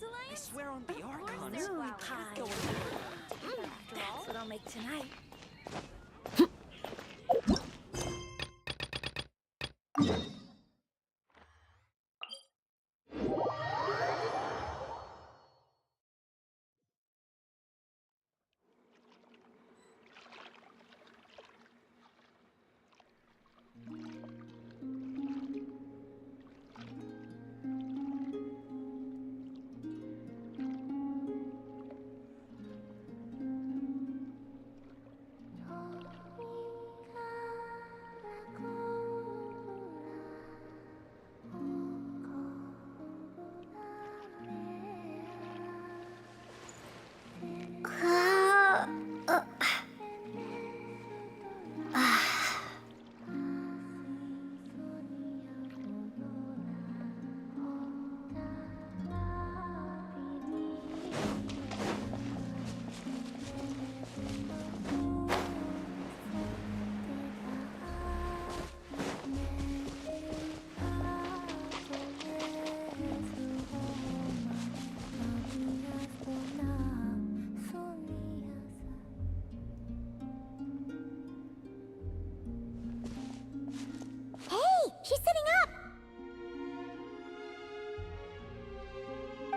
I swear on the Archons. Moon pie. That's what I'll make tonight. She's sitting up!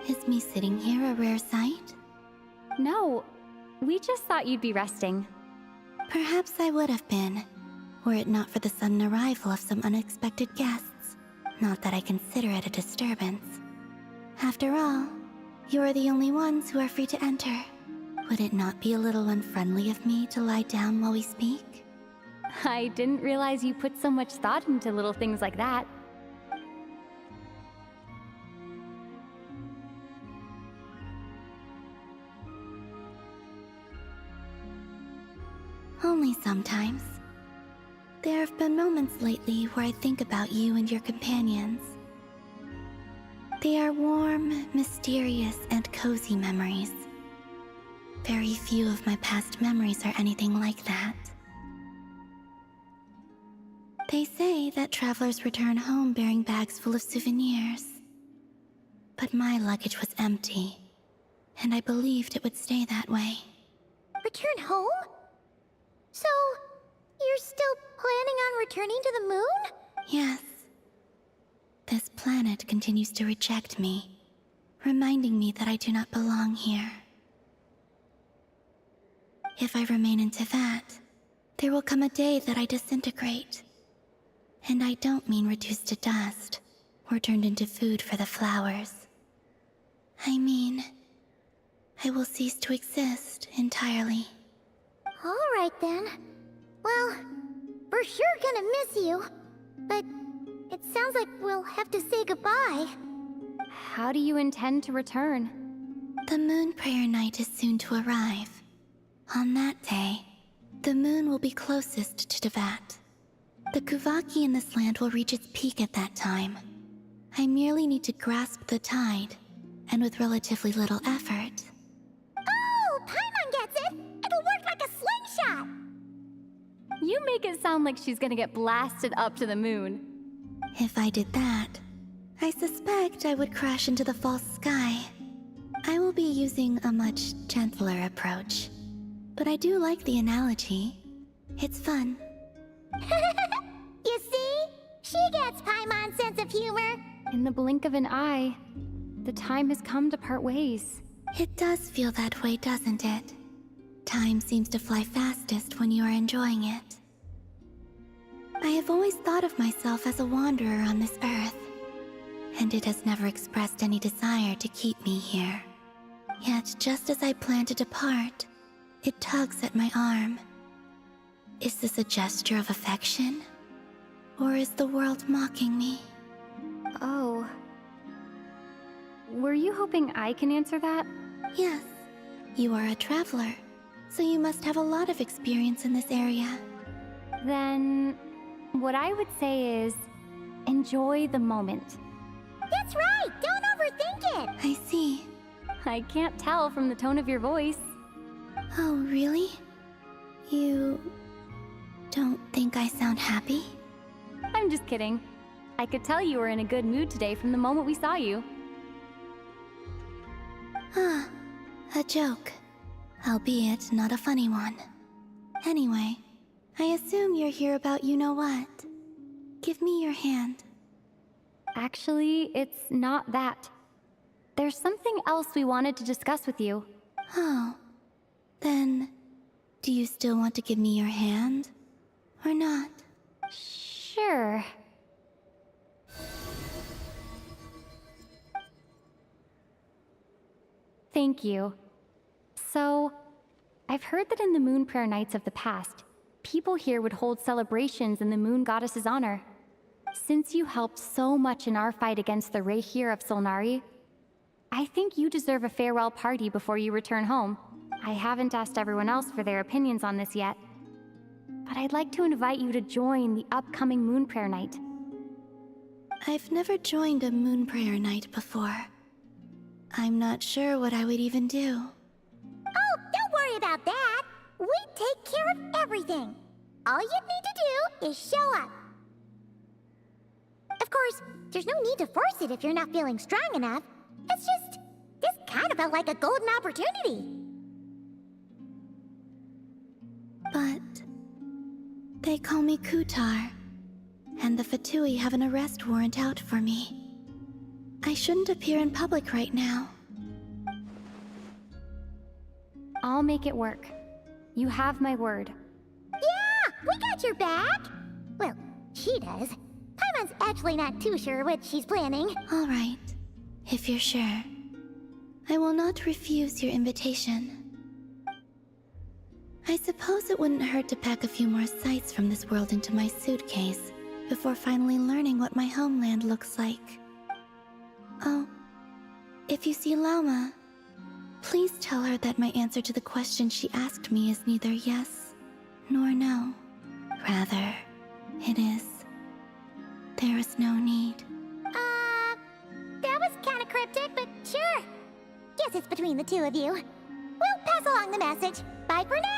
Is me sitting here a rare sight? No, we just thought you'd be resting. Perhaps I would have been, were it not for the sudden arrival of some unexpected guests. Not that I consider it a disturbance. After all, you are the only ones who are free to enter. Would it not be a little unfriendly of me to lie down while we speak? I didn't realize you put so much thought into little things like that. Only sometimes. There have been moments lately where I think about you and your companions. They are warm, mysterious, and cozy memories. Very few of my past memories are anything like that. They say that travelers return home bearing bags full of souvenirs. But my luggage was empty, and I believed it would stay that way. Return home? So, you're still planning on returning to the moon? Yes. This planet continues to reject me, reminding me that I do not belong here. If I remain in Teyvat, there will come a day that I disintegrate. And I don't mean reduced to dust, or turned into food for the flowers. I mean, I will cease to exist entirely. Alright then. Well, we're sure gonna miss you. But it sounds like we'll have to say goodbye. How do you intend to return? The moon prayer night is soon to arrive. On that day, the moon will be closest to Teyvat. The Kuvaki in this land will reach its peak at that time. I merely need to grasp the tide, and with relatively little effort. Oh, Paimon gets it! It'll work like a slingshot! You make it sound like she's gonna get blasted up to the moon. If I did that, I suspect I would crash into the false sky. I will be using a much gentler approach. But I do like the analogy. It's fun. You see? She gets Paimon's sense of humor. In the blink of an eye, the time has come to part ways. It does feel that way, doesn't it? Time seems to fly fastest when you are enjoying it. I have always thought of myself as a wanderer on this earth, and it has never expressed any desire to keep me here. Yet, just as I plan to depart, it tugs at my arm. Is this a gesture of affection? Or is the world mocking me? Oh. Were you hoping I can answer that? Yes. You are a traveler, so you must have a lot of experience in this area. Then, what I would say is, enjoy the moment. That's right! Don't overthink it! I see. I can't tell from the tone of your voice. Oh, really? You don't think I sound happy? I'm just kidding. I could tell you were in a good mood today from the moment we saw you. Ah, a joke. Albeit not a funny one. Anyway, I assume you're here about you-know-what. Give me your hand. Actually, it's not that. There's something else we wanted to discuss with you. Oh. Then, do you still want to give me your hand? Or not? Sure. Thank you. So, I've heard that in the Moon Prayer Nights of the past, people here would hold celebrations in the Moon Goddess's honor. Since you helped so much in our fight against the Rehir of Solnari, I think you deserve a farewell party before you return home. I haven't asked everyone else for their opinions on this yet, but I'd like to invite you to join the upcoming Moon Prayer Night. I've never joined a Moon Prayer Night before. I'm not sure what I would even do. Oh, don't worry about that. We take care of everything. All you need to do is show up. Of course, there's no need to force it if you're not feeling strong enough. It's just, this kind of felt like a golden opportunity. But they call me Kutar, and the Fatui have an arrest warrant out for me. I shouldn't appear in public right now. I'll make it work. You have my word. Yeah, we got your back. Well, she does. Paimon's actually not too sure what she's planning. All right, if you're sure. I will not refuse your invitation. I suppose it wouldn't hurt to pack a few more sights from this world into my suitcase before finally learning what my homeland looks like. Oh, if you see Lauma, please tell her that my answer to the question she asked me is neither yes nor no. Rather, it is, there is no need. That was kinda cryptic, but sure. Guess it's between the two of you. We'll pass along the message. Bye for now.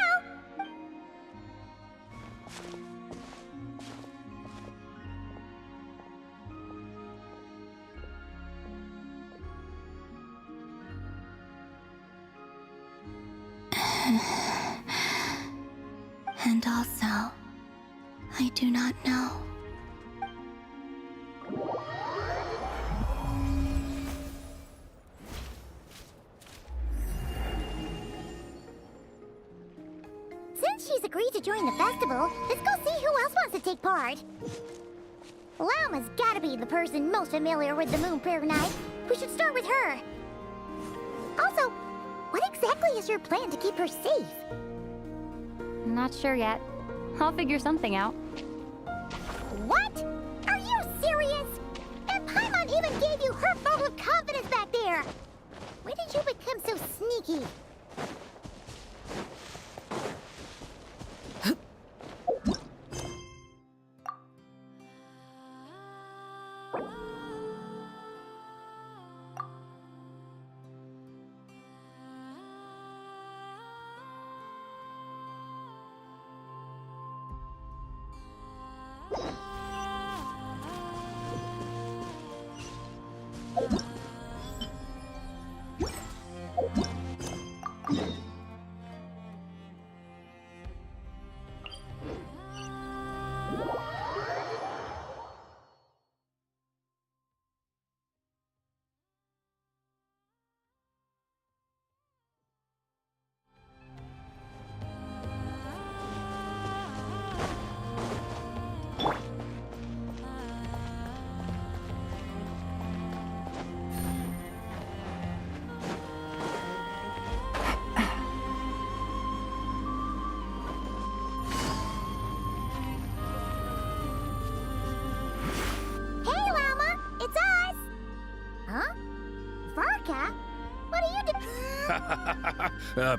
And also, I do not know. Since she's agreed to join the festival, let's go see who else wants to take part. Lauma's gotta be the person most familiar with the Moon Prayer Night. We should start with her. Also, what exactly is your plan to keep her safe? Not sure yet. I'll figure something out. What? Are you serious? And Paimon even gave you her vote of confidence back there! When did you become so sneaky?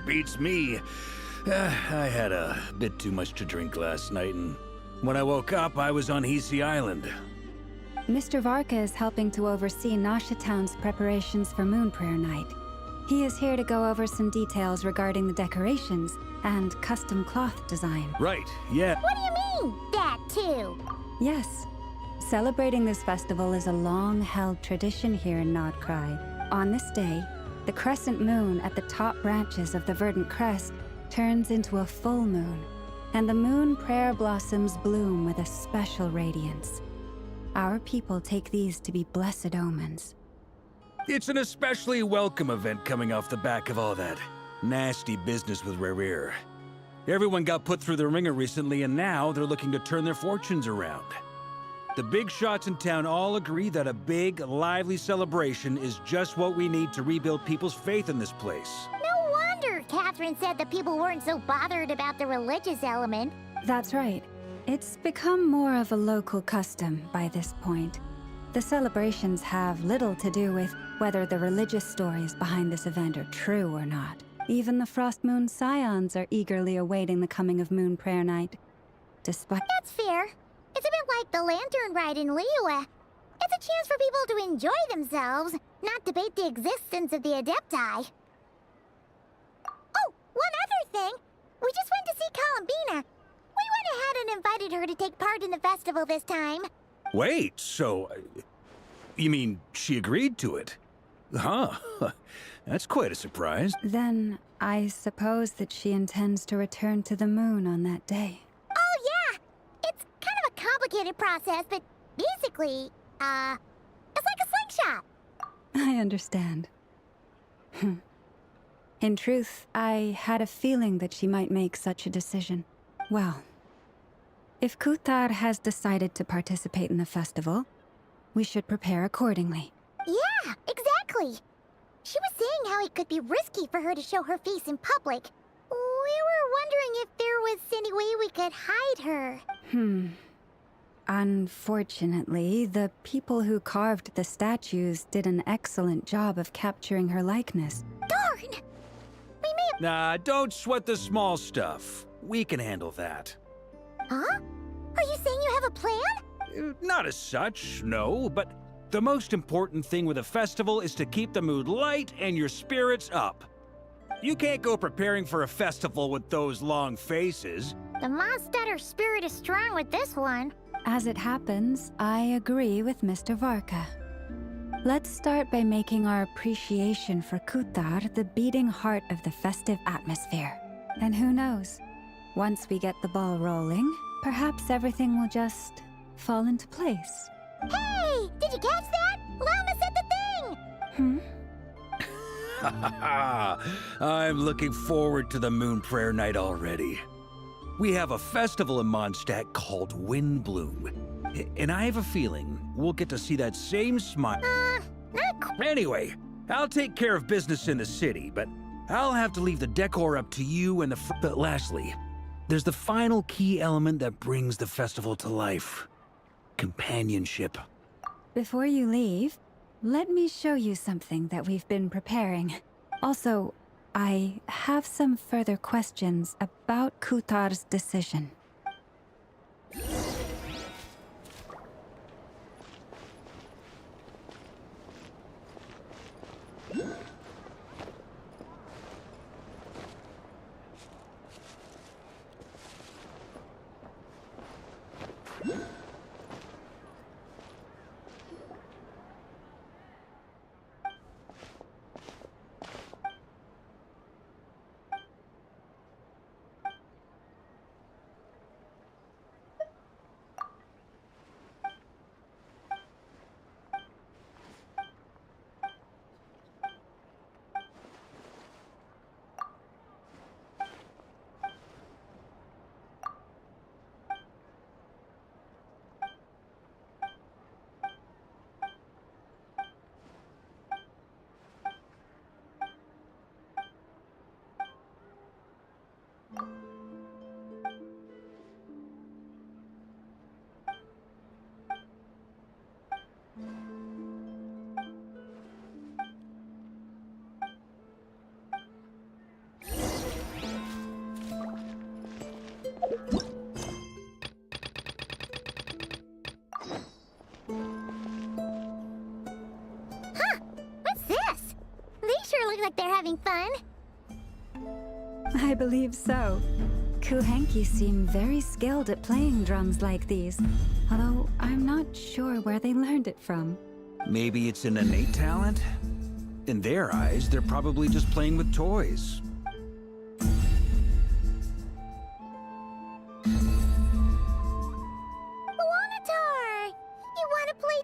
Beats me. I had a bit too much to drink last night, and when I woke up, I was on Hisi Island. Mr. Varka is helping to oversee Nasha Town's preparations for Moon Prayer Night. He is here to go over some details regarding the decorations and custom cloth design. Right, yeah. What do you mean, that too? Yes. Celebrating this festival is a long-held tradition here in Nodcry. On this day, The crescent moon at the top branches of the verdant crest turns into a full moon, and the moon prayer blossoms bloom with a special radiance. Our people take these to be blessed omens. It's an especially welcome event coming off the back of all that nasty business with Rare. Everyone got put through the ringer recently, and now they're looking to turn their fortunes around. The big shots in town all agree that a big, lively celebration is just what we need to rebuild people's faith in this place. No wonder Catherine said that people weren't so bothered about the religious element. That's right. It's become more of a local custom by this point. The celebrations have little to do with whether the religious stories behind this event are true or not. Even the Frost Moon Scions are eagerly awaiting the coming of Moon Prayer Night. Despite— That's fair. It's a bit like the Lantern Ride in Liyue. It's a chance for people to enjoy themselves, not debate the existence of the Adepti. Oh, one other thing. We just went to see Columbina. We went ahead and invited her to take part in the festival this time. Wait, so... you mean she agreed to it? Huh. That's quite a surprise. Then, I suppose that she intends to return to the moon on that day. Oh, yeah! It's kind of a complicated process, but basically, it's like a slingshot. I understand. In truth, I had a feeling that she might make such a decision. Well, if Kuthar has decided to participate in the festival, we should prepare accordingly. Yeah, exactly. She was saying how it could be risky for her to show her face in public. We were wondering if there was any way we could hide her. Unfortunately, the people who carved the statues did an excellent job of capturing her likeness. Darn! We may have... Nah, don't sweat the small stuff. We can handle that. Huh? Are you saying you have a plan? Not as such, no, but the most important thing with a festival is to keep the mood light and your spirits up. You can't go preparing for a festival with those long faces. The Mondstatter spirit is strong with this one. As it happens, I agree with Mr. Varka. Let's start by making our appreciation for Kuthar the beating heart of the festive atmosphere. And who knows, once we get the ball rolling, perhaps everything will just fall into place. Hey! Did you catch that? Lama said the thing! I'm looking forward to the Moon Prayer Night already. We have a festival in Mondstadt called Windbloom, and I have a feeling we'll get to see that same smile. Not quite. Anyway, I'll take care of business in the city, but I'll have to leave the decor up to you and But lastly, there's the final key element that brings the festival to life. Companionship. Before you leave, let me show you something that we've been preparing. Also, I have some further questions about Kuthar's decision. What's this? They sure look like they're having fun. I believe so. Kuhenki seem very skilled at playing drums like these, although I'm not sure where they learned it from. Maybe it's an innate talent? In their eyes, they're probably just playing with toys. Wanatar! You want to play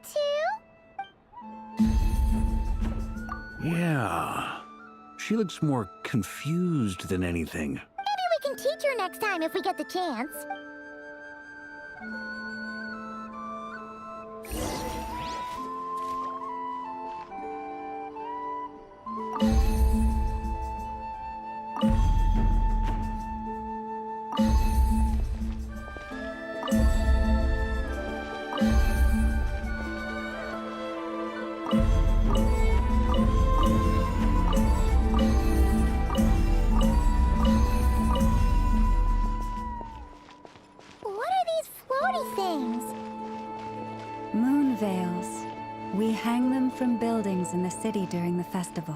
too? Yeah. She looks more confused than anything. Maybe we can teach her next time if we get the chance. What are these floaty things? Moon veils. We hang them from buildings in the city during the festival.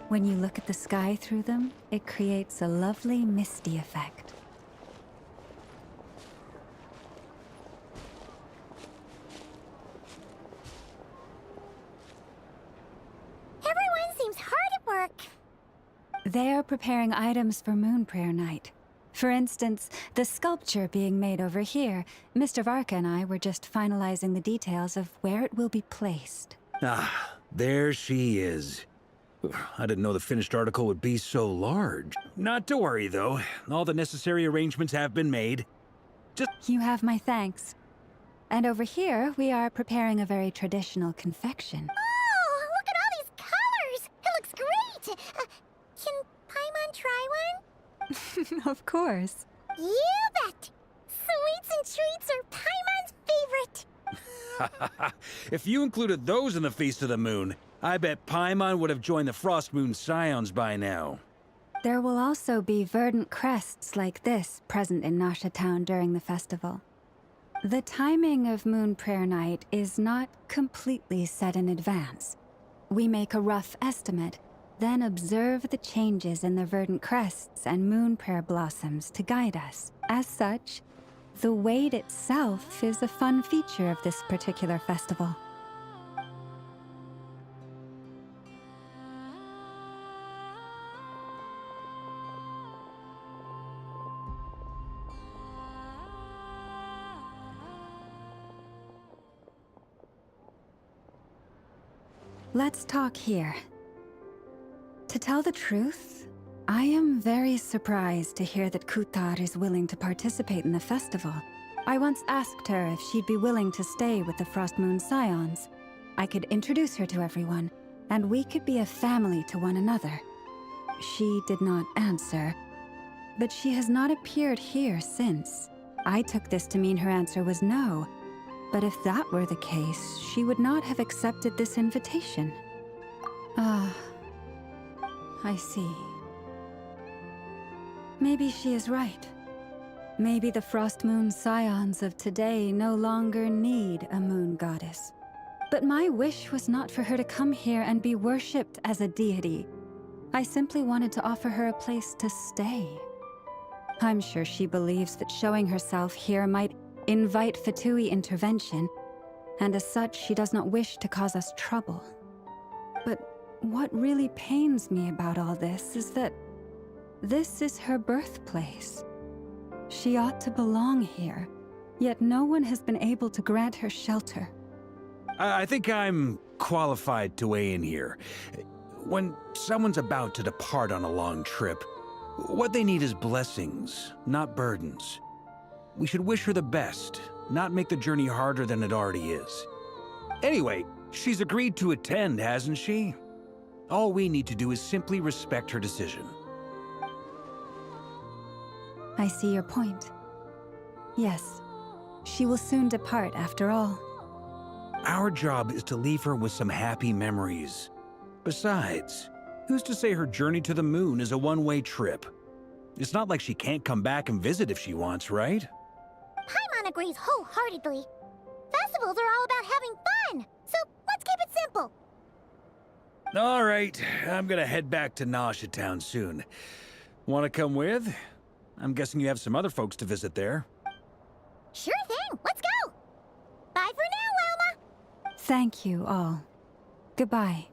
When you look at the sky through them, it creates a lovely misty effect. Everyone seems hard at work. They are preparing items for Moon Prayer Night. For instance, the sculpture being made over here. Mr. Varka and I were just finalizing the details of where it will be placed. Ah, there she is. I didn't know the finished article would be so large. Not to worry, though. All the necessary arrangements have been made. You have my thanks. And over here, we are preparing a very traditional confection. Oh, look at all these colors! It looks great! Can Paimon try one? Of course. You bet! Sweets and treats are Paimon's favorite! If you included those in the Feast of the Moon, I bet Paimon would have joined the Frost Moon Scions by now. There will also be verdant crests like this present in Nasha Town during the festival. The timing of Moon Prayer Night is not completely set in advance. We make a rough estimate, then observe the changes in the verdant crests and moon prayer blossoms to guide us. As such, the wait itself is a fun feature of this particular festival. Let's talk here. To tell the truth, I am very surprised to hear that Kutar is willing to participate in the festival. I once asked her if she'd be willing to stay with the Frost Moon Scions. I could introduce her to everyone, and we could be a family to one another. She did not answer, but she has not appeared here since. I took this to mean her answer was no, but if that were the case, she would not have accepted this invitation. Ah, I see. Maybe she is right. Maybe the Frost Moon Scions of today no longer need a moon goddess. But my wish was not for her to come here and be worshipped as a deity. I simply wanted to offer her a place to stay. I'm sure she believes that showing herself here might invite Fatui intervention, and as such, she does not wish to cause us trouble. But what really pains me about all this is that this is her birthplace. She ought to belong here, yet no one has been able to grant her shelter. I think I'm qualified to weigh in here. When someone's about to depart on a long trip, what they need is blessings, not burdens. We should wish her the best, not make the journey harder than it already is. Anyway, she's agreed to attend, hasn't she? All we need to do is simply respect her decision. I see your point. Yes, she will soon depart after all. Our job is to leave her with some happy memories. Besides, who's to say her journey to the moon is a one-way trip? It's not like she can't come back and visit if she wants, right? Paimon agrees wholeheartedly. Festivals are all about having fun, so let's keep it simple. All right, I'm gonna head back to Nasha Town soon. Want to come with? I'm guessing you have some other folks to visit there. Sure thing, let's go! Bye for now, Wilma! Thank you all. Goodbye.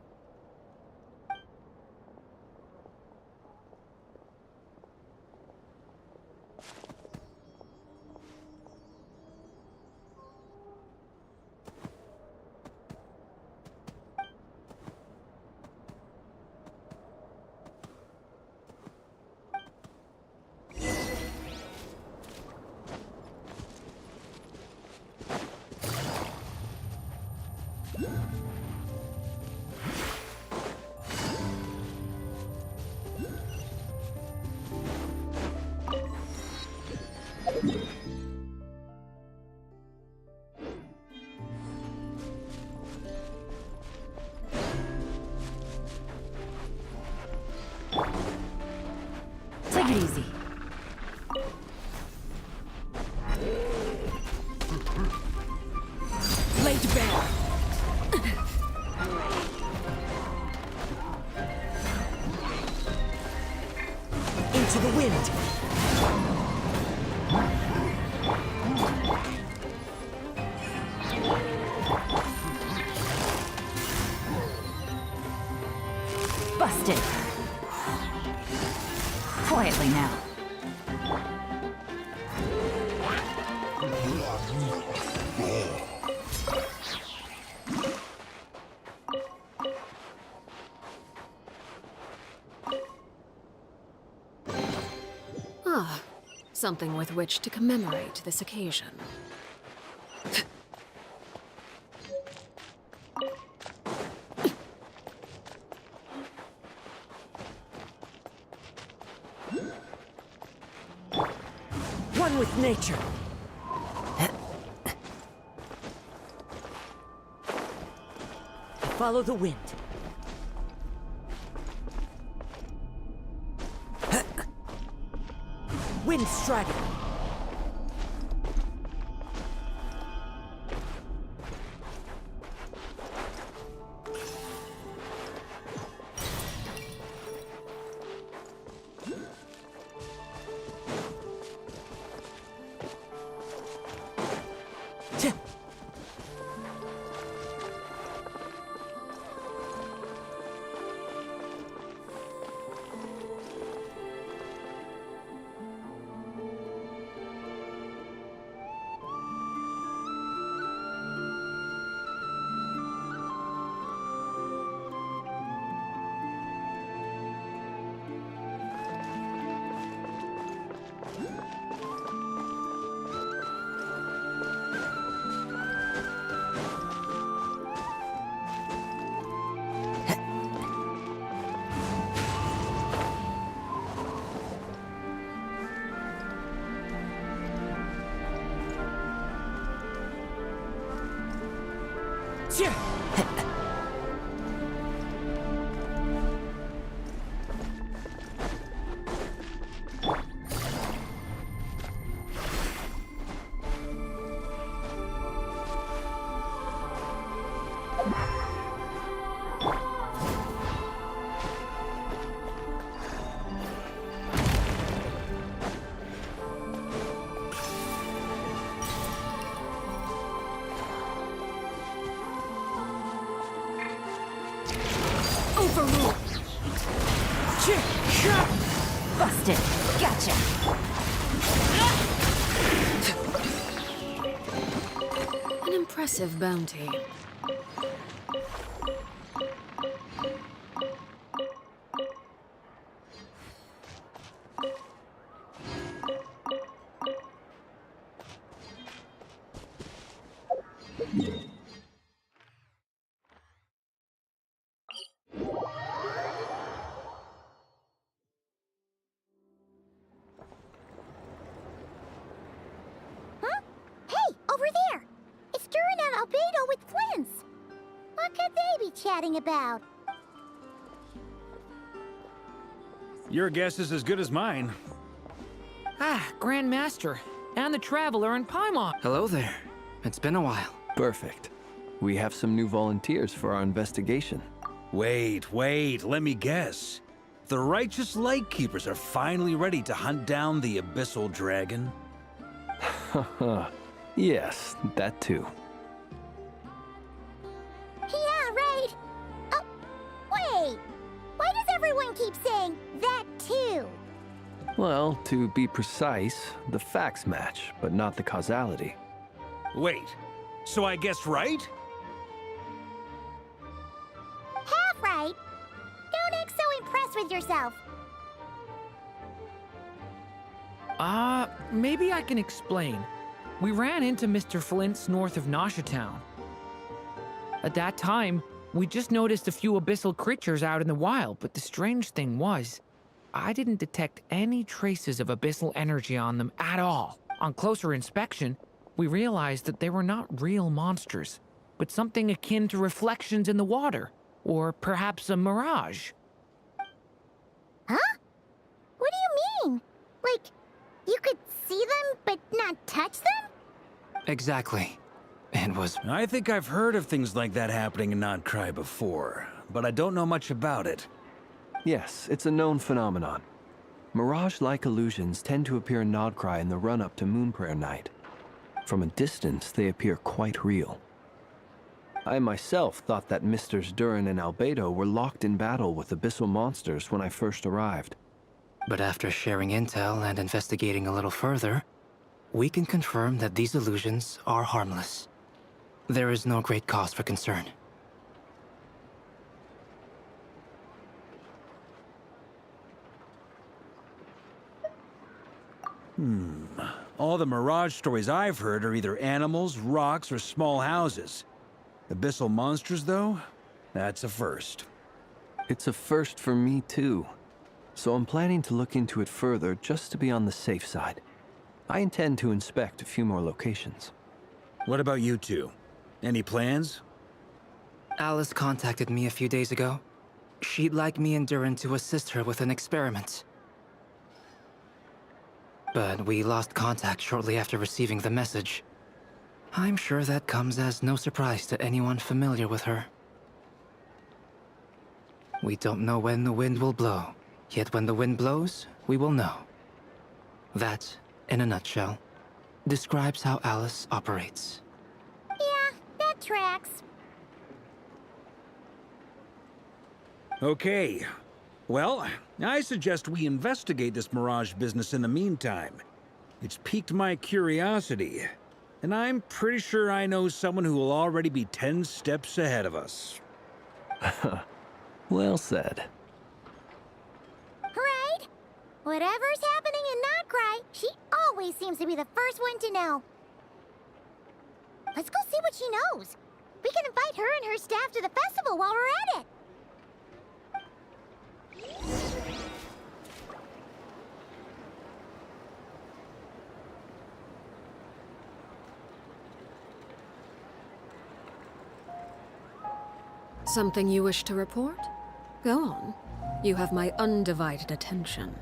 into the wind. Busted. Quietly now. Ah, something with which to commemorate this occasion. One with nature. Follow the wind. Wind strider. Overruled. Busted. Gotcha. An impressive bounty. Huh? Hey, over there! It's Duran and Albedo with Flints! What could they be chatting about? Your guess is as good as mine. Ah, Grand Master. And the Traveler and Paimon. Hello there. It's been a while. Perfect. We have some new volunteers for our investigation. Wait, let me guess. The righteous Lightkeepers are finally ready to hunt down the Abyssal Dragon? Yes, that too. Yeah, right! Oh, wait! Why does everyone keep saying that too? Well, to be precise, the facts match, but not the causality. Wait, so I guessed right? Half right! Don't act so impressed with yourself. Maybe I can explain. We ran into Mr. Flint's north of Nasha Town. At that time, we just noticed a few abyssal creatures out in the wild, but the strange thing was, I didn't detect any traces of abyssal energy on them at all. On closer inspection, we realized that they were not real monsters, but something akin to reflections in the water, or perhaps a mirage. Huh? What do you mean? Like, you could see them but not touch them? Exactly. It was... I think I've heard of things like that happening in Not Cry before, but I don't know much about it. Yes, it's a known phenomenon. Mirage-like illusions tend to appear in Nodcry in the run-up to Moon Prayer Night. From a distance, they appear quite real. I myself thought that Misters Durin and Albedo were locked in battle with abyssal monsters when I first arrived. But after sharing intel and investigating a little further, we can confirm that these illusions are harmless. There is no great cause for concern. All the Mirage stories I've heard are either animals, rocks, or small houses. Abyssal monsters, though? That's a first. It's a first for me, too. So I'm planning to look into it further just to be on the safe side. I intend to inspect a few more locations. What about you two? Any plans? Alice contacted me a few days ago. She'd like me and Durin to assist her with an experiment. But we lost contact shortly after receiving the message. I'm sure that comes as no surprise to anyone familiar with her. We don't know when the wind will blow, yet when the wind blows, we will know. That, in a nutshell, describes how Alice operates. Yeah, that tracks. Okay. Well, I suggest we investigate this Mirage business in the meantime. It's piqued my curiosity, and I'm pretty sure I know someone who will already be 10 steps ahead of us. Well said. Right? Whatever's happening in Nodcry, she always seems to be the first one to know. Let's go see what she knows. We can invite her and her staff to the festival while we're at it. Something you wish to report? Go on. You have my undivided attention.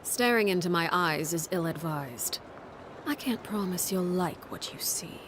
Staring into my eyes is ill-advised. I can't promise you'll like what you see.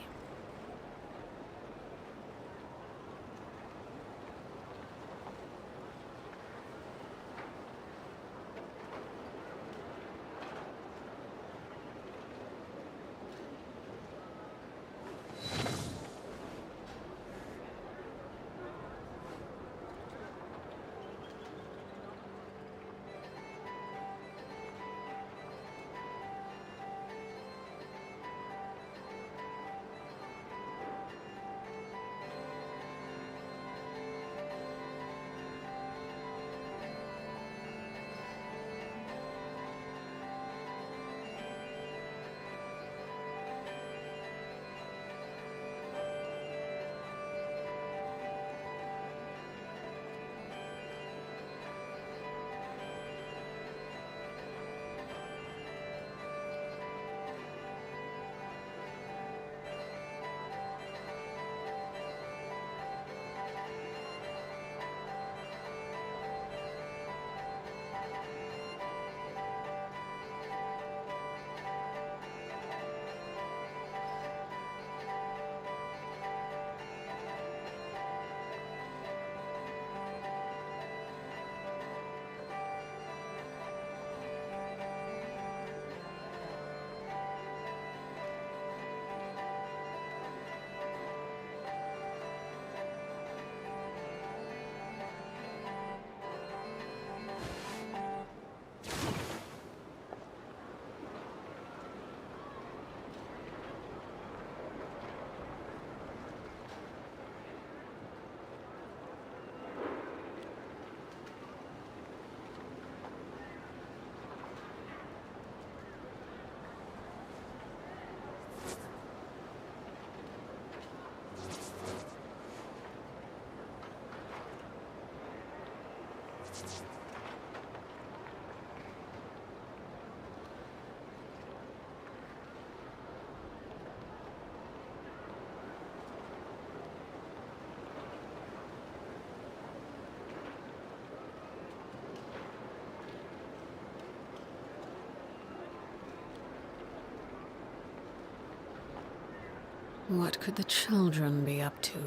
What could the children be up to?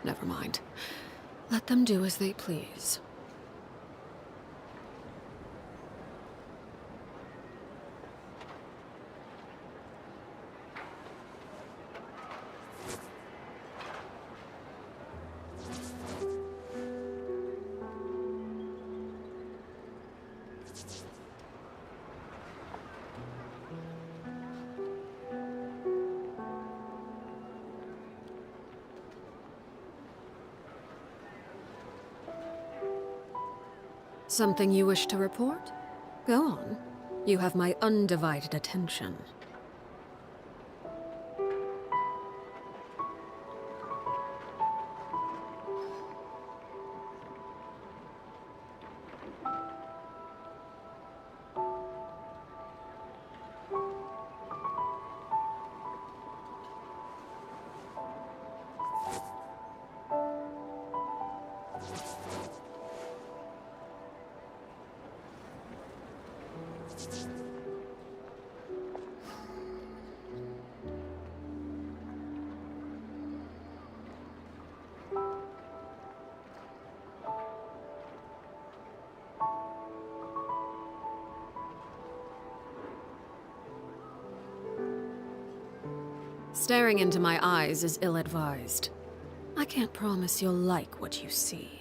Never mind. Let them do as they please. Something you wish to report? Go on. You have my undivided attention. Staring into my eyes is ill-advised. I can't promise you'll like what you see.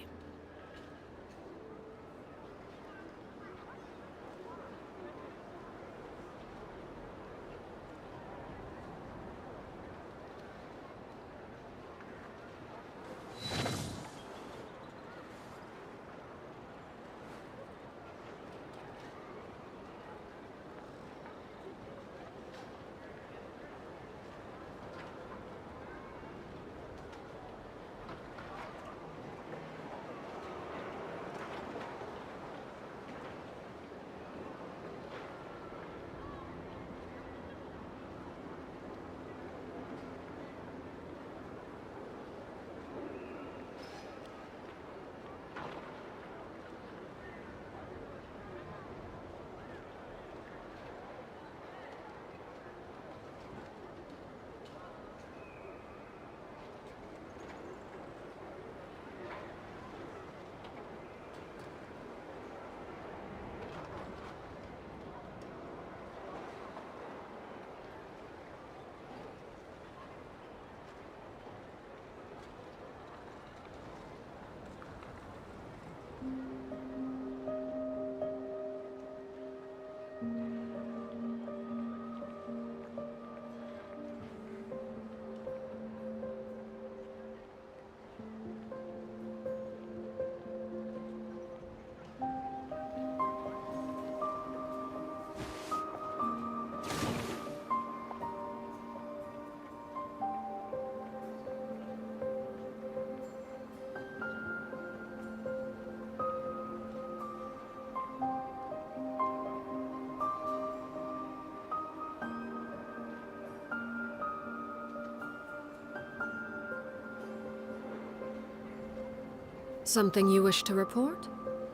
Something you wish to report?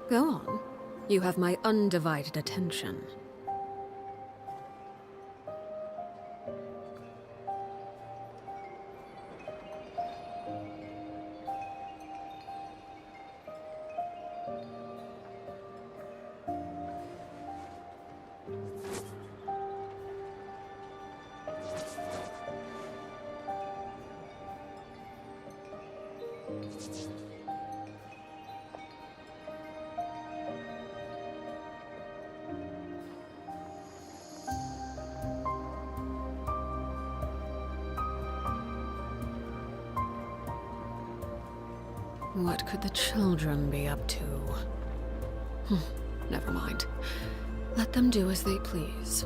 Go on. You have my undivided attention. What could the children be up to? Never mind. Let them do as they please.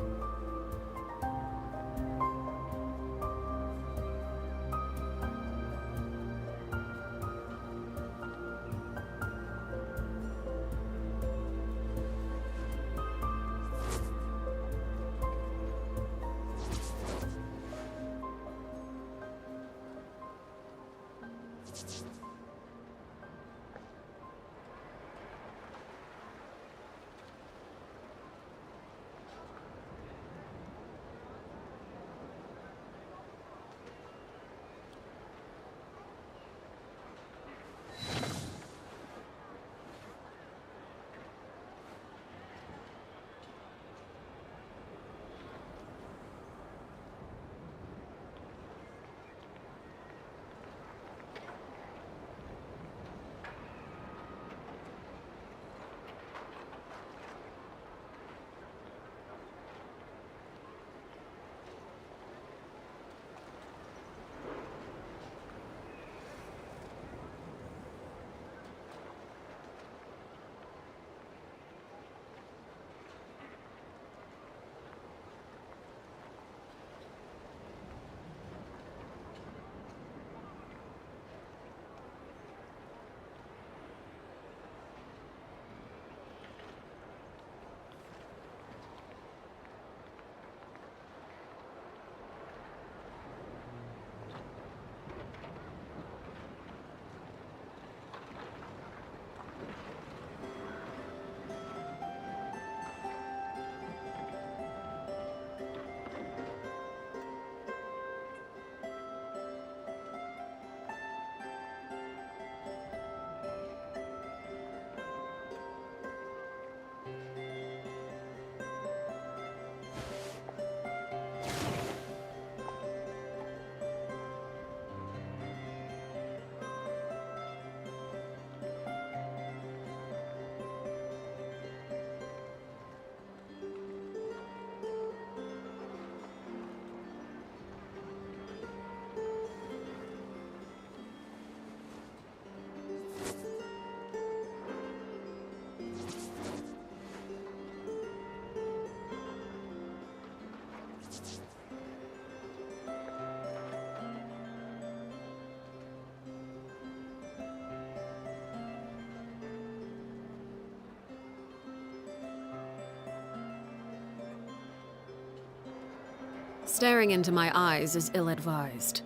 Staring into my eyes is ill-advised.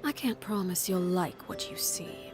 I can't promise you'll like what you see.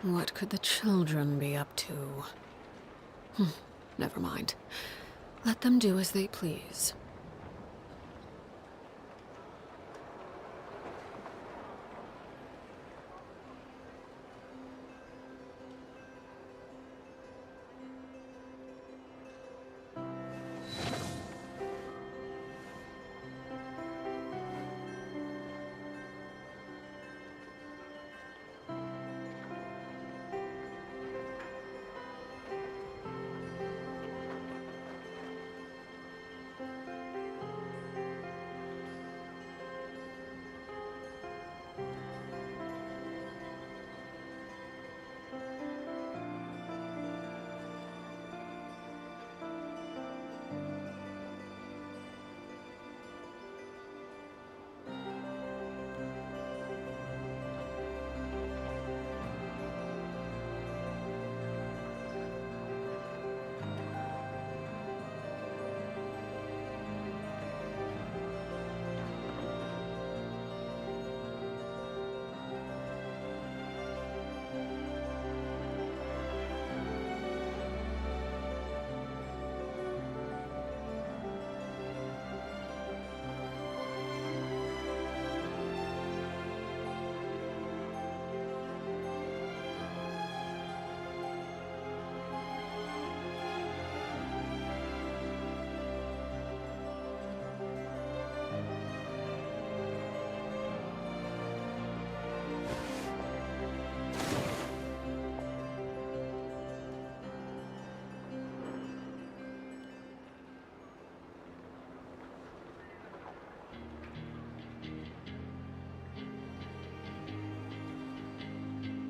What could the children be up to? Never mind. Let them do as they please.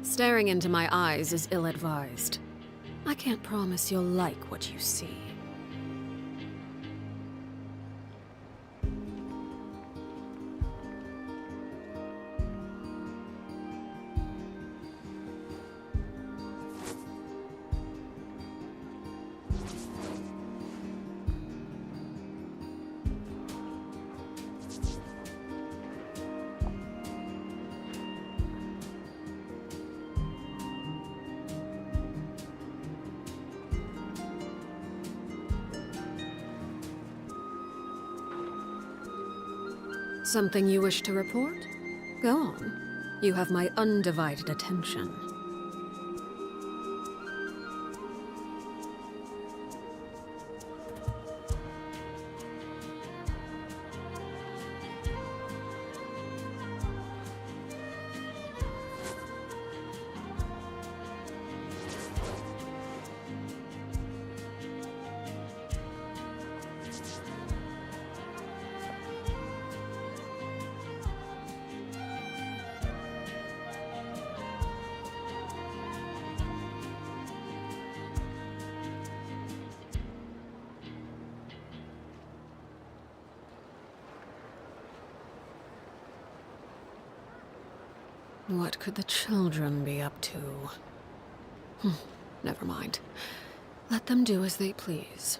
Staring into my eyes is ill-advised. I can't promise you'll like what you see. Something you wish to report? Go on. You have my undivided attention. What could the children be up to? Never mind. Let them do as they please.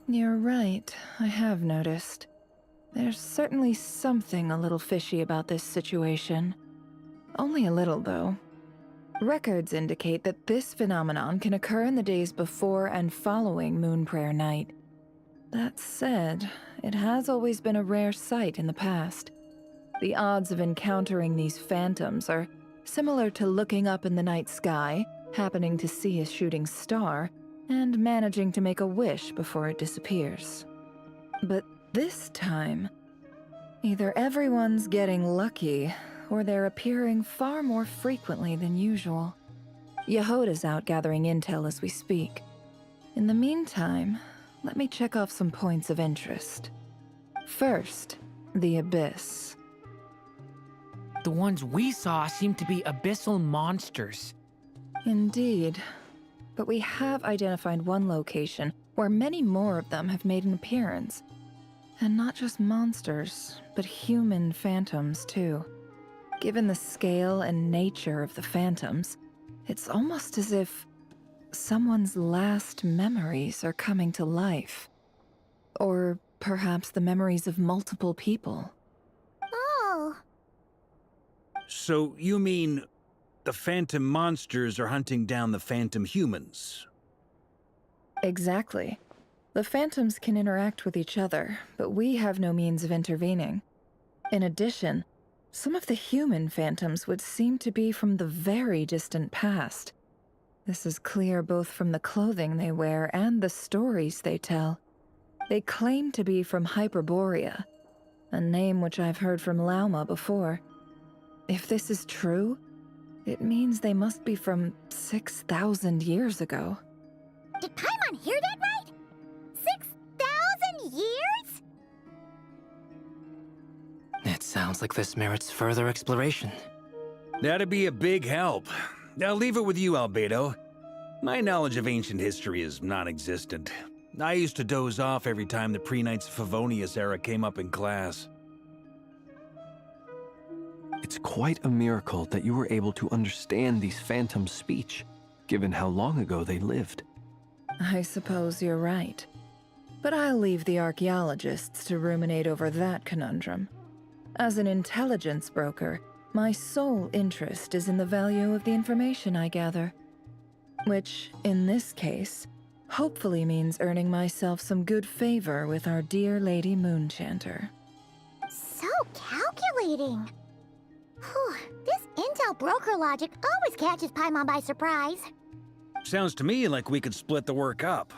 You're right, I have noticed. There's certainly something a little fishy about this situation. Only a little, though. Records indicate that this phenomenon can occur in the days before and following Moon Prayer Night. That said, it has always been a rare sight in the past. The odds of encountering these phantoms are similar to looking up in the night sky, happening to see a shooting star, and managing to make a wish before it disappears. But this time, either everyone's getting lucky, or they're appearing far more frequently than usual. Yehoda's out gathering intel as we speak. In the meantime, let me check off some points of interest. First, the Abyss. The ones we saw seem to be abyssal monsters. Indeed. But we have identified one location where many more of them have made an appearance. And not just monsters, but human phantoms, too. Given the scale and nature of the phantoms, it's almost as if someone's last memories are coming to life. Or perhaps the memories of multiple people. Oh. So you mean the phantom monsters are hunting down the phantom humans? Exactly. The phantoms can interact with each other, but we have no means of intervening. In addition, some of the human phantoms would seem to be from the very distant past. This is clear both from the clothing they wear and the stories they tell. They claim to be from Hyperborea, a name which I've heard from Lauma before. If this is true, it means they must be from 6,000 years ago. Did Paimon hear that right? 6,000 years? It sounds like this merits further exploration. That'd be a big help. I'll leave it with you, Albedo. My knowledge of ancient history is non-existent. I used to doze off every time the pre-Knights of Favonius era came up in class. It's quite a miracle that you were able to understand these phantoms' speech, given how long ago they lived. I suppose you're right. But I'll leave the archaeologists to ruminate over that conundrum. As an intelligence broker, my sole interest is in the value of the information I gather. Which, in this case, hopefully means earning myself some good favor with our dear Lady Moonchanter. So calculating. Whew, this intel broker logic always catches Paimon by surprise. Sounds to me like we could split the work up.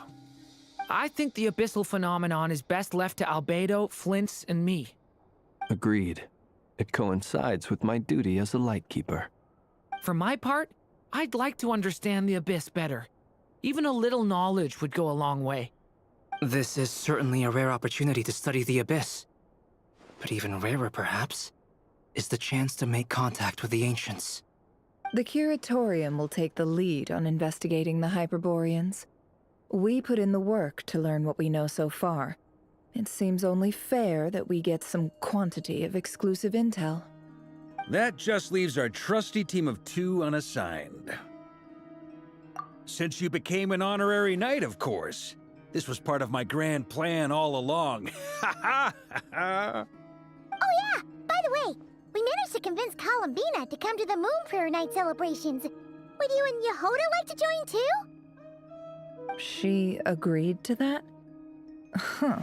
I think the abyssal phenomenon is best left to Albedo, Flint's, and me. Agreed. It coincides with my duty as a lightkeeper. For my part, I'd like to understand the abyss better. Even a little knowledge would go a long way. This is certainly a rare opportunity to study the abyss. But even rarer, perhaps, is the chance to make contact with the ancients. The Curatorium will take the lead on investigating the Hyperboreans. We put in the work to learn what we know so far. It seems only fair that we get some quantity of exclusive intel. That just leaves our trusty team of 2 unassigned. Since you became an honorary knight, of course. This was part of my grand plan all along. Ha ha ha! Oh yeah, by the way, we managed to convince Columbina to come to the Moon Prayer Night celebrations. Would you and Yehoda like to join too? She agreed to that? Huh.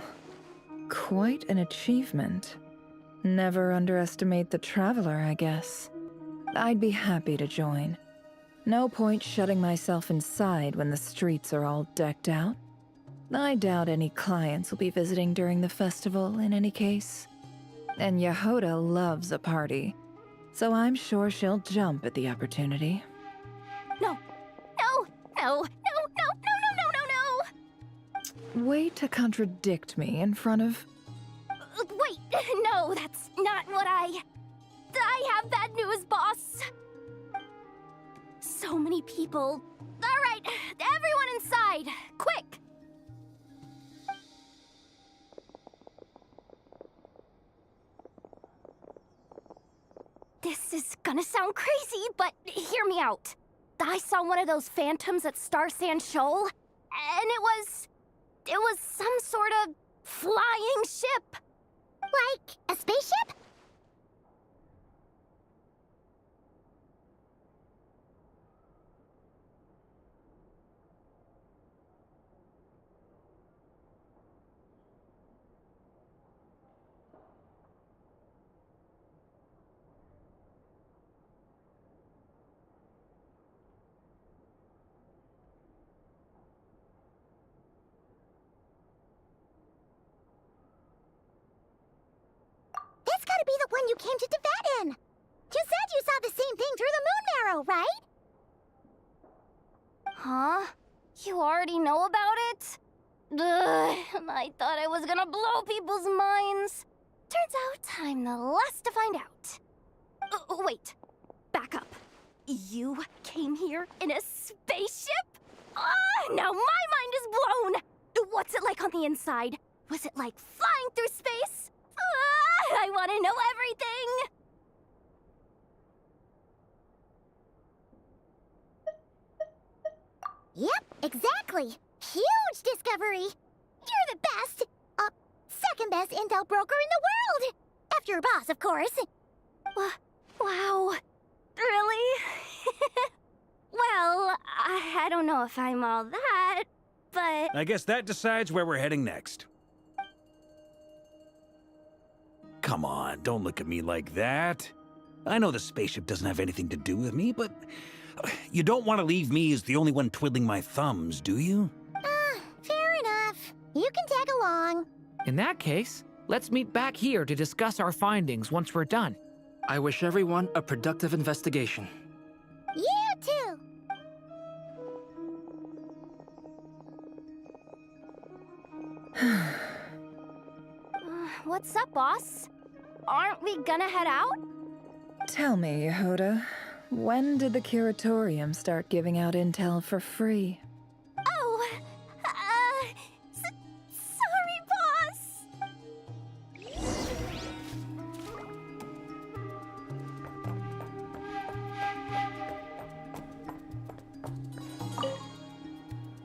Quite an achievement. Never underestimate the traveler, I guess. I'd be happy to join. No point shutting myself inside when the streets are all decked out. I doubt any clients will be visiting during the festival in any case. And Yehoda loves a party, so I'm sure she'll jump at the opportunity. No, no, no, no, no, no, no, no, no, no! Way to contradict me in front of... Wait, no, that's not what I have bad news, boss. So many people. All right, everyone inside, quick! This is gonna sound crazy, but hear me out. I saw one of those phantoms at Star Sand Shoal, and it was some sort of flying ship. Like a spaceship? That's gotta be the one you came to Tibet in! You said you saw the same thing through the moon marrow, right? Huh? You already know about it? Ugh, I thought I was gonna blow people's minds. Turns out I'm the last to find out. Wait, back up. You came here in a spaceship? Now my mind is blown! What's it like on the inside? Was it like flying through space? I want to know everything! Exactly! Huge discovery! You're the best! Second best intel broker in the world! After your boss, of course. Wow. Really? Well, I don't know if I'm all that, but... I guess that decides where we're heading next. Come on, don't look at me like that. I know the spaceship doesn't have anything to do with me, but you don't want to leave me as the only one twiddling my thumbs, do you? Fair enough. You can tag along. In that case, let's meet back here to discuss our findings once we're done. I wish everyone a productive investigation. You too! What's up, boss? Aren't we gonna head out? Tell me, Yehoda, when did the Curatorium start giving out intel for free? Oh, sorry, boss.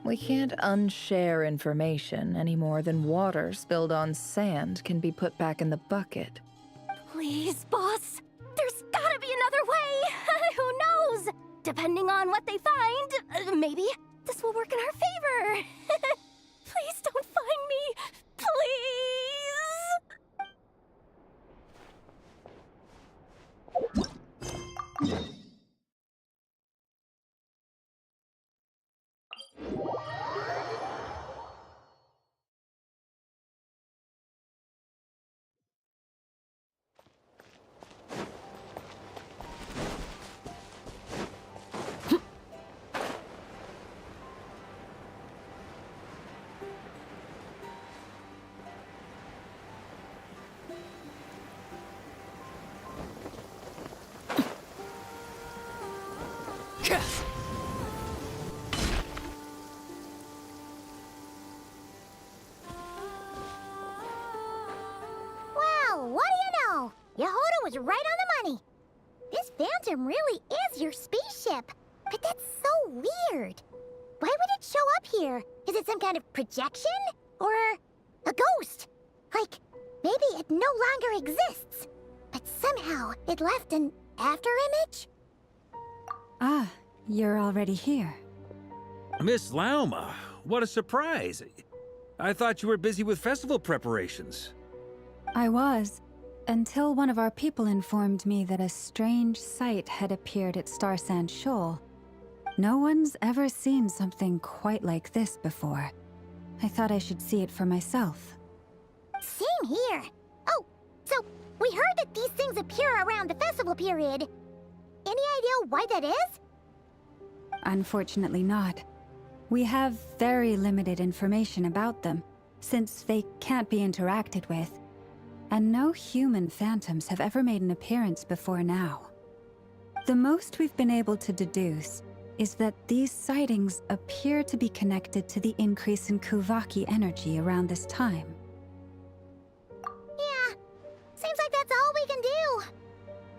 We can't unshare information any more than water spilled on sand can be put back in the bucket. Please, boss. There's gotta be another way. Who knows? Depending on what they find, maybe this will work in our favor. Please don't find me. Please. Well, what do you know? Yehoda was right on the money. This Phantom really is your spaceship. But that's so weird. Why would it show up here? Is it some kind of projection? Or a ghost? Like, maybe it no longer exists. But somehow it left an afterimage? Ah, you're already here. Miss Lauma, what a surprise. I thought you were busy with festival preparations. I was, until one of our people informed me that a strange sight had appeared at Starsand Shoal. No one's ever seen something quite like this before. I thought I should see it for myself. Same here. Oh, so we heard that these things appear around the festival period. Any idea why that is? Unfortunately not. We have very limited information about them, since they can't be interacted with. And no human phantoms have ever made an appearance before now. The most we've been able to deduce is that these sightings appear to be connected to the increase in Kuvaki energy around this time. Yeah, seems like that's all we can do.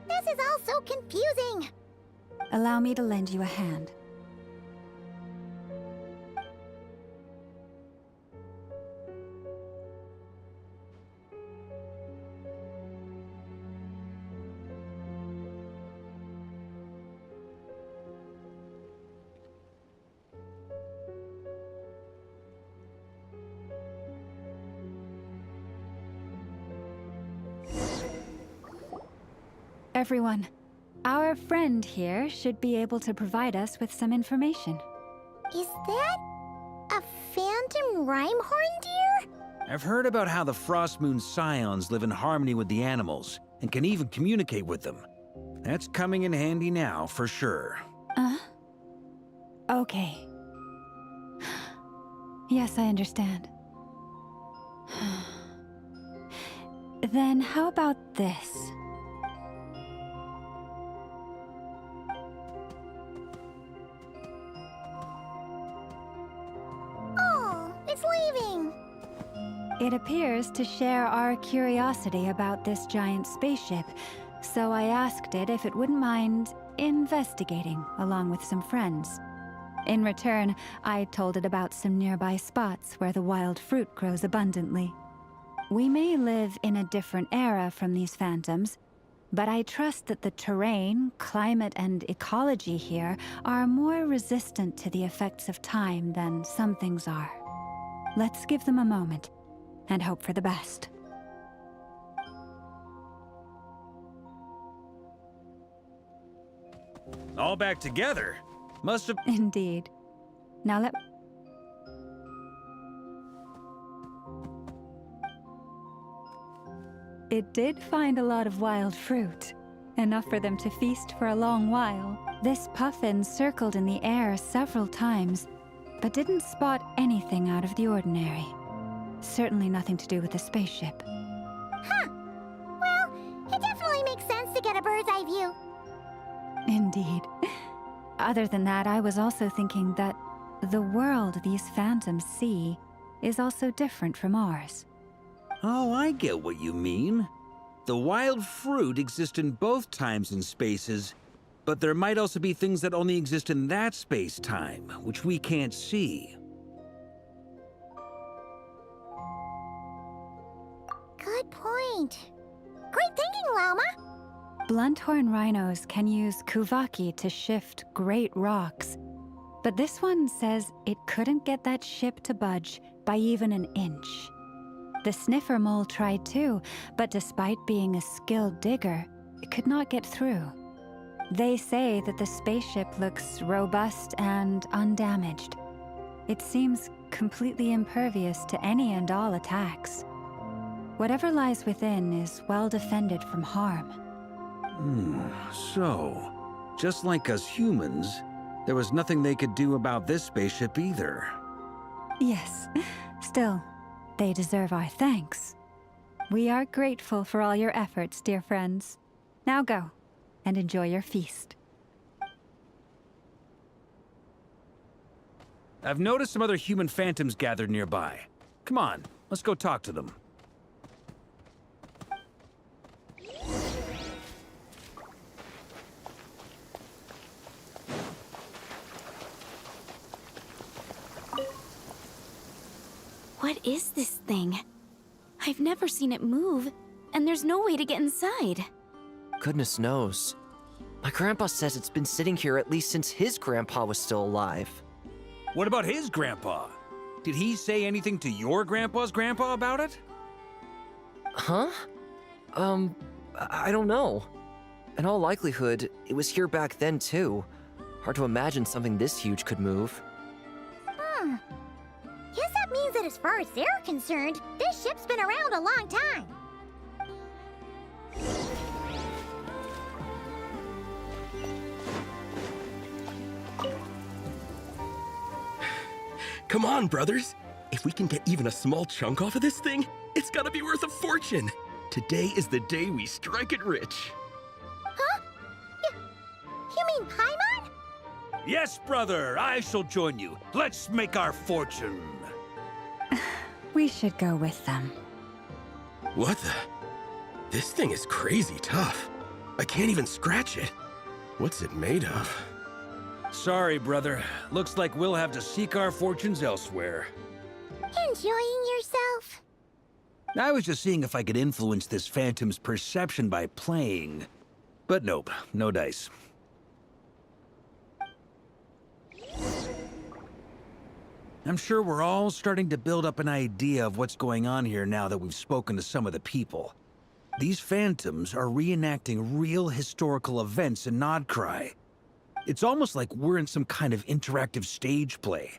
This is all so confusing. Allow me to lend you a hand. Everyone, our friend here should be able to provide us with some information. Is that a phantom Rhymehorn deer? I've heard about how the Frost Moon Scions live in harmony with the animals and can even communicate with them. That's coming in handy now, for sure. Okay. Yes, I understand. Then how about this? Oh, it's leaving. It appears to share our curiosity about this giant spaceship, so I asked it if it wouldn't mind investigating along with some friends. In return, I told it about some nearby spots where the wild fruit grows abundantly. We may live in a different era from these phantoms, but I trust that the terrain, climate, and ecology here are more resistant to the effects of time than some things are. Let's give them a moment and hope for the best. All back together? Must have... Indeed. Now let... It did find a lot of wild fruit, enough for them to feast for a long while. This puffin circled in the air several times, but didn't spot anything out of the ordinary. Certainly nothing to do with the spaceship. Huh. Well, it definitely makes sense to get a bird's eye view. Indeed. Other than that, I was also thinking that the world these phantoms see is also different from ours. Oh, I get what you mean. The wild fruit exists in both times and spaces, but there might also be things that only exist in that space-time, which we can't see. Good point. Great thinking, Llama. Blunthorn rhinos can use kuvaki to shift great rocks, but this one says it couldn't get that ship to budge by even an inch. The sniffer mole tried too, but despite being a skilled digger, it could not get through. They say that the spaceship looks robust and undamaged. It seems completely impervious to any and all attacks. Whatever lies within is well defended from harm. So, just like us humans, there was nothing they could do about this spaceship either. Yes, still, they deserve our thanks. We are grateful for all your efforts, dear friends. Now go, and enjoy your feast. I've noticed some other human phantoms gathered nearby. Come on, let's go talk to them. What is this thing? I've never seen it move, and there's no way to get inside. Goodness knows. My grandpa says it's been sitting here at least since his grandpa was still alive. What about his grandpa? Did he say anything to your grandpa's grandpa about it? Huh? I don't know. In all likelihood, it was here back then too. Hard to imagine something this huge could move. Guess that means that as far as they're concerned, this ship's been around a long time. Come on, brothers. If we can get even a small chunk off of this thing, it's gotta be worth a fortune. Today is the day we strike it rich. Huh? You mean Paimon? Yes, brother, I shall join you. Let's make our fortune. We should go with them. What the? This thing is crazy tough. I can't even scratch it. What's it made of? Sorry, brother. Looks like we'll have to seek our fortunes elsewhere. Enjoying yourself? I was just seeing if I could influence this phantom's perception by playing. But nope, no dice. I'm sure we're all starting to build up an idea of what's going on here now that we've spoken to some of the people. These phantoms are reenacting real historical events in Nodcry. It's almost like we're in some kind of interactive stage play.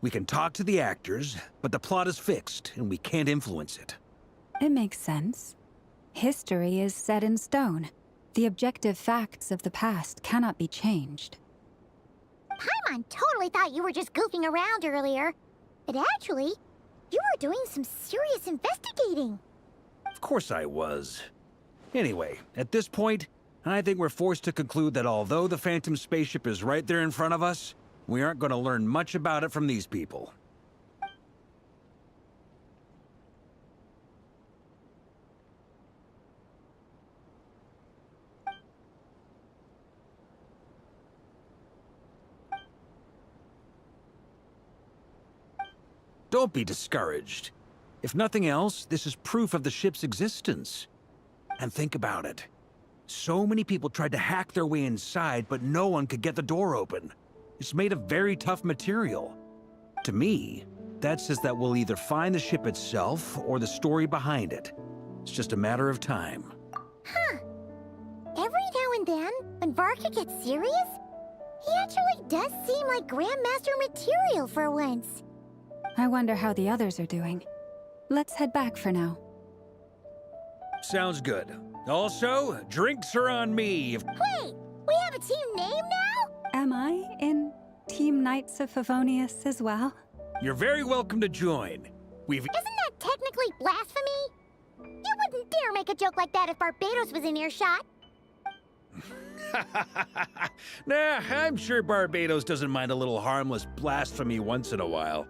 We can talk to the actors, but the plot is fixed, and we can't influence it. It makes sense. History is set in stone. The objective facts of the past cannot be changed. Paimon totally thought you were just goofing around earlier. But actually, you were doing some serious investigating. Of course I was. Anyway, at this point, I think we're forced to conclude that although the Phantom spaceship is right there in front of us, we aren't going to learn much about it from these people. Don't be discouraged. If nothing else, this is proof of the ship's existence. And think about it. So many people tried to hack their way inside, but no one could get the door open. It's made of very tough material. To me, that says that we'll either find the ship itself or the story behind it. It's just a matter of time. Huh. Every now and then, when Varka gets serious, he actually does seem like Grandmaster material for once. I wonder how the others are doing. Let's head back for now. Sounds good. Also, drinks are on me. Wait, we have a team name now? Am I in Team Knights of Favonius as well? You're very welcome to join. Isn't that technically blasphemy? You wouldn't dare make a joke like that if Barbados was in earshot. Nah, I'm sure Barbados doesn't mind a little harmless blasphemy once in a while.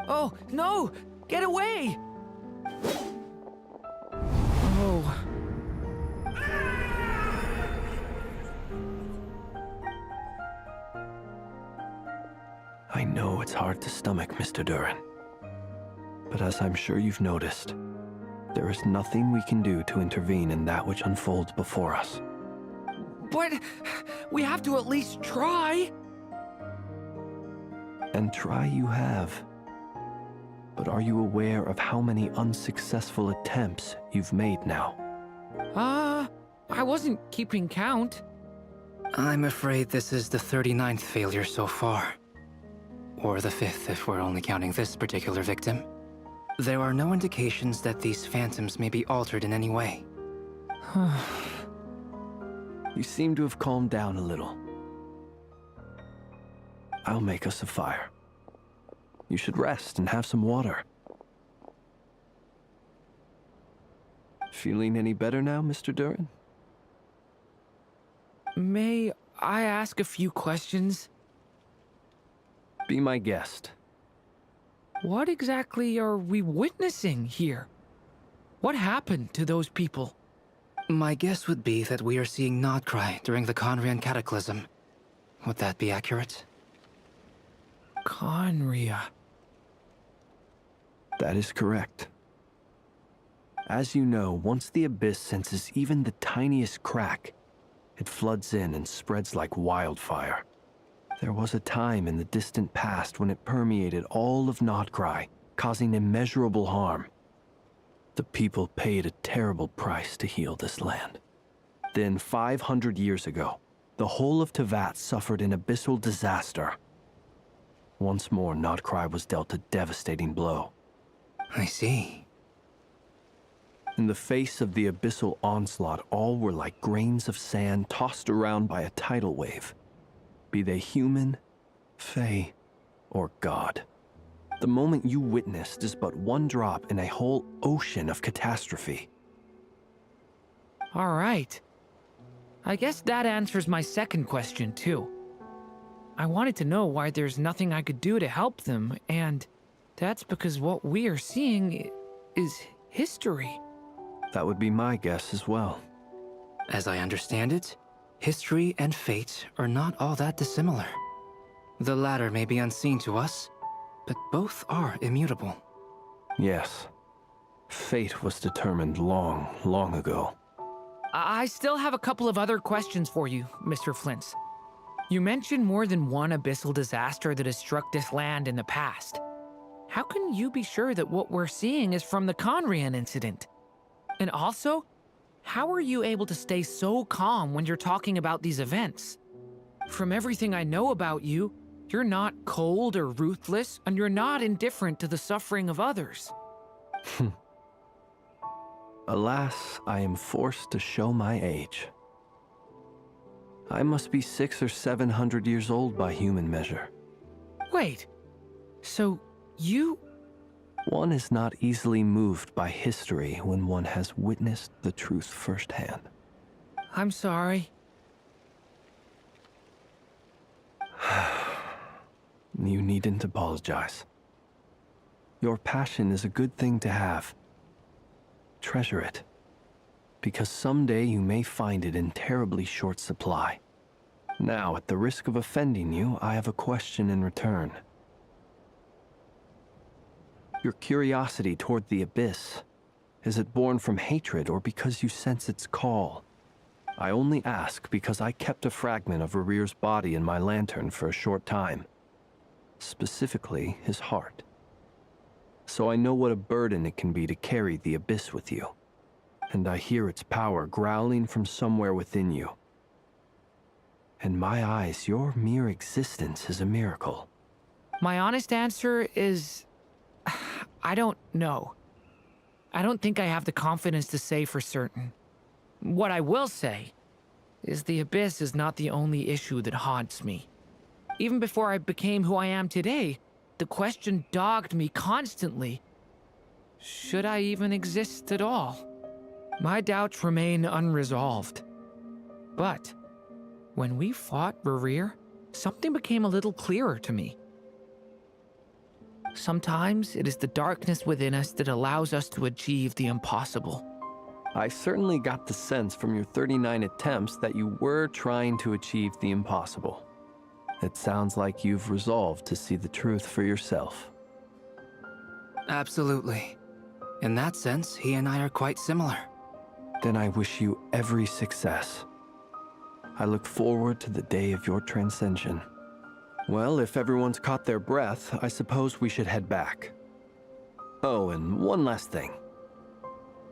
Oh, no! Get away! Oh. I know it's hard to stomach, Mr. Durin. But as I'm sure you've noticed, there is nothing we can do to intervene in that which unfolds before us. But we have to at least try. And try you have. But are you aware of how many unsuccessful attempts you've made now? I wasn't keeping count. I'm afraid this is the 39th failure so far. Or the 5th if we're only counting this particular victim. There are no indications that these phantoms may be altered in any way. You seem to have calmed down a little. I'll make us a fire. You should rest and have some water. Feeling any better now, Mr. Durin? May I ask a few questions? Be my guest. What exactly are we witnessing here? What happened to those people? My guess would be that we are seeing Nodcry during the Conrian Cataclysm. Would that be accurate? Conria. That is correct. As you know, once the Abyss senses even the tiniest crack, it floods in and spreads like wildfire. There was a time in the distant past when it permeated all of Nodcry, causing immeasurable harm. The people paid a terrible price to heal this land. Then, 500 years ago, the whole of Teyvat suffered an abyssal disaster. Once more, Nodcry was dealt a devastating blow. I see. In the face of the abyssal onslaught, all were like grains of sand tossed around by a tidal wave. Be they human, fae, or god. The moment you witnessed is but one drop in a whole ocean of catastrophe. All right. I guess that answers my second question, too. I wanted to know why there's nothing I could do to help them, and that's because what we are seeing is history. That would be my guess as well. As I understand it, history and fate are not all that dissimilar. The latter may be unseen to us, but both are immutable. Yes. Fate was determined long, long ago. I still have a couple of other questions for you, Mr. Flint's. You mentioned more than one abyssal disaster that has struck this land in the past. How can you be sure that what we're seeing is from the Conrian incident? And also, how are you able to stay so calm when you're talking about these events? From everything I know about you, you're not cold or ruthless, and you're not indifferent to the suffering of others. Alas, I am forced to show my age. I must be 600 or 700 years old by human measure. Wait, so you... One is not easily moved by history when one has witnessed the truth firsthand. I'm sorry. You needn't apologize. Your passion is a good thing to have. Treasure it, because someday you may find it in terribly short supply. Now, at the risk of offending you, I have a question in return. Your curiosity toward the Abyss, is it born from hatred or because you sense its call? I only ask because I kept a fragment of Rerear's body in my lantern for a short time. Specifically, his heart. So I know what a burden it can be to carry the Abyss with you. And I hear its power growling from somewhere within you. In my eyes, your mere existence is a miracle. My honest answer is... I don't know. I don't think I have the confidence to say for certain. What I will say is the Abyss is not the only issue that haunts me. Even before I became who I am today, the question dogged me constantly. Should I even exist at all? My doubts remain unresolved. But when we fought Rerear, something became a little clearer to me. Sometimes it is the darkness within us that allows us to achieve the impossible. I certainly got the sense from your 39 attempts that you were trying to achieve the impossible. It sounds like you've resolved to see the truth for yourself. Absolutely. In that sense, he and I are quite similar. Then I wish you every success. I look forward to the day of your transcension. Well, if everyone's caught their breath, I suppose we should head back. Oh, and one last thing.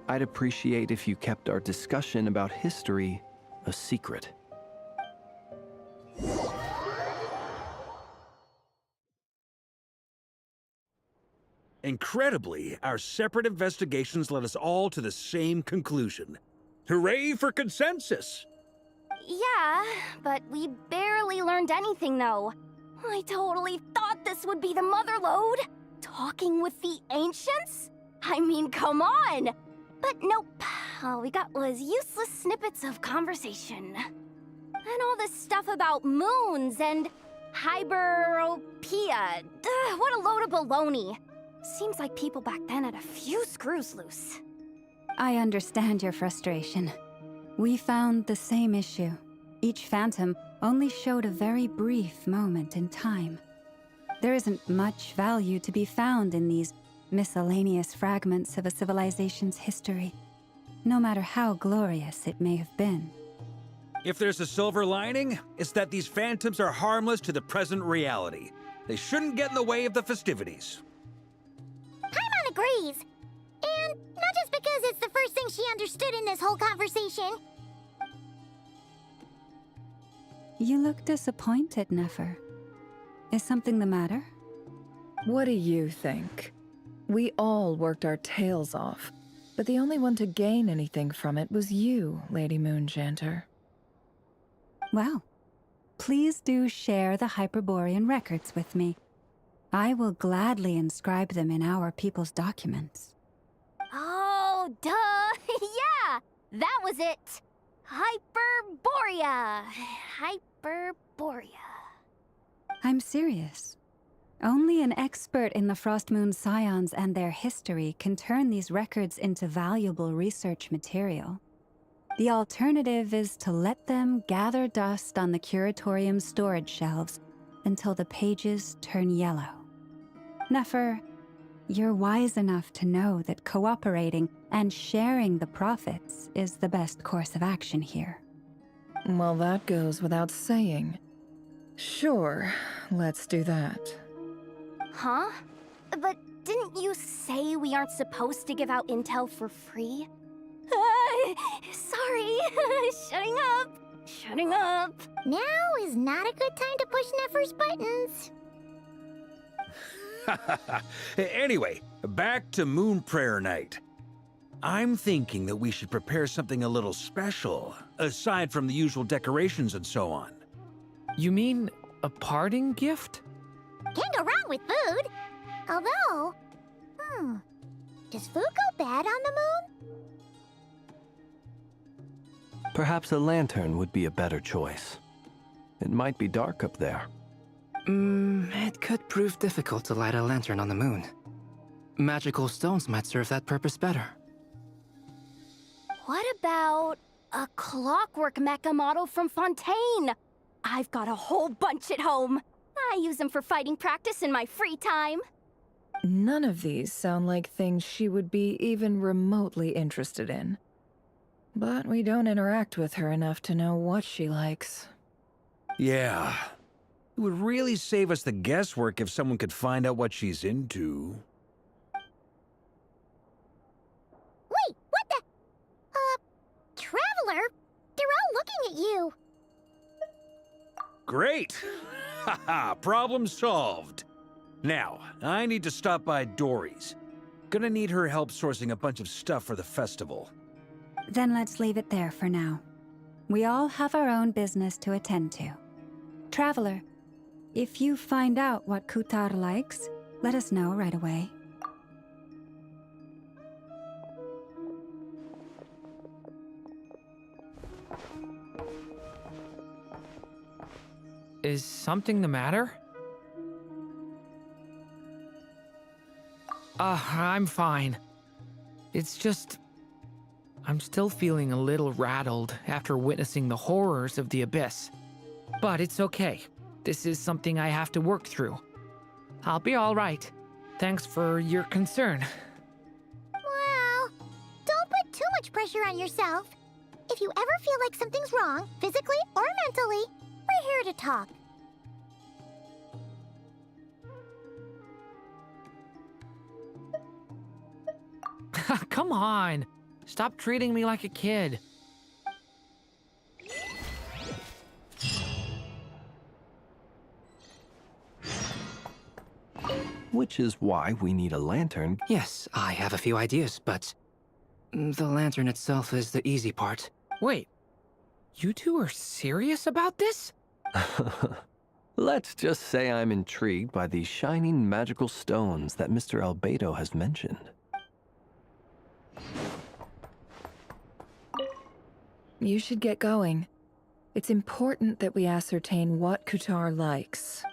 I'd appreciate if you kept our discussion about history a secret. Incredibly, our separate investigations led us all to the same conclusion. Hooray for consensus! Yeah, but we barely learned anything, though. I totally thought this would be the mother lode. Talking with the ancients? I mean, come on! But nope, all we got was useless snippets of conversation. And all this stuff about moons and hyperopia. What a load of baloney. Seems like people back then had a few screws loose. I understand your frustration. We found the same issue. Each phantom only showed a very brief moment in time. There isn't much value to be found in these miscellaneous fragments of a civilization's history, no matter how glorious it may have been. If there's a silver lining, it's that these phantoms are harmless to the present reality. They shouldn't get in the way of the festivities. Paimon agrees. And not just because it's the first thing she understood in this whole conversation. You look disappointed, Nefer. Is something the matter? What do you think? We all worked our tails off, but the only one to gain anything from it was you, Lady Moonjanter. Well, please do share the Hyperborean records with me. I will gladly inscribe them in our people's documents. Oh, duh! Yeah! That was it! Hyperborea! Hyperborea. I'm serious. Only an expert in the Frostmoon Scions and their history can turn these records into valuable research material. The alternative is to let them gather dust on the Curatorium's storage shelves until the pages turn yellow. Nefer, you're wise enough to know that cooperating and sharing the profits is the best course of action here. Well, that goes without saying. Sure, let's do that. Huh? But didn't you say we aren't supposed to give out intel for free? Sorry. Shutting up. Now is not a good time to push Nefer's buttons. Anyway, back to Moon Prayer Night. I'm thinking that we should prepare something a little special, aside from the usual decorations and so on. You mean a parting gift? Can't go wrong with food. Although, does food go bad on the moon? Perhaps a lantern would be a better choice. It might be dark up there. It could prove difficult to light a lantern on the moon. Magical stones might serve that purpose better. What about a clockwork mecha model from Fontaine? I've got a whole bunch at home. I use them for fighting practice in my free time. None of these sound like things she would be even remotely interested in. But we don't interact with her enough to know what she likes. Yeah. It would really save us the guesswork if someone could find out what she's into. Wait, what the? Traveler? They're all looking at you. Great! Haha, problem solved. Now, I need to stop by Dory's. Gonna need her help sourcing a bunch of stuff for the festival. Then let's leave it there for now. We all have our own business to attend to. Traveler, if you find out what Kutar likes, let us know right away. Is something the matter? I'm fine. It's just... I'm still feeling a little rattled after witnessing the horrors of the Abyss. But it's okay. This is something I have to work through. I'll be all right. Thanks for your concern. Well, don't put too much pressure on yourself. If you ever feel like something's wrong, physically or mentally, we're here to talk. Come on. Stop treating me like a kid. Which is why we need a lantern. Yes, I have a few ideas, but the lantern itself is the easy part. Wait, you two are serious about this? Let's just say I'm intrigued by these shining magical stones that Mr. Albedo has mentioned. You should get going. It's important that we ascertain what Kutar likes.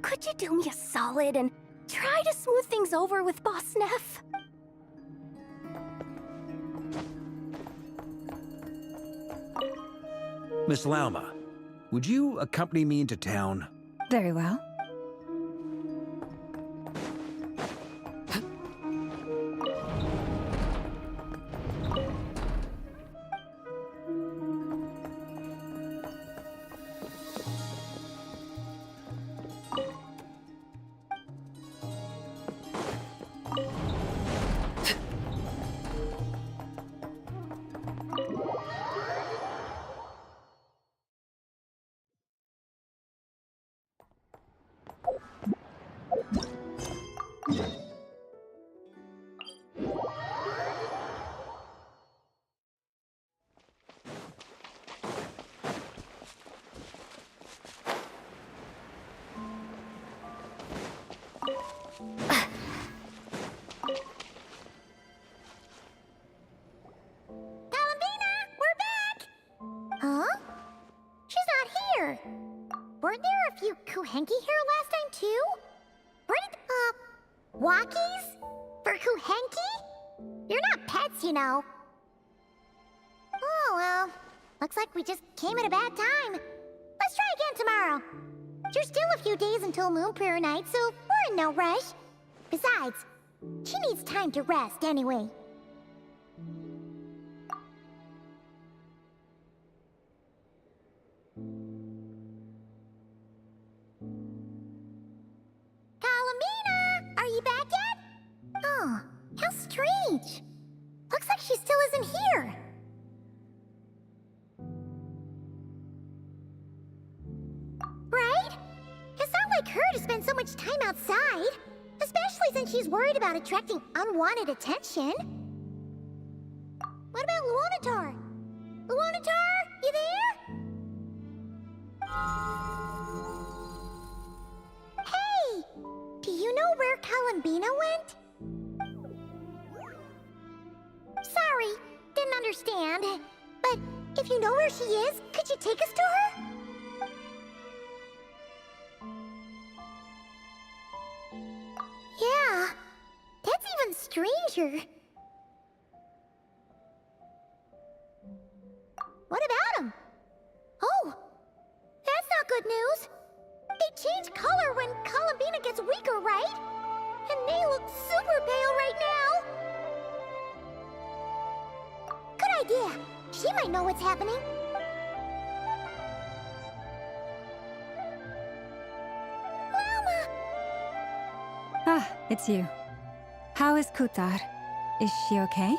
Could you do me a solid and try to smooth things over with Boss Neff? Miss Lauma, would you accompany me into town? Very well. Weren't there a few Kuhenki here last time, too? Where did, walkies? For Kuhenki? You're not pets, you know. Oh, well. Looks like we just came at a bad time. Let's try again tomorrow. There's still a few days until Moon Prayer Night, so we're in no rush. Besides, she needs time to rest anyway. Kalamina! Are you back yet? Oh, how strange. Looks like she still isn't here. Right? It's not like her to spend so much time outside. Especially since she's worried about attracting unwanted attention. What about Luonatar? Luonatar, you there? Hey! Do you know where Kalambina went? Sorry, didn't understand. But if you know where she is, could you take us to her? Yeah, that's even stranger. What about him? Oh, that's not good news. They change color when Columbina gets weaker, right? And they look super pale right now. Good idea. She might know what's happening. Mama! Ah, it's you. How is Kutar? Is she okay?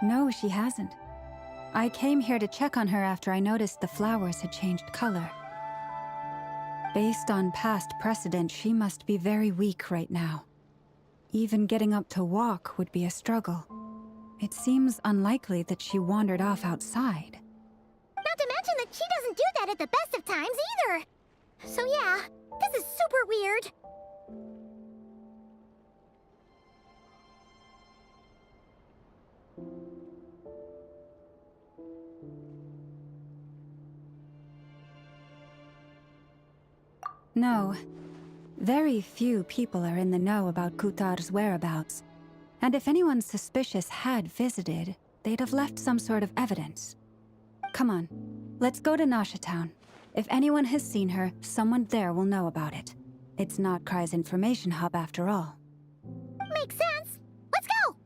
No, she hasn't. I came here to check on her after I noticed the flowers had changed color. Based on past precedent, she must be very weak right now. Even getting up to walk would be a struggle. It seems unlikely that she wandered off outside. Not to mention that she doesn't do that at the best of times either. So yeah, this is super weird. No. Very few people are in the know about Kutar's whereabouts. And if anyone suspicious had visited, they'd have left some sort of evidence. Come on, let's go to Nasha Town. If anyone has seen her, someone there will know about it. It's not Cry's information hub after all. Makes sense. Let's go!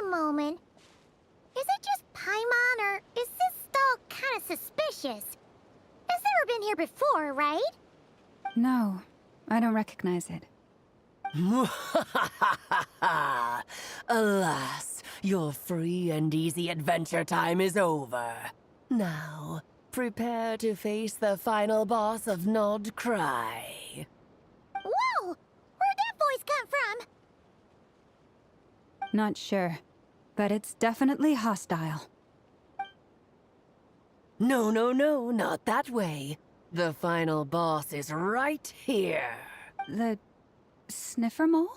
Moment. Is it just Paimon, or is this stall kind of suspicious? Has never been here before, right? No, I don't recognize it. Alas, your free and easy adventure time is over. Now, prepare to face the final boss of Nod Cry. Whoa! Where'd that voice come from? Not sure, but it's definitely hostile. No, no, no, not that way. The final boss is right here. The sniffer mole?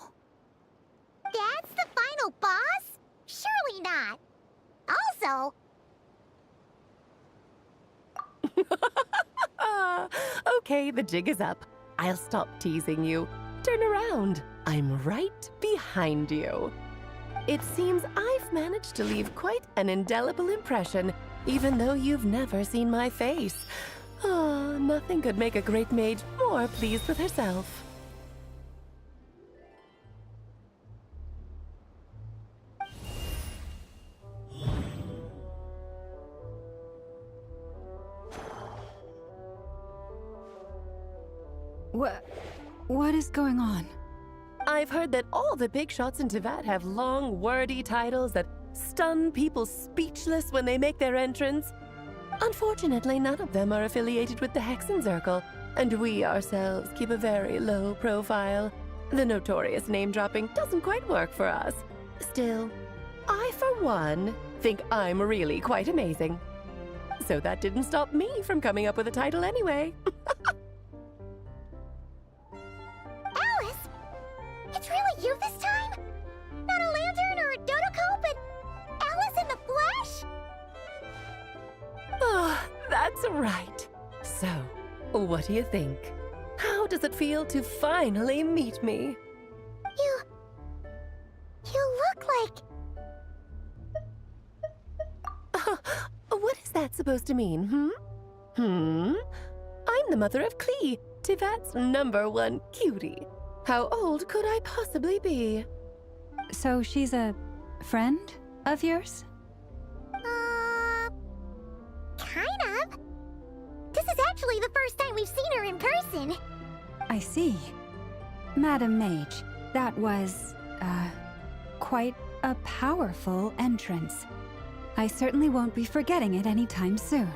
That's the final boss? Surely not. Also... Okay, the jig is up. I'll stop teasing you. Turn around. I'm right behind you. It seems I've managed to leave quite an indelible impression, even though you've never seen my face. Ah, nothing could make a great mage more pleased with herself. What is going on? I've heard that all the big shots in Teyvat have long, wordy titles that stun people speechless when they make their entrance. Unfortunately, none of them are affiliated with the Hexenzirkel, and we ourselves keep a very low profile. The notorious name-dropping doesn't quite work for us. Still, I, for one, think I'm really quite amazing. So that didn't stop me from coming up with a title anyway. Alice! It's really you this time? Not a lantern or a Dodoko, but Alice in the flesh? Oh, that's right. So, what do you think? How does it feel to finally meet me? You look like... What is that supposed to mean, I'm the mother of Klee, Teyvat's #1 cutie. How old could I possibly be? So she's a friend of yours? Kind of. first time we've seen her in person. I see. Madam Mage, that was, quite a powerful entrance. I certainly won't be forgetting it anytime soon.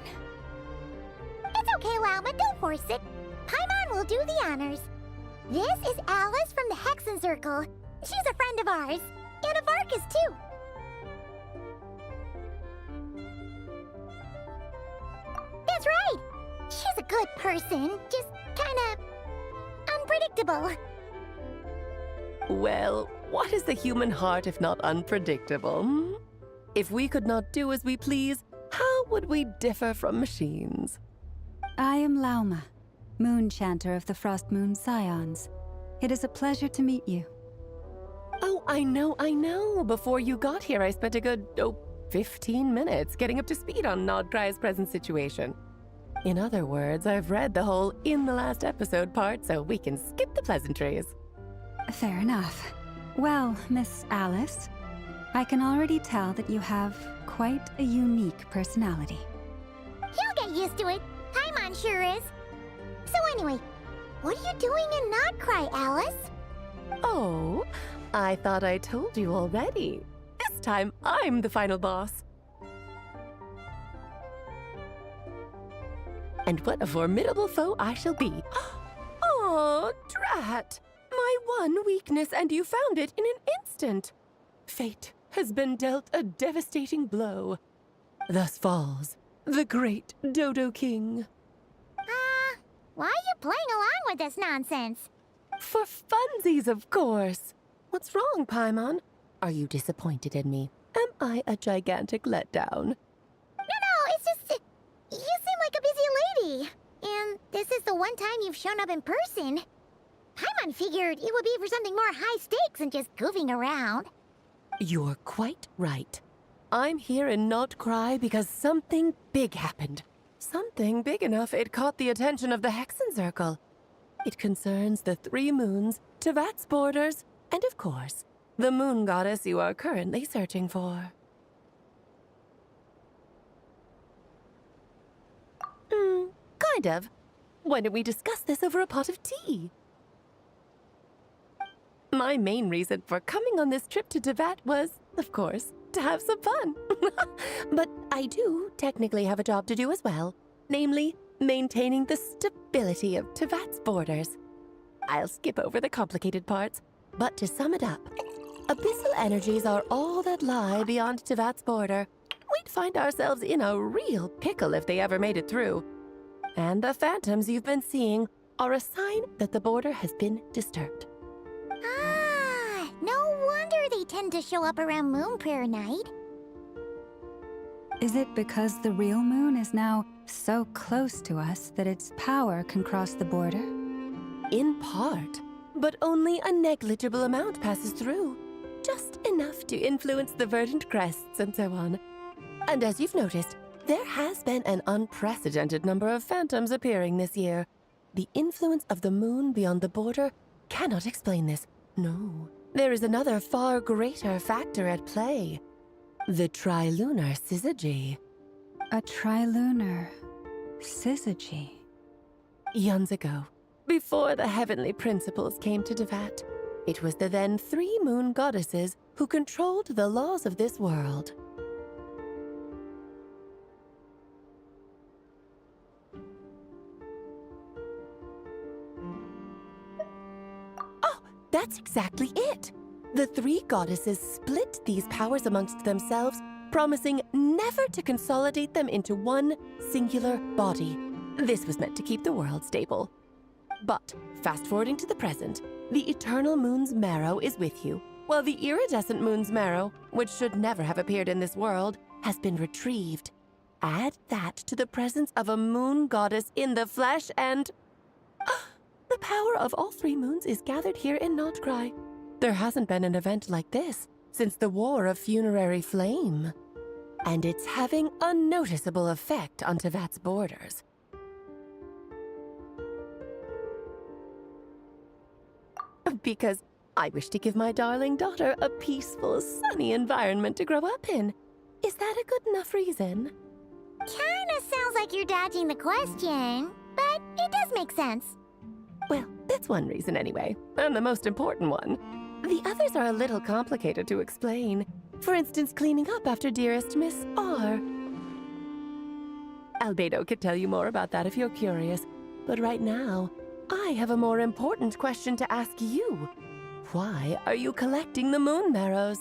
It's okay, Lauma, don't force it. Paimon will do the honors. This is Alice from the Hexen Circle. She's a friend of ours. And of Arcus, too. That's right. She's a good person, just kinda unpredictable. Well, what is the human heart if not unpredictable? Hmm? If we could not do as we please, how would we differ from machines? I am Lauma, Moon Chanter of the Frost Moon Scions. It is a pleasure to meet you. Oh, I know. Before you got here, I spent a good, 15 minutes getting up to speed on Nodcry's present situation. In other words, I've read the whole in the last episode part, so we can skip the pleasantries. Fair enough. Well, Miss Alice, I can already tell that you have quite a unique personality. He'll get used to it. Paimon sure is. So anyway, what are you doing in Nodcry, Alice? Oh, I thought I told you already. This time, I'm the final boss. And what a formidable foe I shall be. Oh, drat! My one weakness, and you found it in an instant. Fate has been dealt a devastating blow. Thus falls the great Dodo King. Why are you playing along with this nonsense? For funsies, of course. What's wrong, Paimon? Are you disappointed in me? Am I a gigantic letdown? No, it's just... you seem like a busy lady. And this is the one time you've shown up in person. Paimon figured it would be for something more high stakes than just goofing around. You're quite right. I'm here in Nodcry because something big happened. Something big enough it caught the attention of the Hexen Circle. It concerns the 3 moons, Tevat's borders, and of course, the moon goddess you are currently searching for. Kind of. Why don't we discuss this over a pot of tea? My main reason for coming on this trip to Tevat was, of course, to have some fun. But I do technically have a job to do as well, namely, maintaining the stability of Tevat's borders. I'll skip over the complicated parts, but to sum it up, abyssal energies are all that lie beyond Tevat's border. We'd find ourselves in a real pickle if they ever made it through. And the phantoms you've been seeing are a sign that the border has been disturbed. No wonder they tend to show up around Moon Prayer Night. Is it because the real moon is now so close to us that its power can cross the border? In part, but only a negligible amount passes through. Just enough to influence the verdant crests and so on. And as you've noticed, there has been an unprecedented number of phantoms appearing this year. The influence of the moon beyond the border cannot explain this. No, there is another far greater factor at play. The trilunar syzygy. A trilunar syzygy? Eons ago, before the heavenly principles came to Tevat, it was the then 3 moon goddesses who controlled the laws of this world. Oh, that's exactly it! The 3 goddesses split these powers amongst themselves, promising never to consolidate them into one singular body. This was meant to keep the world stable. But, fast-forwarding to the present, the eternal moon's marrow is with you, while the iridescent moon's marrow, which should never have appeared in this world, has been retrieved. Add that to the presence of a moon goddess in the flesh and... the power of all 3 moons is gathered here in Nodcry. There hasn't been an event like this since the War of Funerary Flame. And it's having a noticeable effect on Tevat's borders. Because I wish to give my darling daughter a peaceful, sunny environment to grow up in. Is that a good enough reason? Kinda sounds like you're dodging the question, but does make sense. Well, that's one reason anyway, and the most important one. The others are a little complicated to explain. For instance, cleaning up after dearest Miss R. Albedo could tell you more about that if you're curious, but right now, I have a more important question to ask you. Why are you collecting the moon marrows?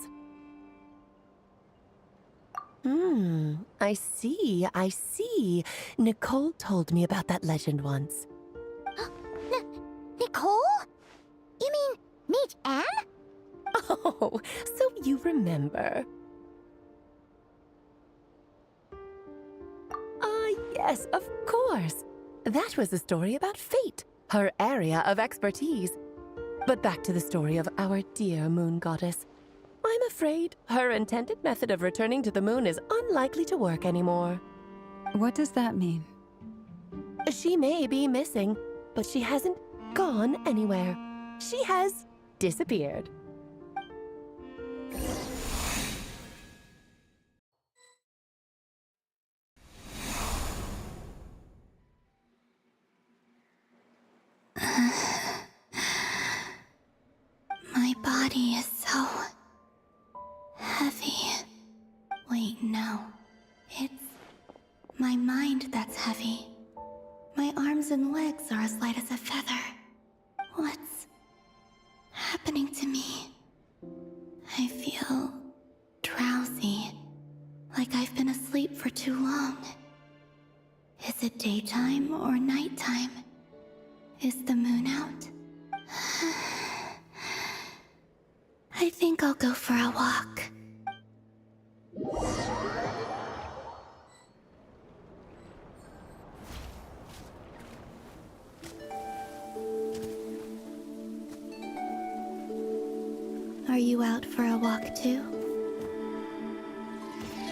I see. Nicole told me about that legend once. Nicole? You mean Mage Anne? Oh, so you remember. Yes, of course. That was a story about fate, her area of expertise. But back to the story of our dear moon goddess. I'm afraid her intended method of returning to the moon is unlikely to work anymore. What does that mean? She may be missing, but she hasn't gone anywhere. She has disappeared. My body is so heavy. Wait, no. It's my mind that's heavy. My arms and legs are as light as a feather. What's happening to me? I feel drowsy, like I've been asleep for too long. Is it daytime or nighttime? Is the moon out? I think I'll go for a walk. Are you out for a walk too?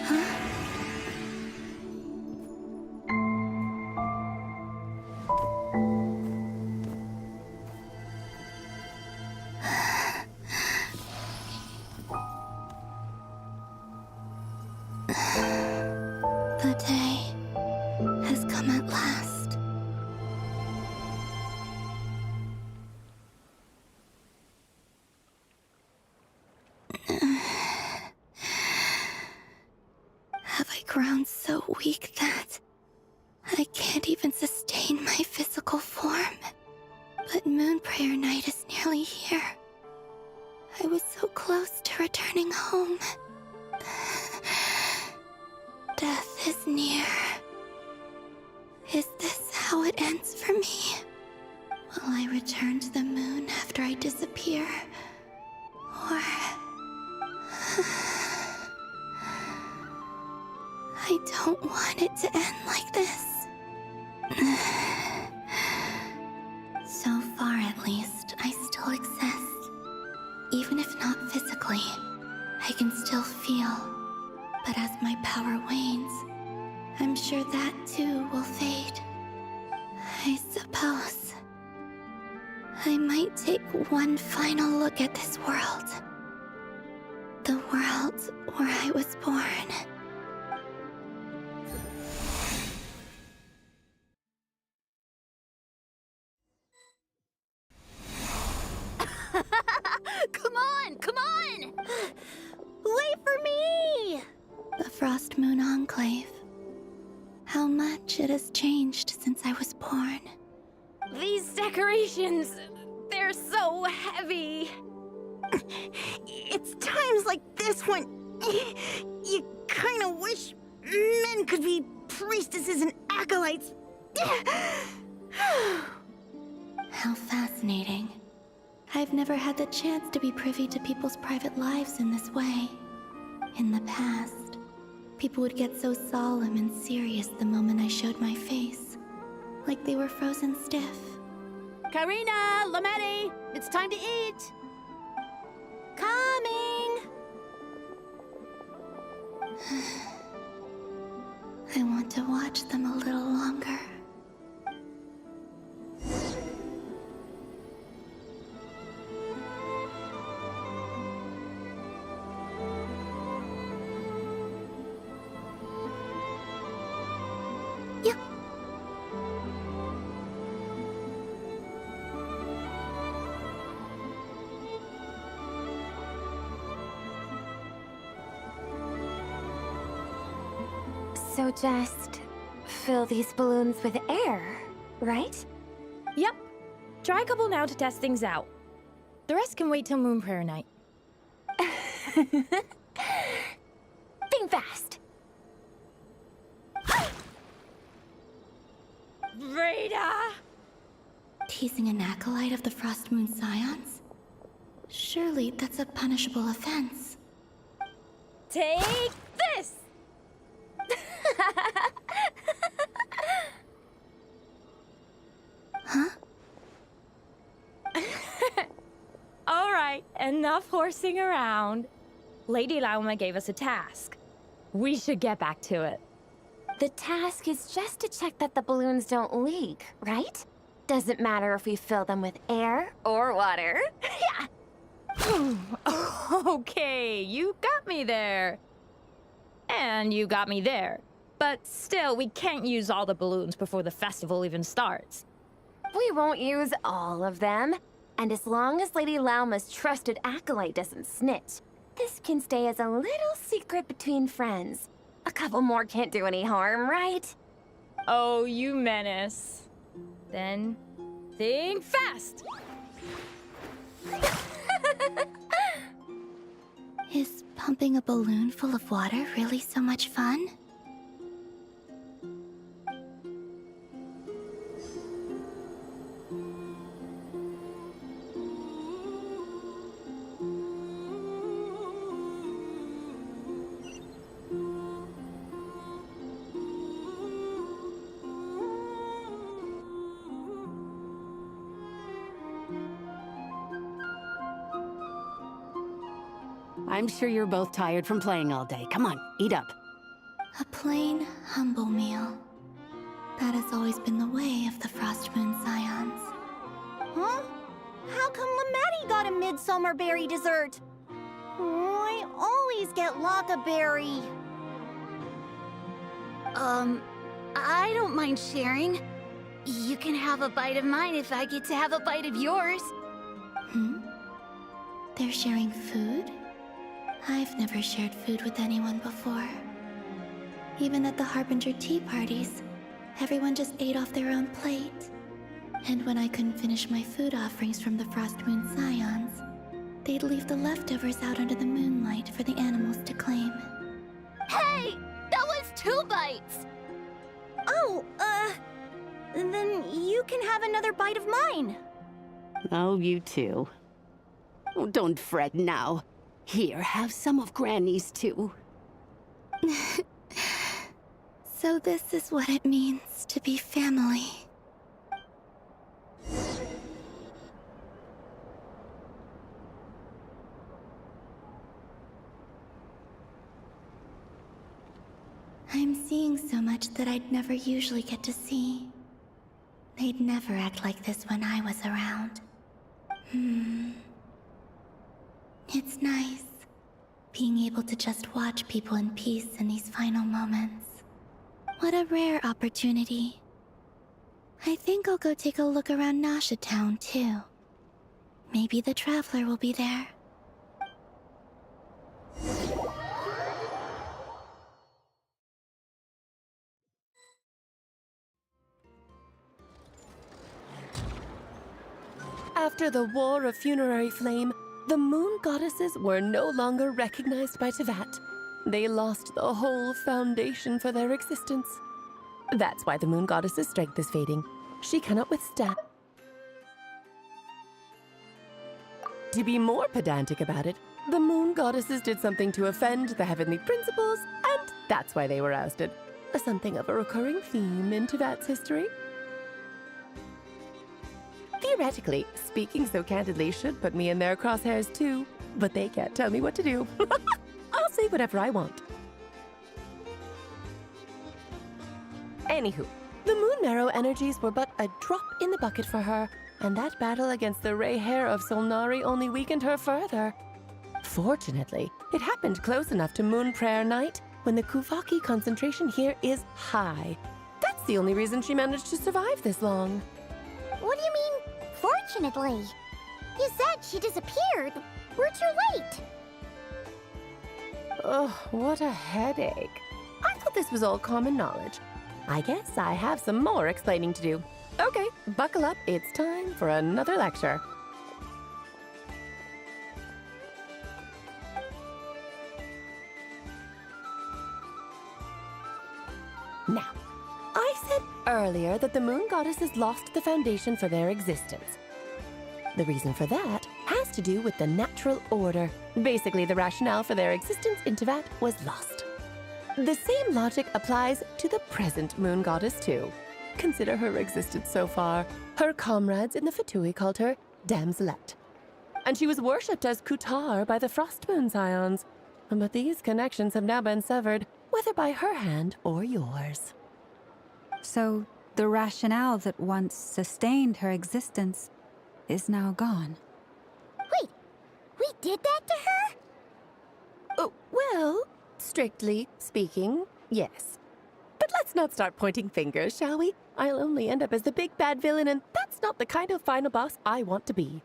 Huh? The day has come at last. Have I grown so weak that I can't even sustain my physical form? But Moon Prayer Night is nearly here. I was so close to returning home. Death is near. Is this how it ends for me? Will I return to the moon after I disappear? Or... I don't want it to end like this. So far, at least, I still exist. Even if not physically, I can still feel. But as my power wanes, I'm sure that too will fade. I suppose I might take one final look at this world. The world where I was born. Come on! Wait for me! The Frost Moon Enclave. How much it has changed since I was born. These decorations, they're so heavy. It's times like this when you kind of wish men could be priestesses and acolytes. How fascinating. I've never had the chance to be privy to people's private lives in this way. In the past, people would get so solemn and serious the moment I showed my face. Like they were frozen stiff. Karina, Lametti, it's time to eat. Coming! I want to watch them a little longer. So just fill these balloons with air, right? Yep. Try a couple now to test things out. The rest can wait till Moon Prayer Night. Think fast. Rita! Teasing an acolyte of the Frost Moon Scions? Surely that's a punishable offense. Take this! Huh? All right, enough horsing around. Lady Lauma gave us a task. We should get back to it. The task is just to check that the balloons don't leak, right? Doesn't matter if we fill them with air or water. Yeah. Okay, you got me there. And you got me there. But still, we can't use all the balloons before the festival even starts. We won't use all of them. And as long as Lady Lauma's trusted acolyte doesn't snitch, this can stay as a little secret between friends. A couple more can't do any harm, right? Oh, you menace. Then, think fast! Is pumping a balloon full of water really so much fun? I'm sure you're both tired from playing all day. Come on, eat up. A plain, humble meal. That has always been the way of the Frost Moon Scions. Huh? How come Lametti got a midsummer berry dessert? Oh, I always get Lockaberry. I don't mind sharing. You can have a bite of mine if I get to have a bite of yours. Hmm? They're sharing food? I've never shared food with anyone before. Even at the Harbinger tea parties, everyone just ate off their own plate. And when I couldn't finish my food offerings from the Frost Moon Scions, they'd leave the leftovers out under the moonlight for the animals to claim. Hey! That was 2 bites! Oh, then you can have another bite of mine. Oh, you too. Oh, don't fret now. Here, have some of Granny's too. So this is what it means to be family. I'm seeing so much that I'd never usually get to see. They'd never act like this when I was around. It's nice, being able to just watch people in peace in these final moments. What a rare opportunity. I think I'll go take a look around Nasha Town, too. Maybe the Traveler will be there. After the War of Funerary Flame, the Moon Goddesses were no longer recognized by Tevat. They lost the whole foundation for their existence. That's why the Moon Goddess's strength is fading. She cannot withstand. To be more pedantic about it, the Moon Goddesses did something to offend the heavenly principles, and that's why they were ousted. Something of a recurring theme in Tevat's history. Theoretically, speaking so candidly should put me in their crosshairs too, but they can't tell me what to do. I'll say whatever I want. Anywho, the Moon Marrow energies were but a drop in the bucket for her, and that battle against the Ray Hair of Solnari only weakened her further. Fortunately, it happened close enough to Moon Prayer Night when the Kuvaki concentration here is high. That's the only reason she managed to survive this long. What do you mean, fortunately? You said she disappeared. We're too late. Ugh, what a headache. I thought this was all common knowledge. I guess I have some more explaining to do. Okay, buckle up. It's time for another lecture. Now, I said earlier that the moon goddesses lost the foundation for their existence. The reason for that has to do with the natural order. Basically, the rationale for their existence in Tevat was lost. The same logic applies to the present moon goddess, too. Consider her existence so far. Her comrades in the Fatui called her Damselette. And she was worshipped as Kutar by the Frost Moon Scions. But these connections have now been severed, whether by her hand or yours. So, the rationale that once sustained her existence is now gone. Wait, we did that to her? Oh, well, strictly speaking, yes. But let's not start pointing fingers, shall we? I'll only end up as the big bad villain, and that's not the kind of final boss I want to be.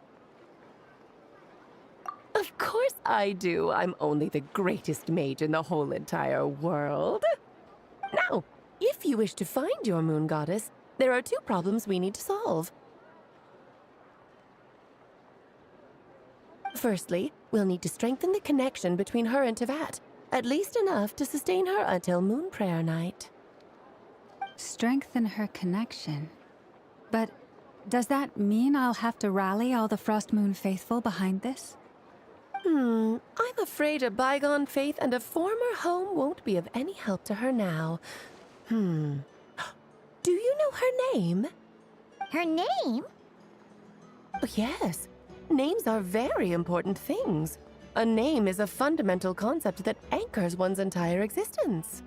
Of course I do. I'm only the greatest mage in the whole entire world. Now, if you wish to find your moon goddess, there are two problems we need to solve. Firstly, we'll need to strengthen the connection between her and Tevat, at least enough to sustain her until Moon Prayer Night. Strengthen her connection. But does that mean I'll have to rally all the Frost Moon faithful behind this? I'm afraid a bygone faith and a former home won't be of any help to her now. Do you know her name? Her name? Oh, yes. Names are very important things. A name is a fundamental concept that anchors one's entire existence.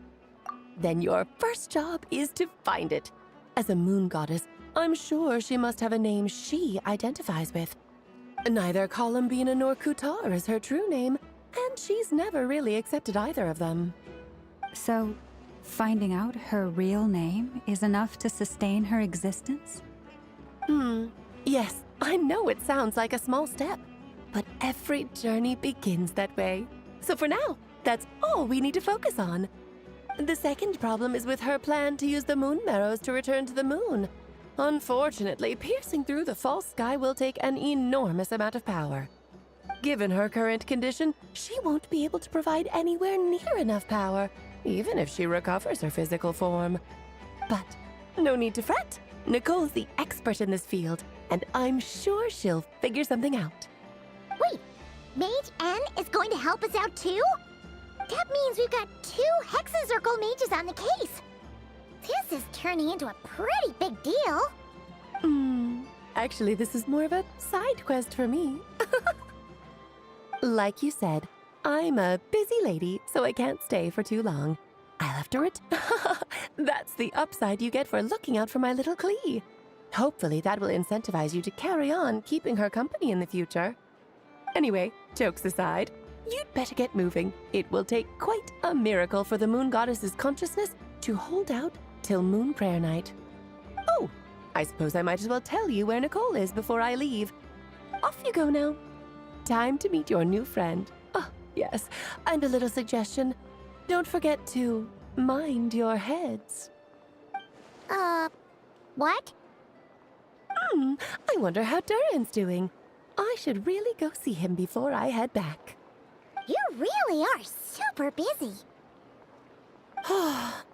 Then your first job is to find it. As a moon goddess, I'm sure she must have a name she identifies with. Neither Columbina nor Kutar is her true name, and she's never really accepted either of them. So, finding out her real name is enough to sustain her existence? Yes, I know it sounds like a small step, but every journey begins that way. So for now, that's all we need to focus on. The second problem is with her plan to use the moon marrows to return to the moon. Unfortunately, piercing through the false sky will take an enormous amount of power. Given her current condition, she won't be able to provide anywhere near enough power, even if she recovers her physical form. But no need to fret. Nicole's the expert in this field, and I'm sure she'll figure something out. Wait, Mage N is going to help us out too? That means we've got 2 Hexacircle mages on the case. This is turning into a pretty big deal. Actually, this is more of a side quest for me. Like you said, I'm a busy lady, so I can't stay for too long. I'll have to That's the upside you get for looking out for my little Klee. Hopefully that will incentivize you to carry on keeping her company in the future. Anyway, jokes aside, you'd better get moving. It will take quite a miracle for the moon goddess's consciousness to hold out till Moon Prayer Night. Oh, I suppose I might as well tell you where Nicole is before I leave. Off you go now. Time to meet your new friend. Oh, yes, and a little suggestion. Don't forget to mind your heads. What? I wonder how Durin's doing. I should really go see him before I head back. You really are super busy.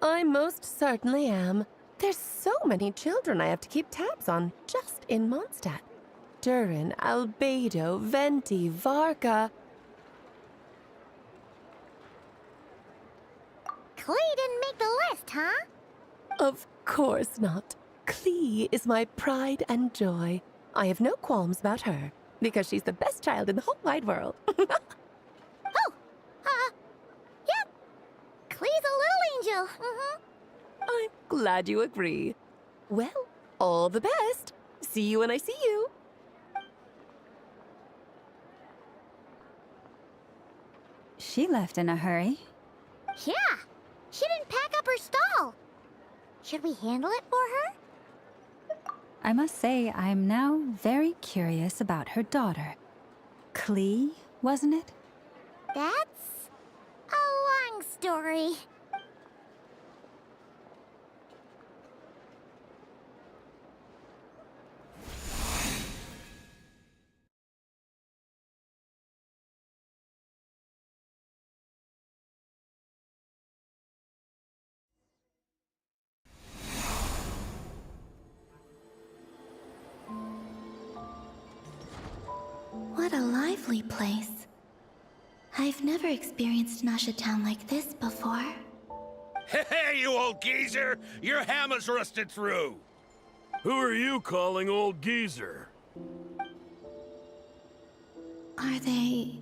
I most certainly am. There's so many children I have to keep tabs on just in Mondstadt. Durin, Albedo, Venti, Varka. Klee didn't make the list, huh? Of course not. Klee is my pride and joy. I have no qualms about her, because she's the best child in the whole wide world. Yep. Klee's a little angel. I'm glad you agree. Well, all the best. See you when I see you. She left in a hurry. Yeah, she didn't pack up her stall. Should we handle it for her? I must say, I'm now very curious about her daughter. Klee, wasn't it? That's a long story. lovely place. I've never experienced Nasha Town like this before. Hey, you old geezer! Your hammer's rusted through! Who are you calling old geezer? Are they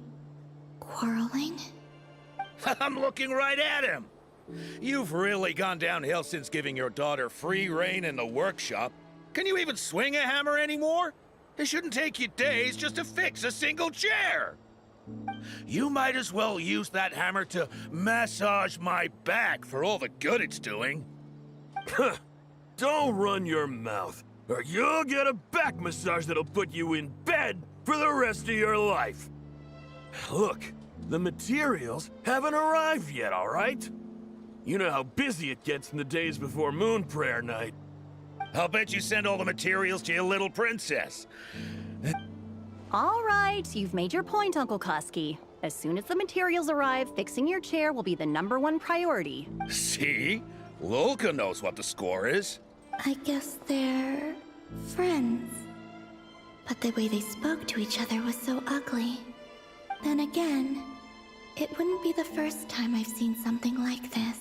quarreling? I'm looking right at him! You've really gone downhill since giving your daughter free rein in the workshop. Can you even swing a hammer anymore? It shouldn't take you days just to fix a single chair! You might as well use that hammer to massage my back for all the good it's doing. Don't run your mouth, or you'll get a back massage that'll put you in bed for the rest of your life. Look, the materials haven't arrived yet, all right? You know how busy it gets in the days before Moon Prayer Night. I'll bet you send all the materials to your little princess. All right, you've made your point, Uncle Kusky. As soon as the materials arrive, fixing your chair will be the #1 priority. See? Lolka knows what the score is. I guess they're friends. But the way they spoke to each other was so ugly. Then again, it wouldn't be the first time I've seen something like this.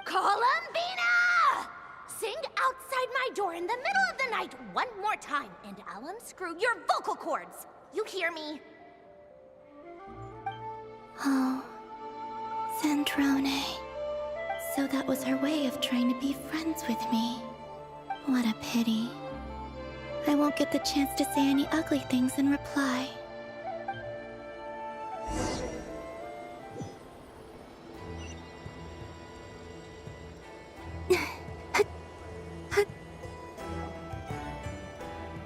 Columbina! Sing outside my door in the middle of the night one more time, and I'll unscrew your vocal cords. You hear me? Oh, Zandrone. So that was her way of trying to be friends with me. What a pity. I won't get the chance to say any ugly things in reply.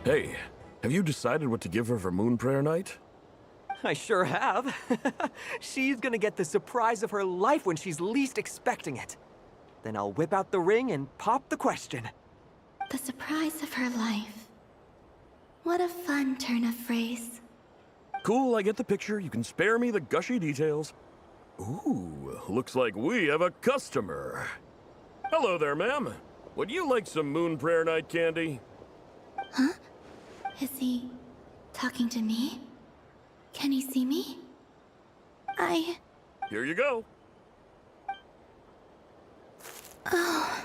Hey, have you decided what to give her for Moon Prayer Night? I sure have. She's gonna get the surprise of her life when she's least expecting it. Then I'll whip out the ring and pop the question. The surprise of her life. What a fun turn of phrase. Cool, I get the picture. You can spare me the gushy details. Ooh, looks like we have a customer. Hello there, ma'am. Would you like some Moon Prayer Night candy? Huh? Is he talking to me? Can he see me? Here you go. Oh.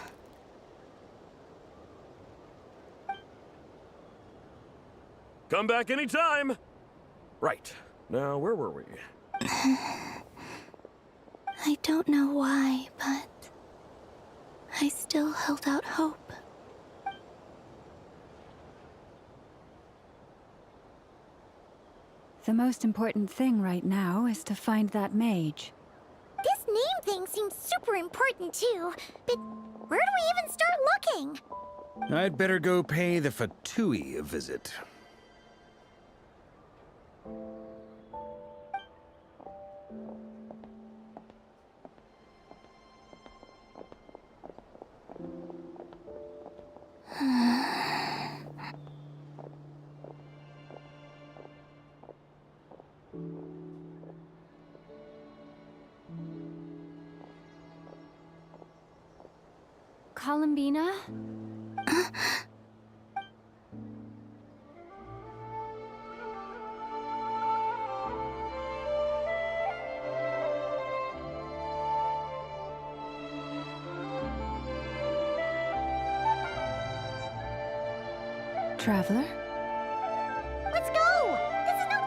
Come back anytime. Right. Now, where were we? I don't know why, but I still held out hope. The most important thing right now is to find that mage. This name thing seems super important too, but where do we even start looking? I'd better go pay the Fatui a visit. Columbina? Traveler? Let's go! This is no...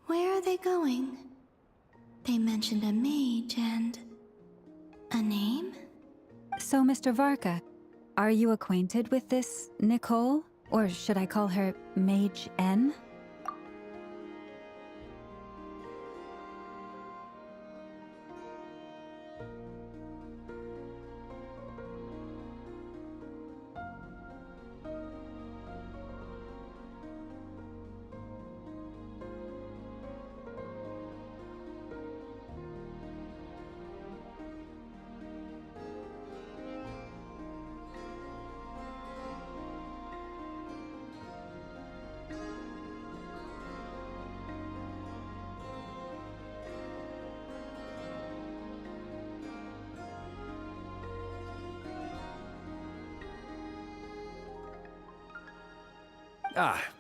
Where are they going? They mentioned a mage and A name? So, Mr. Varka, are you acquainted with this Nicole? Or should I call her Mage N?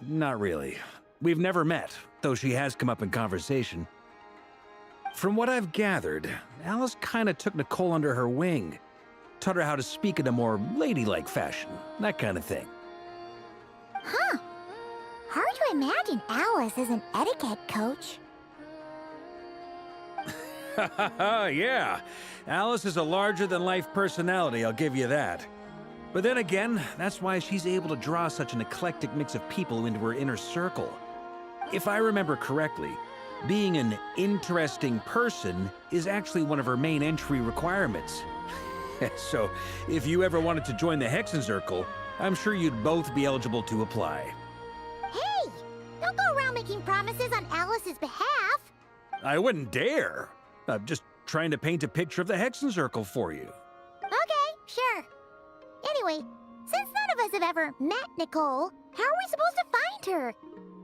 Not really. We've never met, though she has come up in conversation. From what I've gathered, Alice kinda took Nicole under her wing. Taught her how to speak in a more ladylike fashion, that kind of thing. Huh. Hard to imagine Alice as an etiquette coach. Yeah, Alice is a larger-than-life personality, I'll give you that. But then again, that's why she's able to draw such an eclectic mix of people into her inner circle. If I remember correctly, being an interesting person is actually one of her main entry requirements. So, if you ever wanted to join the Hexenzirkel, I'm sure you'd both be eligible to apply. Hey! Don't go around making promises on Alice's behalf. I wouldn't dare. I'm just trying to paint a picture of the Hexenzirkel for you. Okay, sure. Anyway, since none of us have ever met Nicole, how are we supposed to find her?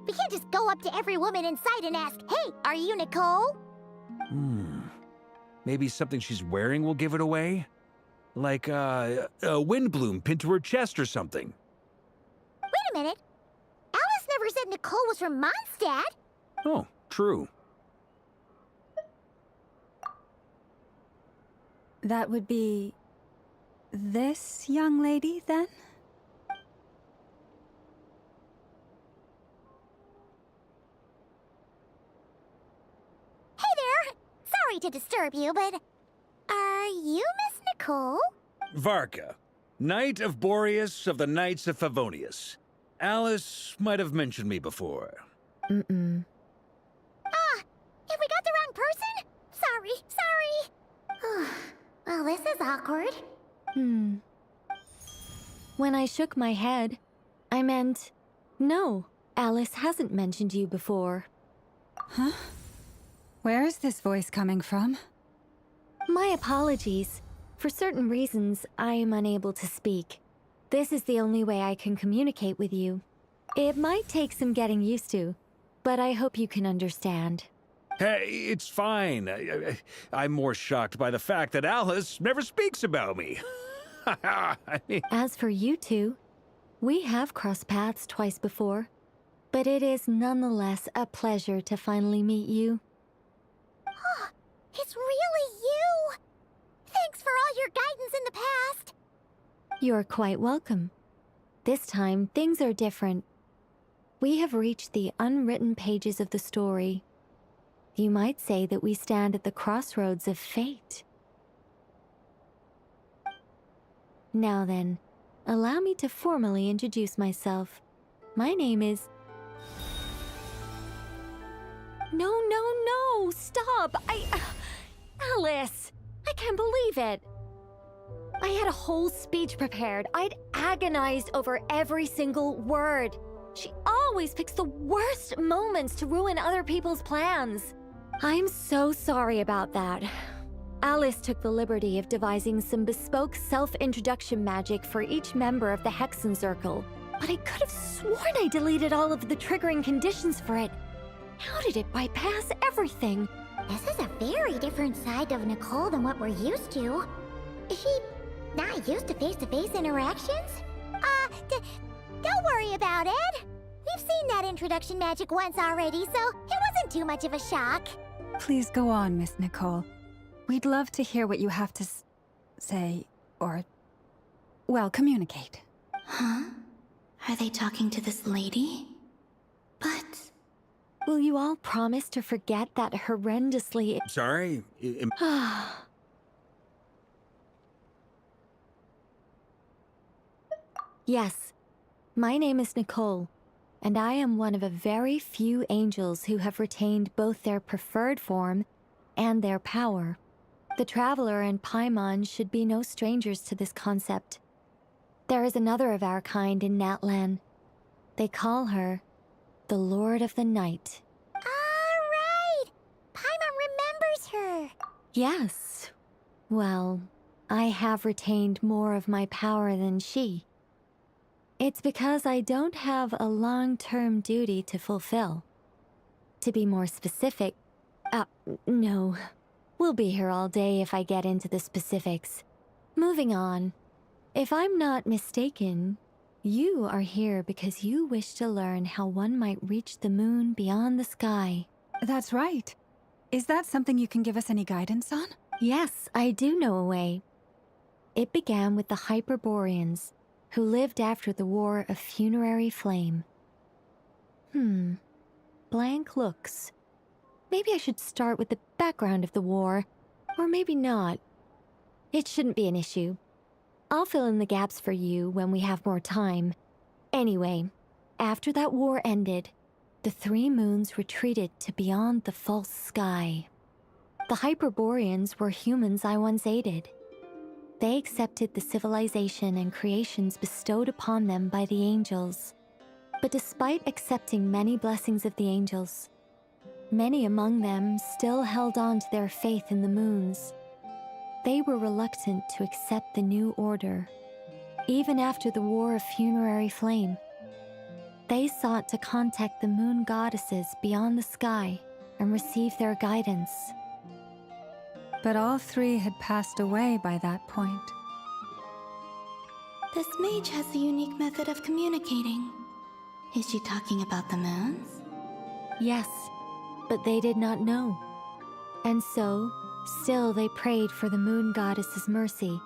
We can't just go up to every woman in sight and ask, "Hey, are you Nicole?" Maybe something she's wearing will give it away? Like, a windbloom pinned to her chest or something. Wait a minute. Alice never said Nicole was from Mondstadt. Oh, true. That would be this young lady, then? Hey there! Sorry to disturb you, but are you Miss Nicole? Varka, Knight of Boreas of the Knights of Favonius. Alice might have mentioned me before. Ah, have we got the wrong person? Sorry. Well, this is awkward. When I shook my head, I meant, no, Alice hasn't mentioned you before. Huh? Where is this voice coming from? My apologies. For certain reasons, I am unable to speak. This is the only way I can communicate with you. It might take some getting used to, but I hope you can understand. Hey, it's fine. I'm more shocked by the fact that Alice never speaks about me. As for you two, we have crossed paths twice before, but it is nonetheless a pleasure to finally meet you. It's really you! Thanks for all your guidance in the past. You're quite welcome. This time, things are different. We have reached the unwritten pages of the story. You might say that we stand at the crossroads of fate. Now then, allow me to formally introduce myself. My name is... No, stop! Alice! I can't believe it! I had a whole speech prepared. I'd agonized over every single word. She always picks the worst moments to ruin other people's plans. I'm so sorry about that. Alice took the liberty of devising some bespoke self-introduction magic for each member of the Hexenzirkel, but I could have sworn I deleted all of the triggering conditions for it. How did it bypass everything? This is a very different side of Nicole than what we're used to. Is she not used to face-to-face interactions? Don't worry about it. We've seen that introduction magic once already, so it wasn't too much of a shock. Please go on, Miss Nicole. We'd love to hear what you have to say, or, well, communicate. Huh? Are they talking to this lady? But... Will you all promise to forget that horrendously... Sorry? Yes, my name is Nicole, and I am one of a very few angels who have retained both their preferred form and their power. The Traveler and Paimon should be no strangers to this concept. There is another of our kind in Natlan. They call her the Lord of the Night. Right! Paimon remembers her. Yes. Well, I have retained more of my power than she. It's because I don't have a long-term duty to fulfill. To be more specific, no. We'll be here all day if I get into the specifics. Moving on. If I'm not mistaken, you are here because you wish to learn how one might reach the moon beyond the sky. That's right. Is that something you can give us any guidance on? Yes, I do know a way. It began with the Hyperboreans, who lived after the War of Funerary Flame. Blank looks. Maybe I should start with the background of the war, or maybe not. It shouldn't be an issue. I'll fill in the gaps for you when we have more time. Anyway, after that war ended, the three moons retreated to beyond the false sky. The Hyperboreans were humans I once aided. They accepted the civilization and creations bestowed upon them by the angels. But despite accepting many blessings of the angels, many among them still held on to their faith in the moons. They were reluctant to accept the new order, even after the War of Funerary Flame. They sought to contact the moon goddesses beyond the sky and receive their guidance. But all three had passed away by that point. This mage has a unique method of communicating. Is she talking about the moons? Yes, but they did not know. And so, still they prayed for the moon goddess's mercy.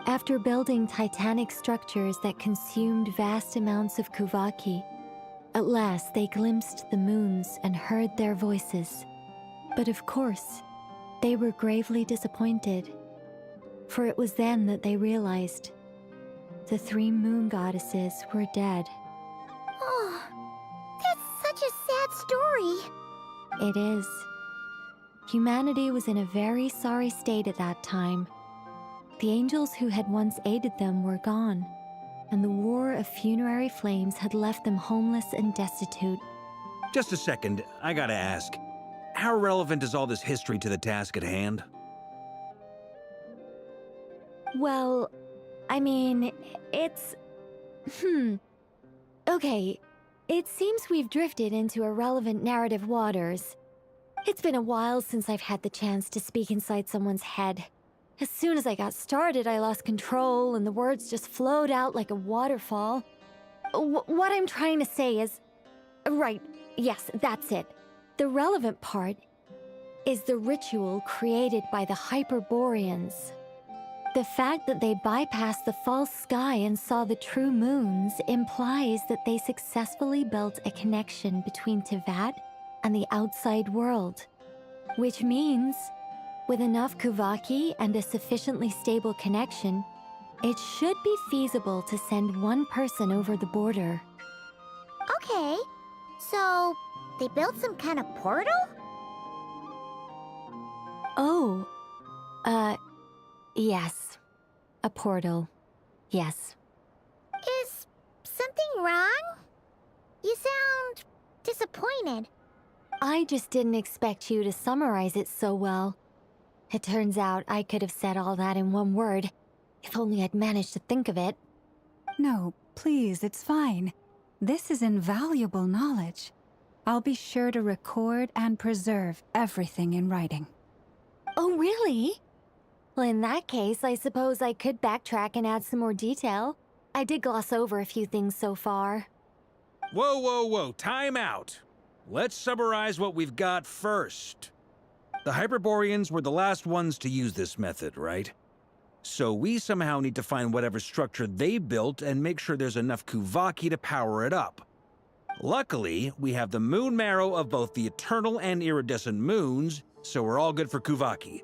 After building titanic structures that consumed vast amounts of Kuvaki, at last they glimpsed the moons and heard their voices. But of course, they were gravely disappointed, for it was then that they realized the three moon goddesses were dead. Oh, that's such a sad story. It is. Humanity was in a very sorry state at that time. The angels who had once aided them were gone, and the War of Funerary Flames had left them homeless and destitute. Just a second, I gotta ask. How relevant is all this history to the task at hand? Well, I mean, it's... Okay, it seems we've drifted into irrelevant narrative waters. It's been a while since I've had the chance to speak inside someone's head. As soon as I got started, I lost control and the words just flowed out like a waterfall. What I'm trying to say is... Right, yes, that's it. The relevant part is the ritual created by the Hyperboreans. The fact that they bypassed the false sky and saw the true moons implies that they successfully built a connection between Teyvat and the outside world. Which means, with enough Kuvaki and a sufficiently stable connection, it should be feasible to send one person over the border. Okay, so they built some kind of portal? Oh, yes. A portal. Yes. Is something wrong? You sound disappointed. I just didn't expect you to summarize it so well. It turns out I could have said all that in one word, if only I'd managed to think of it. No, please, it's fine. This is invaluable knowledge. I'll be sure to record and preserve everything in writing. Oh, really? Well, in that case, I suppose I could backtrack and add some more detail. I did gloss over a few things so far. Whoa, whoa, whoa, time out. Let's summarize what we've got first. The Hyperboreans were the last ones to use this method, right? So we somehow need to find whatever structure they built and make sure there's enough Kuvaki to power it up. Luckily, we have the moon marrow of both the eternal and iridescent moons, so we're all good for Kuvaki.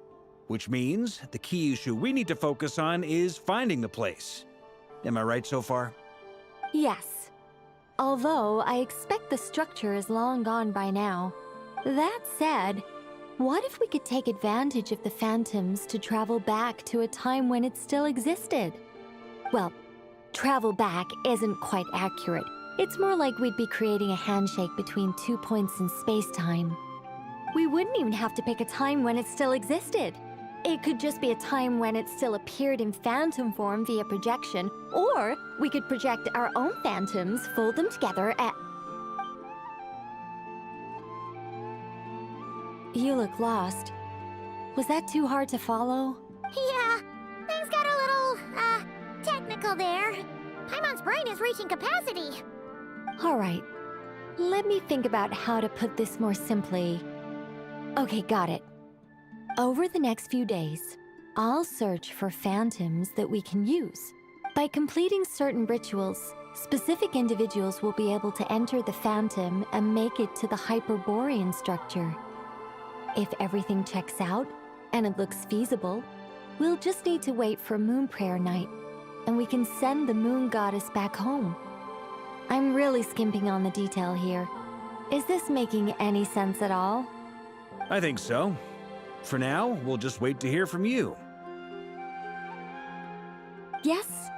Which means the key issue we need to focus on is finding the place. Am I right so far? Yes. Although I expect the structure is long gone by now. That said, what if we could take advantage of the phantoms to travel back to a time when it still existed? Well, travel back isn't quite accurate. It's more like we'd be creating a handshake between 2 points in space-time. We wouldn't even have to pick a time when it still existed. It could just be a time when it still appeared in phantom form via projection, or we could project our own phantoms, fold them together, and... You look lost. Was that too hard to follow? Yeah, things got a little, technical there. Paimon's brain is reaching capacity. All right. Let me think about how to put this more simply. Okay, got it. Over the next few days, I'll search for phantoms that we can use. By completing certain rituals, specific individuals will be able to enter the phantom and make it to the Hyperborean structure. If everything checks out, and it looks feasible, we'll just need to wait for Moon Prayer Night, and we can send the Moon Goddess back home. I'm really skimping on the detail here. Is this making any sense at all? I think so. For now, we'll just wait to hear from you. Yes.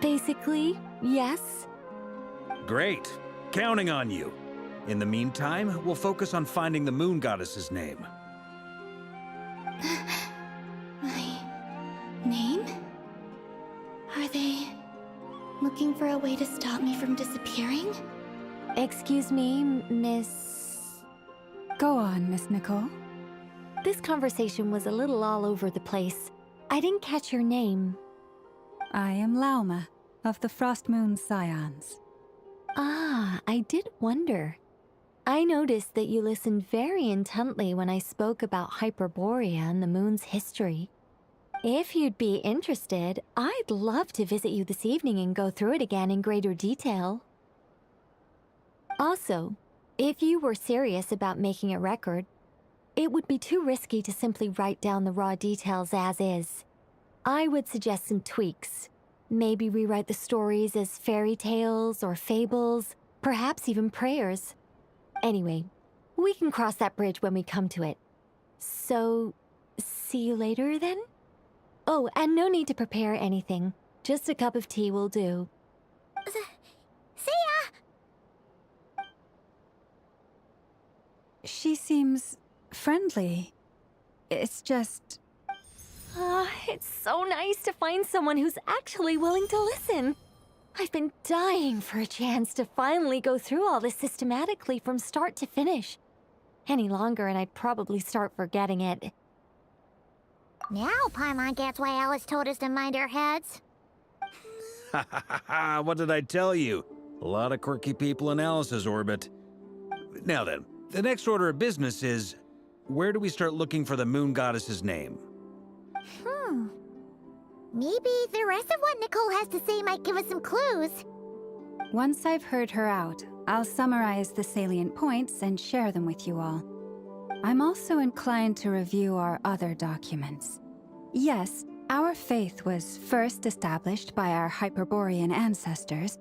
Basically, yes. Great. Counting on you. In the meantime, we'll focus on finding the Moon Goddess's name. My name? Are they looking for a way to stop me from disappearing? Excuse me, Miss... Go on, Miss Nicole. This conversation was a little all over the place. I didn't catch your name. I am Lauma, of the Frost Moon Scions. Ah, I did wonder. I noticed that you listened very intently when I spoke about Hyperborea and the moon's history. If you'd be interested, I'd love to visit you this evening and go through it again in greater detail. Also, if you were serious about making a record, it would be too risky to simply write down the raw details as is. I would suggest some tweaks. Maybe rewrite the stories as fairy tales or fables, perhaps even prayers. Anyway, we can cross that bridge when we come to it. So, see you later then? Oh, and no need to prepare anything. Just a cup of tea will do. See ya! She seems friendly. It's just... It's so nice to find someone who's actually willing to listen. I've been dying for a chance to finally go through all this systematically from start to finish. Any longer and I'd probably start forgetting it. Now Paimon gets why Alice told us to mind our heads. Ha ha ha ha! What did I tell you? A lot of quirky people in Alice's orbit. Now then, the next order of business is... where do we start looking for the Moon Goddess's name? Maybe the rest of what Nicole has to say might give us some clues. Once I've heard her out, I'll summarize the salient points and share them with you all. I'm also inclined to review our other documents. Yes, our faith was first established by our Hyperborean ancestors,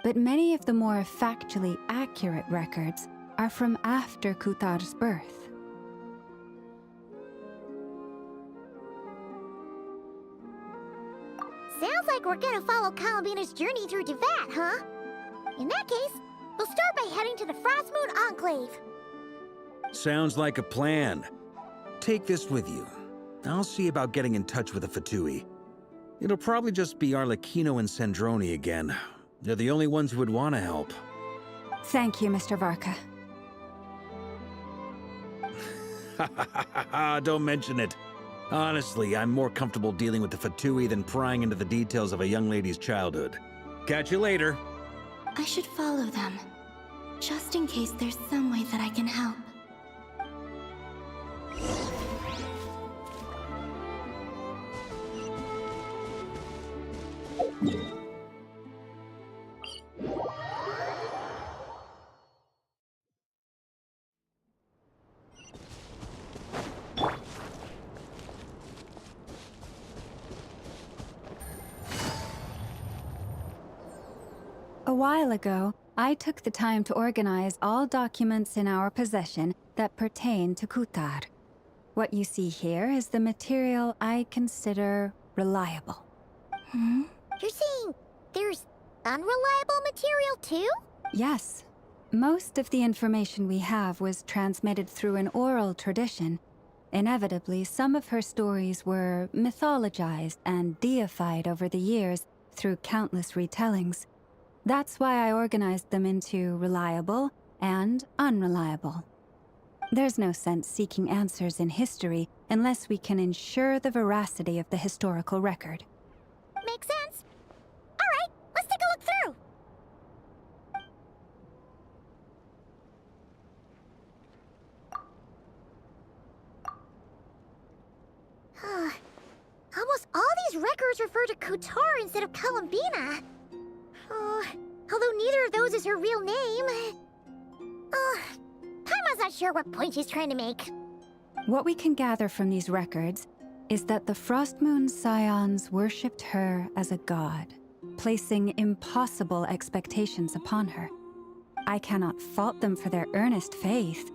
but many of the more factually accurate records are from after Kutar's birth. Sounds like we're gonna follow Columbina's journey through Devat, huh? In that case, we'll start by heading to the Frost Moon Enclave. Sounds like a plan. Take this with you. I'll see about getting in touch with the Fatui. It'll probably just be Arlecchino and Sandroni again. They're the only ones who would want to help. Thank you, Mr. Varka. Don't mention it. Honestly, I'm more comfortable dealing with the Fatui than prying into the details of a young lady's childhood. Catch you later. I should follow them, just in case there's some way that I can help. A while ago, I took the time to organize all documents in our possession that pertain to Kutar. What you see here is the material I consider reliable. You're saying there's unreliable material too? Yes. Most of the information we have was transmitted through an oral tradition. Inevitably, some of her stories were mythologized and deified over the years through countless retellings. That's why I organized them into reliable and unreliable. There's no sense seeking answers in history unless we can ensure the veracity of the historical record. Makes sense. All right, let's take a look through. Almost all these records refer to Kutar instead of Columbina. Although neither of those is her real name. Paimon's not sure what point she's trying to make. What we can gather from these records is that the Frostmoon Scions worshipped her as a god, placing impossible expectations upon her. I cannot fault them for their earnest faith,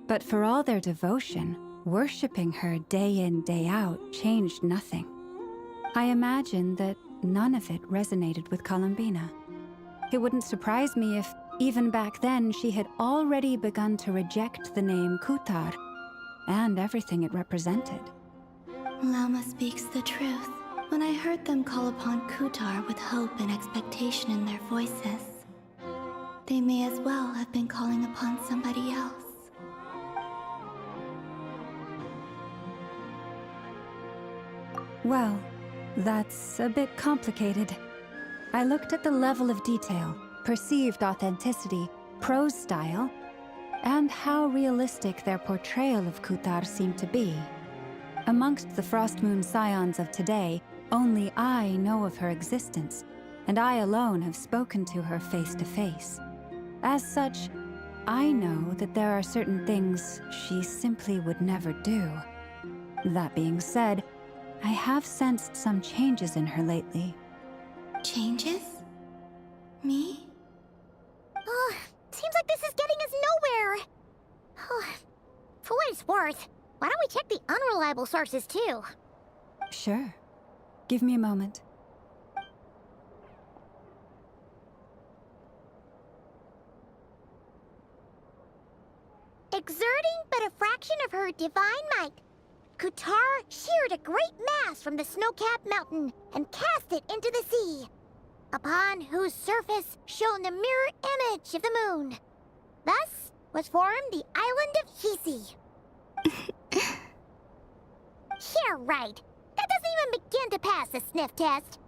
but for all their devotion, worshipping her day in, day out changed nothing. I imagine that none of it resonated with Columbina. It wouldn't surprise me if, even back then, she had already begun to reject the name Kutar and everything it represented. Lama speaks the truth. When I heard them call upon Kutar with hope and expectation in their voices, they may as well have been calling upon somebody else. Well, that's a bit complicated. I looked at the level of detail, perceived authenticity, prose style, and how realistic their portrayal of Kutar seemed to be. Amongst the Frostmoon Scions of today, only I know of her existence, and I alone have spoken to her face to face. As such, I know that there are certain things she simply would never do. That being said, I have sensed some changes in her lately. Changes? Me? Seems like this is getting us nowhere. For what it's worth, why don't we check the unreliable sources too? Sure. Give me a moment. Exerting but a fraction of her divine might, Kutar sheared a great mass from the snow-capped mountain and cast it into the sea, upon whose surface shone the mirror image of the moon. Thus was formed the island of Hisi. Yeah, right. That doesn't even begin to pass the sniff test.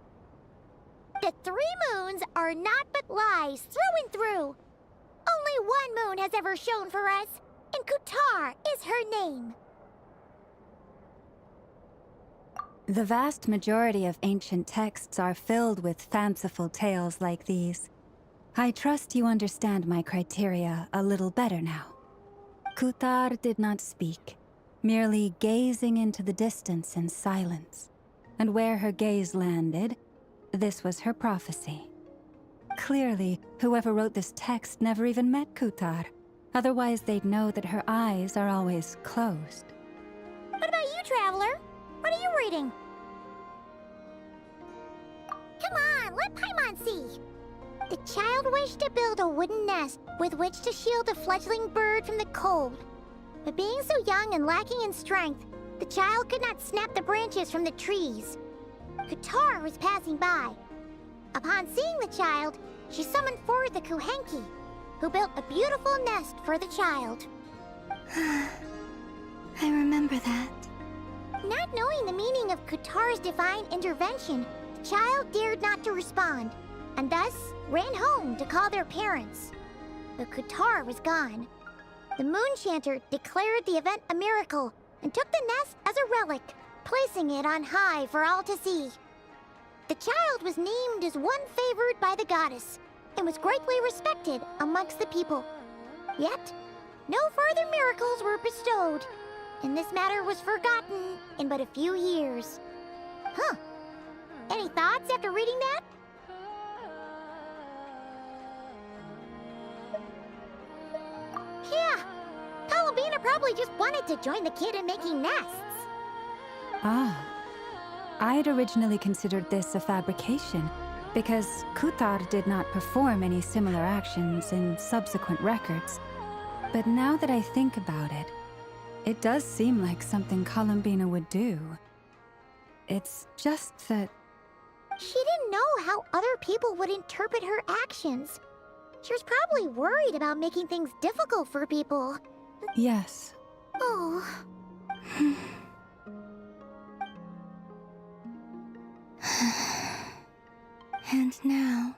The 3 moons are naught but lies through and through. Only one moon has ever shone for us, and Kutar is her name. The vast majority of ancient texts are filled with fanciful tales like these. I trust you understand my criteria a little better now. Kutar did not speak, merely gazing into the distance in silence. And where her gaze landed, this was her prophecy. Clearly, whoever wrote this text never even met Kutar. Otherwise, they'd know that her eyes are always closed. What about you, Traveler? What are you reading? Come on, let Paimon see. The child wished to build a wooden nest with which to shield a fledgling bird from the cold. But being so young and lacking in strength, the child could not snap the branches from the trees. Kutar was passing by. Upon seeing the child, she summoned forth the Kuhenki, who built a beautiful nest for the child. I remember that. Not knowing the meaning of Kutar's divine intervention, the child dared not to respond, and thus ran home to call their parents. But Kutar was gone. The Moon Chanter declared the event a miracle and took the nest as a relic, placing it on high for all to see. The child was named as one favored by the goddess and was greatly respected amongst the people. Yet, no further miracles were bestowed, and this matter was forgotten in but a few years. Huh. Any thoughts after reading that? probably just wanted to join the kid in making nests. Ah. I'd originally considered this a fabrication, because Kutar did not perform any similar actions in subsequent records. But now that I think about it, it does seem like something Columbina would do. It's just that... She didn't know how other people would interpret her actions. She was probably worried about making things difficult for people. Yes. Oh. And now,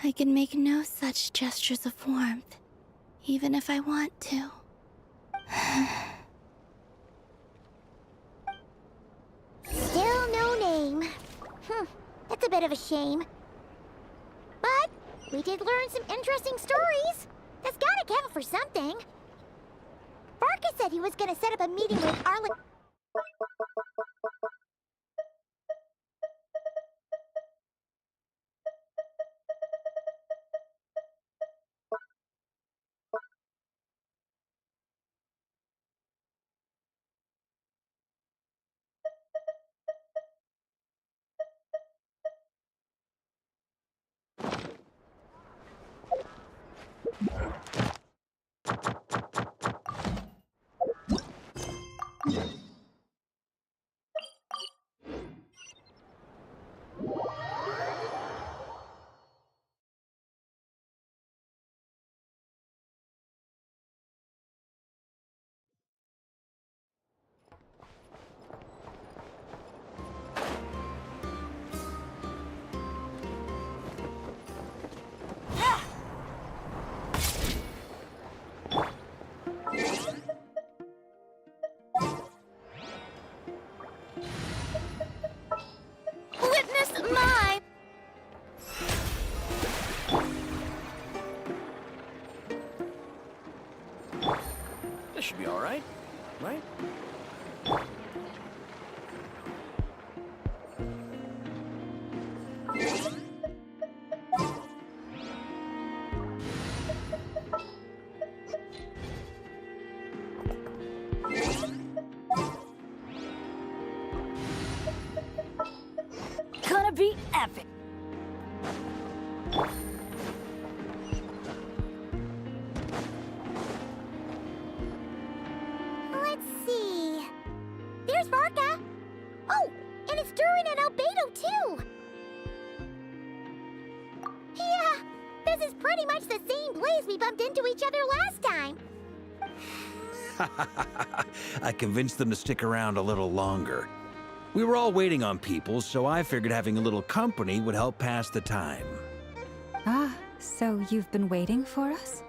I can make no such gestures of warmth, even if I want to. Still no name. That's a bit of a shame. But we did learn some interesting stories. That's gotta count for something. Varka said he was gonna set up a meeting with Arlen. Witness my... This should be all right, right? Gonna be epic. Let's see. There's Varka. Oh, and it's Durin and Albedo too. Yeah, this is pretty much the same place we bumped into each other last time. I convinced them to stick around a little longer. We were all waiting on people, so I figured having a little company would help pass the time. Ah, so you've been waiting for us?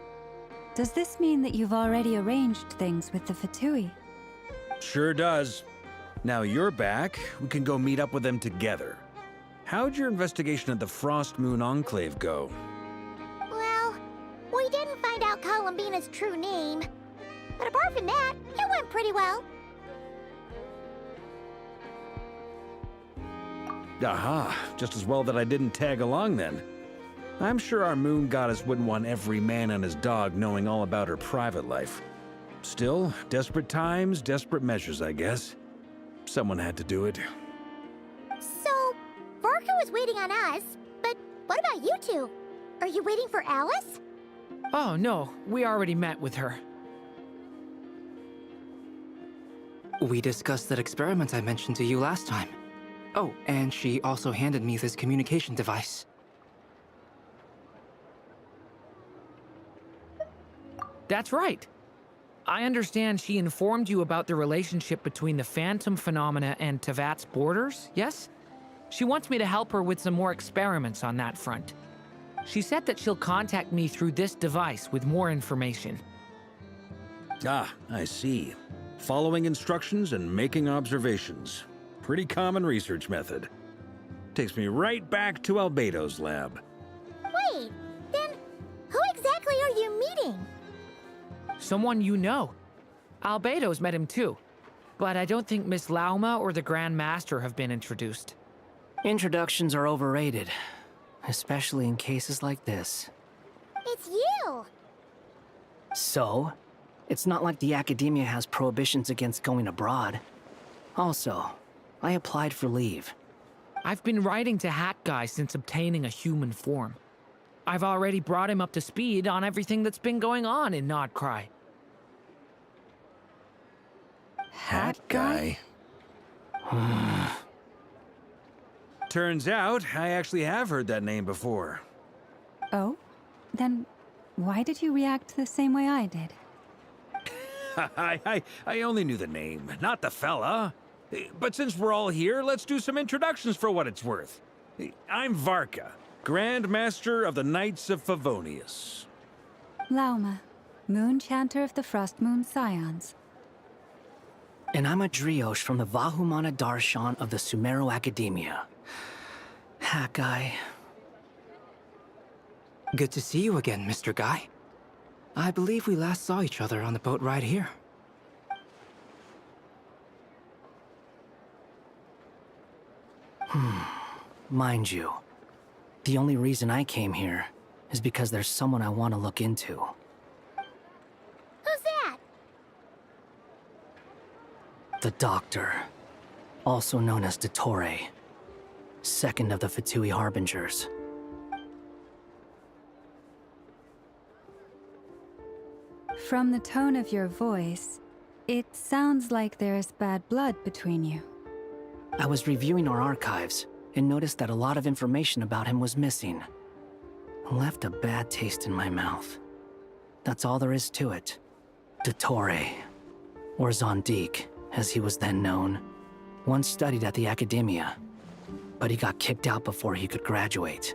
Does this mean that you've already arranged things with the Fatui? Sure does. Now you're back, we can go meet up with them together. How'd your investigation at the Frost Moon Enclave go? Well, we didn't find out Columbina's true name. But apart from that, it went pretty well. Aha, just as well that I didn't tag along then. I'm sure our moon goddess wouldn't want every man and his dog knowing all about her private life. Still, desperate times, desperate measures, I guess. Someone had to do it. So, Varka was waiting on us, but what about you two? Are you waiting for Alice? Oh, no. We already met with her. We discussed that experiment I mentioned to you last time. Oh, and she also handed me this communication device. That's right. I understand she informed you about the relationship between the phantom phenomena and Tevat's borders, yes? She wants me to help her with some more experiments on that front. She said that she'll contact me through this device with more information. Ah, I see. Following instructions and making observations. Pretty common research method. Takes me right back to Albedo's lab. Wait, then who exactly are you meeting? Someone you know. Albedo's met him too. But I don't think Miss Lauma or the Grand Master have been introduced. Introductions are overrated, especially in cases like this. It's you! So, It's not like the academia has prohibitions against going abroad. Also, I applied for leave. I've been writing to Hat Guy since obtaining a human form. I've already brought him up to speed on everything that's been going on in Nodcry. Hat Guy? Turns out, I actually have heard that name before. Oh? Then why did you react the same way I did? I only knew the name, not the fella. But since we're all here, let's do some introductions for what it's worth. I'm Varka, Grand Master of the Knights of Favonius. Lauma, Moon Chanter of the Frost Moon Scions. And I'm a Driosh from the Vahumana Darshan of the Sumeru Academia. Hat Guy. Good to see you again, Mr. Guy. I believe we last saw each other on the boat ride here. Mind you, the only reason I came here is because there's someone I want to look into. Who's that? The Doctor, also known as Dottore, second of the Fatui Harbingers. From the tone of your voice, it sounds like there's bad blood between you. I was reviewing our archives and noticed that a lot of information about him was missing. Left a bad taste in my mouth. That's all there is to it. Dottore, or Zondique, as he was then known, once studied at the Academia, but he got kicked out before he could graduate.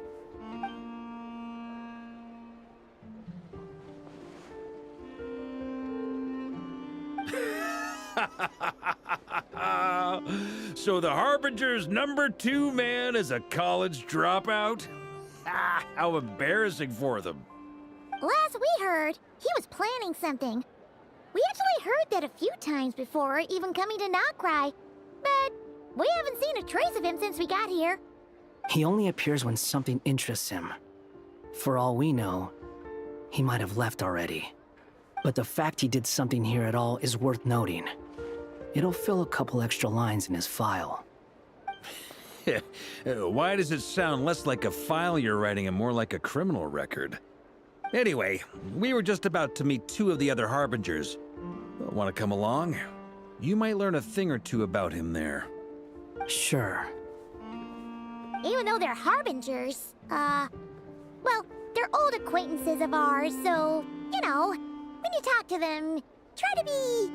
So the Harbinger's #2 man is a college dropout? How embarrassing for them. Last we heard, he was planning something. We actually heard that a few times before, even coming to Nodcry. But we haven't seen a trace of him since we got here. He only appears when something interests him. For all we know, he might have left already. But the fact he did something here at all is worth noting. It'll fill a couple extra lines in his file. Why does it sound less like a file you're writing and more like a criminal record? Anyway, we were just about to meet 2 of the other Harbingers. Want to come along? You might learn a thing or two about him there. Sure. Even though they're Harbingers, well, they're old acquaintances of ours, so, you know, when you talk to them, try to be...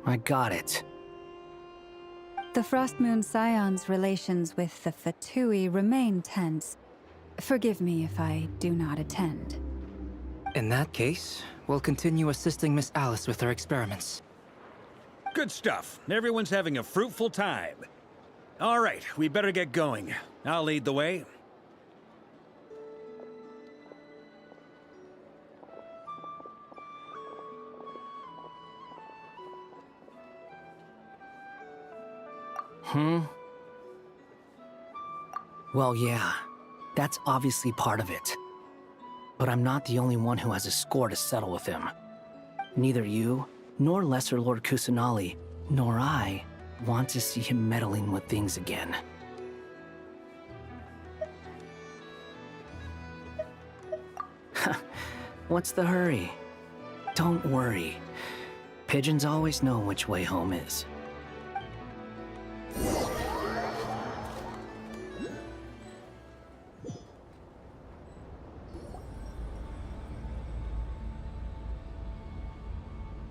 I got it. The Frost Moon Scions' relations with the Fatui remain tense. Forgive me if I do not attend. In that case, we'll continue assisting Miss Alice with her experiments. Good stuff. Everyone's having a fruitful time. All right, we better get going. I'll lead the way. Well, yeah. That's obviously part of it. But I'm not the only one who has a score to settle with him. Neither you, nor Lesser Lord Kusanali, nor I want to see him meddling with things again. What's the hurry? Don't worry. Pigeons always know which way home is.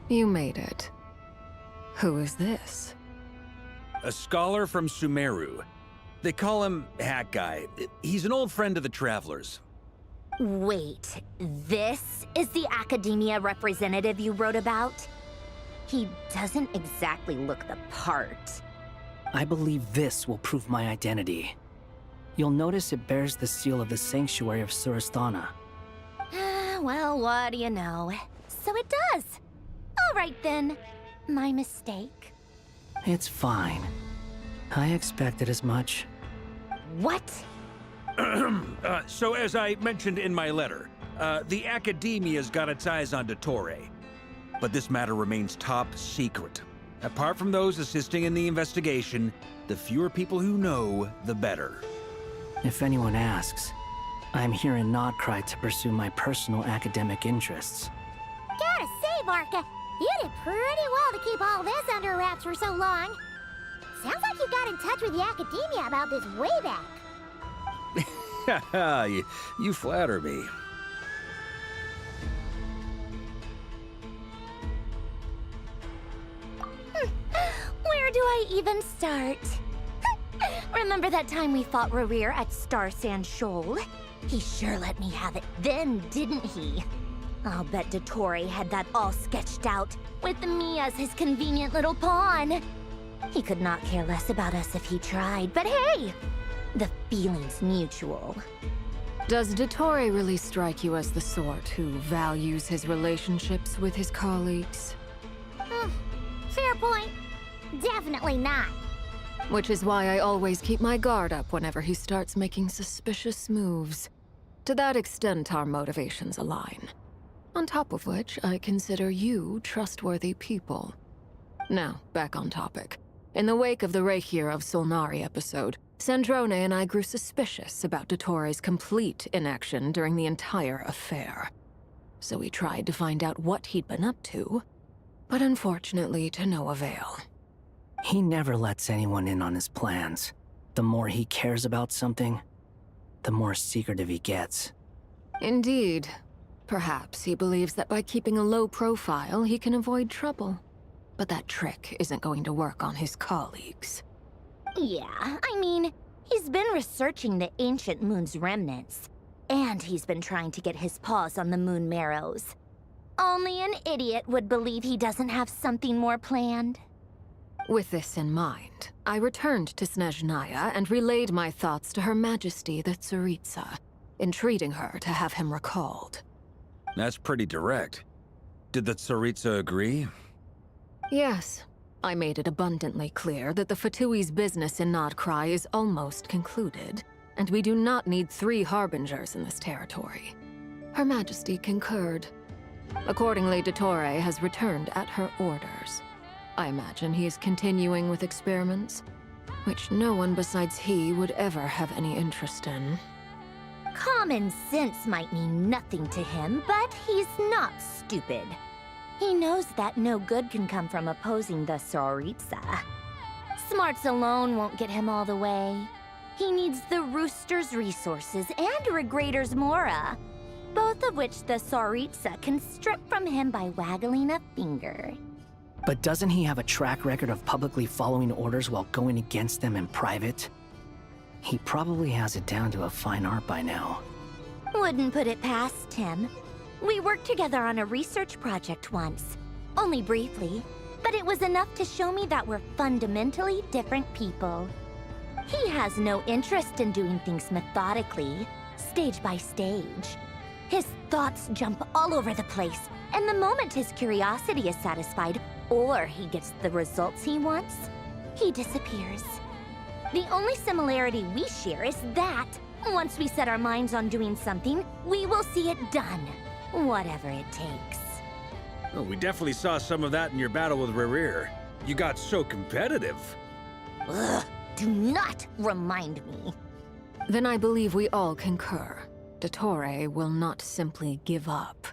You made it. Who is this? A scholar from Sumeru. They call him Hat Guy. He's an old friend of the Travelers. Wait, this is the Academia representative you wrote about? He doesn't exactly look the part. I believe this will prove my identity. You'll notice it bears the seal of the Sanctuary of Surasthana. Well, what do you know? So it does. All right then. My mistake. It's fine. I expected as much. What? So as I mentioned in my letter, The Academia's got its eyes on Dottore. But this matter remains top secret. Apart from those assisting in the investigation, the fewer people who know, the better. If anyone asks, I'm here in Nodcry to pursue my personal academic interests. Gotta say, Varka, you did pretty well to keep all this under wraps for so long. Sounds like you got in touch with the Academia about this way back. Haha, you flatter me. Where do I even start? Remember that time we fought Rerir at Star Sand Shoal? He sure let me have it then, didn't he? I'll bet Dottore had that all sketched out, with me as his convenient little pawn. He could not care less about us if he tried, but hey! The feeling's mutual. Does Dottore really strike you as the sort who values his relationships with his colleagues? Fair point. Definitely not. Which is why I always keep my guard up whenever he starts making suspicious moves. To that extent, our motivations align. On top of which, I consider you trustworthy people. Now, back on topic. In the wake of the Reikir of Solnari episode, Sandrone and I grew suspicious about Dottore's complete inaction during the entire affair. So we tried to find out what he'd been up to, but unfortunately to no avail. He never lets anyone in on his plans. The more he cares about something, the more secretive he gets. Indeed. Perhaps he believes that by keeping a low profile, he can avoid trouble. But that trick isn't going to work on his colleagues. Yeah, I mean, he's been researching the ancient moon's remnants. And he's been trying to get his paws on the moon marrows. Only an idiot would believe he doesn't have something more planned. With this in mind, I returned to Snezhnaya and relayed my thoughts to Her Majesty the Tsaritsa, entreating her to have him recalled. That's pretty direct. Did the Tsaritsa agree? Yes. I made it abundantly clear that the Fatui's business in Nodcry is almost concluded, and we do not need 3 harbingers in this territory. Her Majesty concurred. Accordingly, Dottore has returned at her orders. I imagine he is continuing with experiments, which no one besides he would ever have any interest in. Common sense might mean nothing to him, but he's not stupid. He knows that no good can come from opposing the Tsaritsa. Smarts alone won't get him all the way. He needs the Rooster's resources and Regrator's Mora, both of which the Tsaritsa can strip from him by waggling a finger. But doesn't he have a track record of publicly following orders while going against them in private? He probably has it down to a fine art by now. Wouldn't put it past him. We worked together on a research project once. Only briefly, but it was enough to show me that we're fundamentally different people. He has no interest in doing things methodically, stage by stage. His thoughts jump all over the place, and the moment his curiosity is satisfied, or he gets the results he wants, he disappears. The only similarity we share is that, once we set our minds on doing something, we will see it done, whatever it takes. Oh, we definitely saw some of that in your battle with Rerir. You got so competitive. Ugh, do not remind me. Then I believe we all concur. Dottore will not simply give up.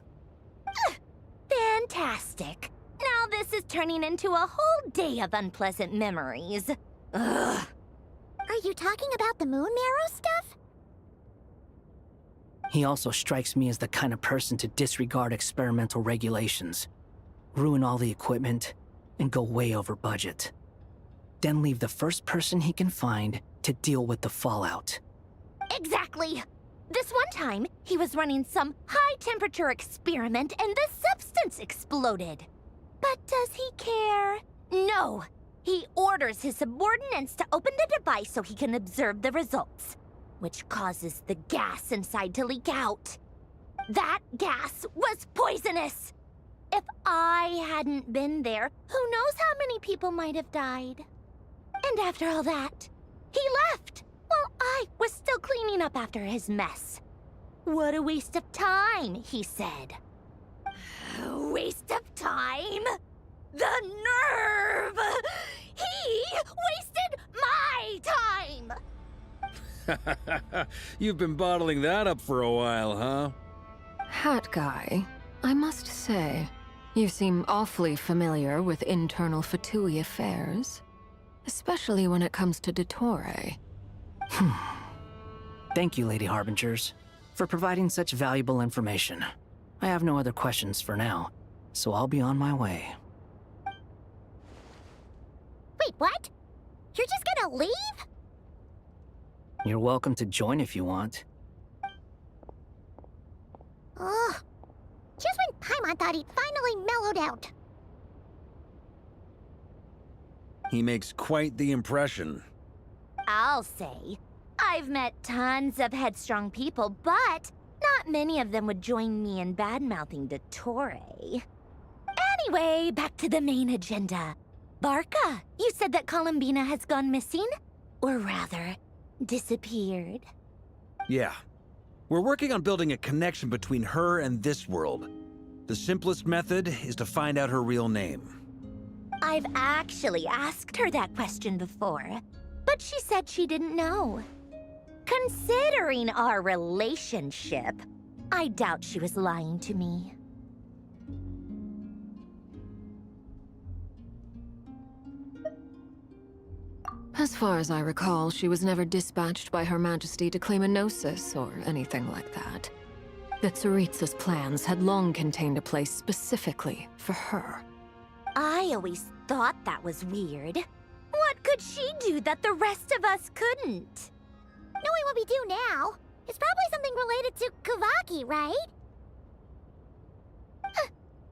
Fantastic. Now this is turning into a whole day of unpleasant memories. Ugh. Are you talking about the moon marrow stuff? He also strikes me as the kind of person to disregard experimental regulations, ruin all the equipment, and go way over budget. Then leave the first person he can find to deal with the fallout. Exactly. This one time, he was running some high-temperature experiment and the substance exploded. But does he care? No. He orders his subordinates to open the device so he can observe the results, which causes the gas inside to leak out. That gas was poisonous! If I hadn't been there, who knows how many people might have died. And after all that, he left, while I was still cleaning up after his mess. What a waste of time, he said. Waste of time? The nerve! He wasted my time! You've been bottling that up for a while, huh? Hat guy, I must say, you seem awfully familiar with internal Fatui affairs. Especially when it comes to Dottore. Thank you, Lady Harbingers, for providing such valuable information. I have no other questions for now, so I'll be on my way. Wait, what? You're just gonna leave? You're welcome to join if you want. Ugh. Just when Paimon thought he'd finally mellowed out. He makes quite the impression. I'll say. I've met tons of headstrong people, but not many of them would join me in bad-mouthing Dottore. Anyway, back to the main agenda. Barca, you said that Columbina has gone missing? Or rather, disappeared. Yeah. We're working on building a connection between her and this world. The simplest method is to find out her real name. I've actually asked her that question before, but she said she didn't know. Considering our relationship, I doubt she was lying to me. As far as I recall, she was never dispatched by Her Majesty to claim a gnosis or anything like that. The Tsaritsa's plans had long contained a place specifically for her. I always thought that was weird. What could she do that the rest of us couldn't? Knowing what we do now, it's probably something related to Kavaki, right?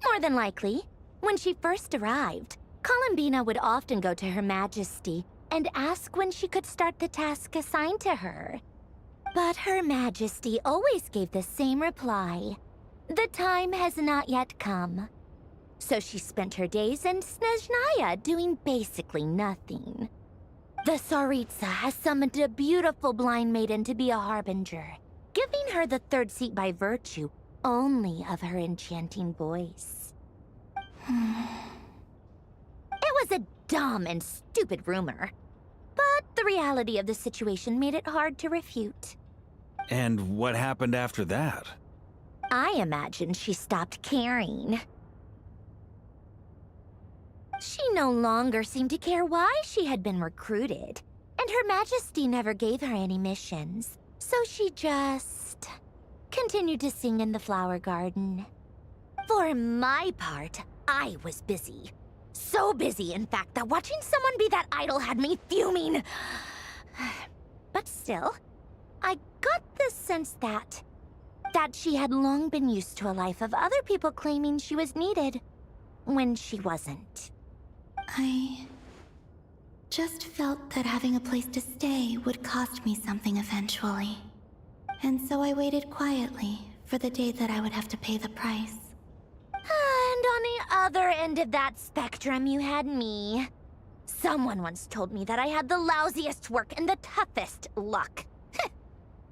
More than likely. When she first arrived, Columbina would often go to Her Majesty and ask when she could start the task assigned to her. But Her Majesty always gave the same reply. The time has not yet come. So she spent her days in Snezhnaya doing basically nothing. The Tsaritsa has summoned a beautiful blind maiden to be a harbinger, giving her the third seat by virtue only of her enchanting voice. It was a dumb and stupid rumor, but the reality of the situation made it hard to refute. And what happened after that? I imagine she stopped caring. She no longer seemed to care why she had been recruited, and Her Majesty never gave her any missions, so she just continued to sing in the flower garden. For my part, I was busy. So busy, in fact, that watching someone be that idol had me fuming. But still, I got the sense that she had long been used to a life of other people claiming she was needed when she wasn't. I just felt that having a place to stay would cost me something eventually. And so I waited quietly for the day that I would have to pay the price. And on the other end of that spectrum, you had me. Someone once told me that I had the lousiest work and the toughest luck.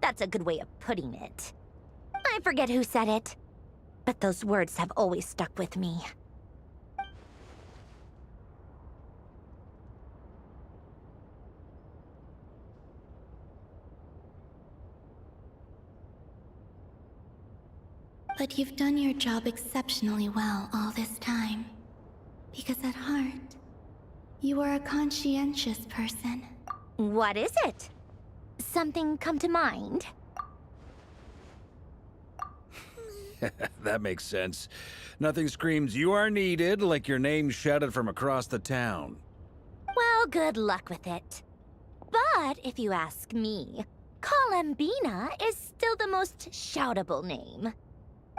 That's a good way of putting it. I forget who said it, but those words have always stuck with me. But you've done your job exceptionally well all this time. Because at heart, you are a conscientious person. What is it? Something come to mind? That makes sense. Nothing screams you are needed like your name shouted from across the town. Well, good luck with it. But if you ask me, Columbina is still the most shoutable name.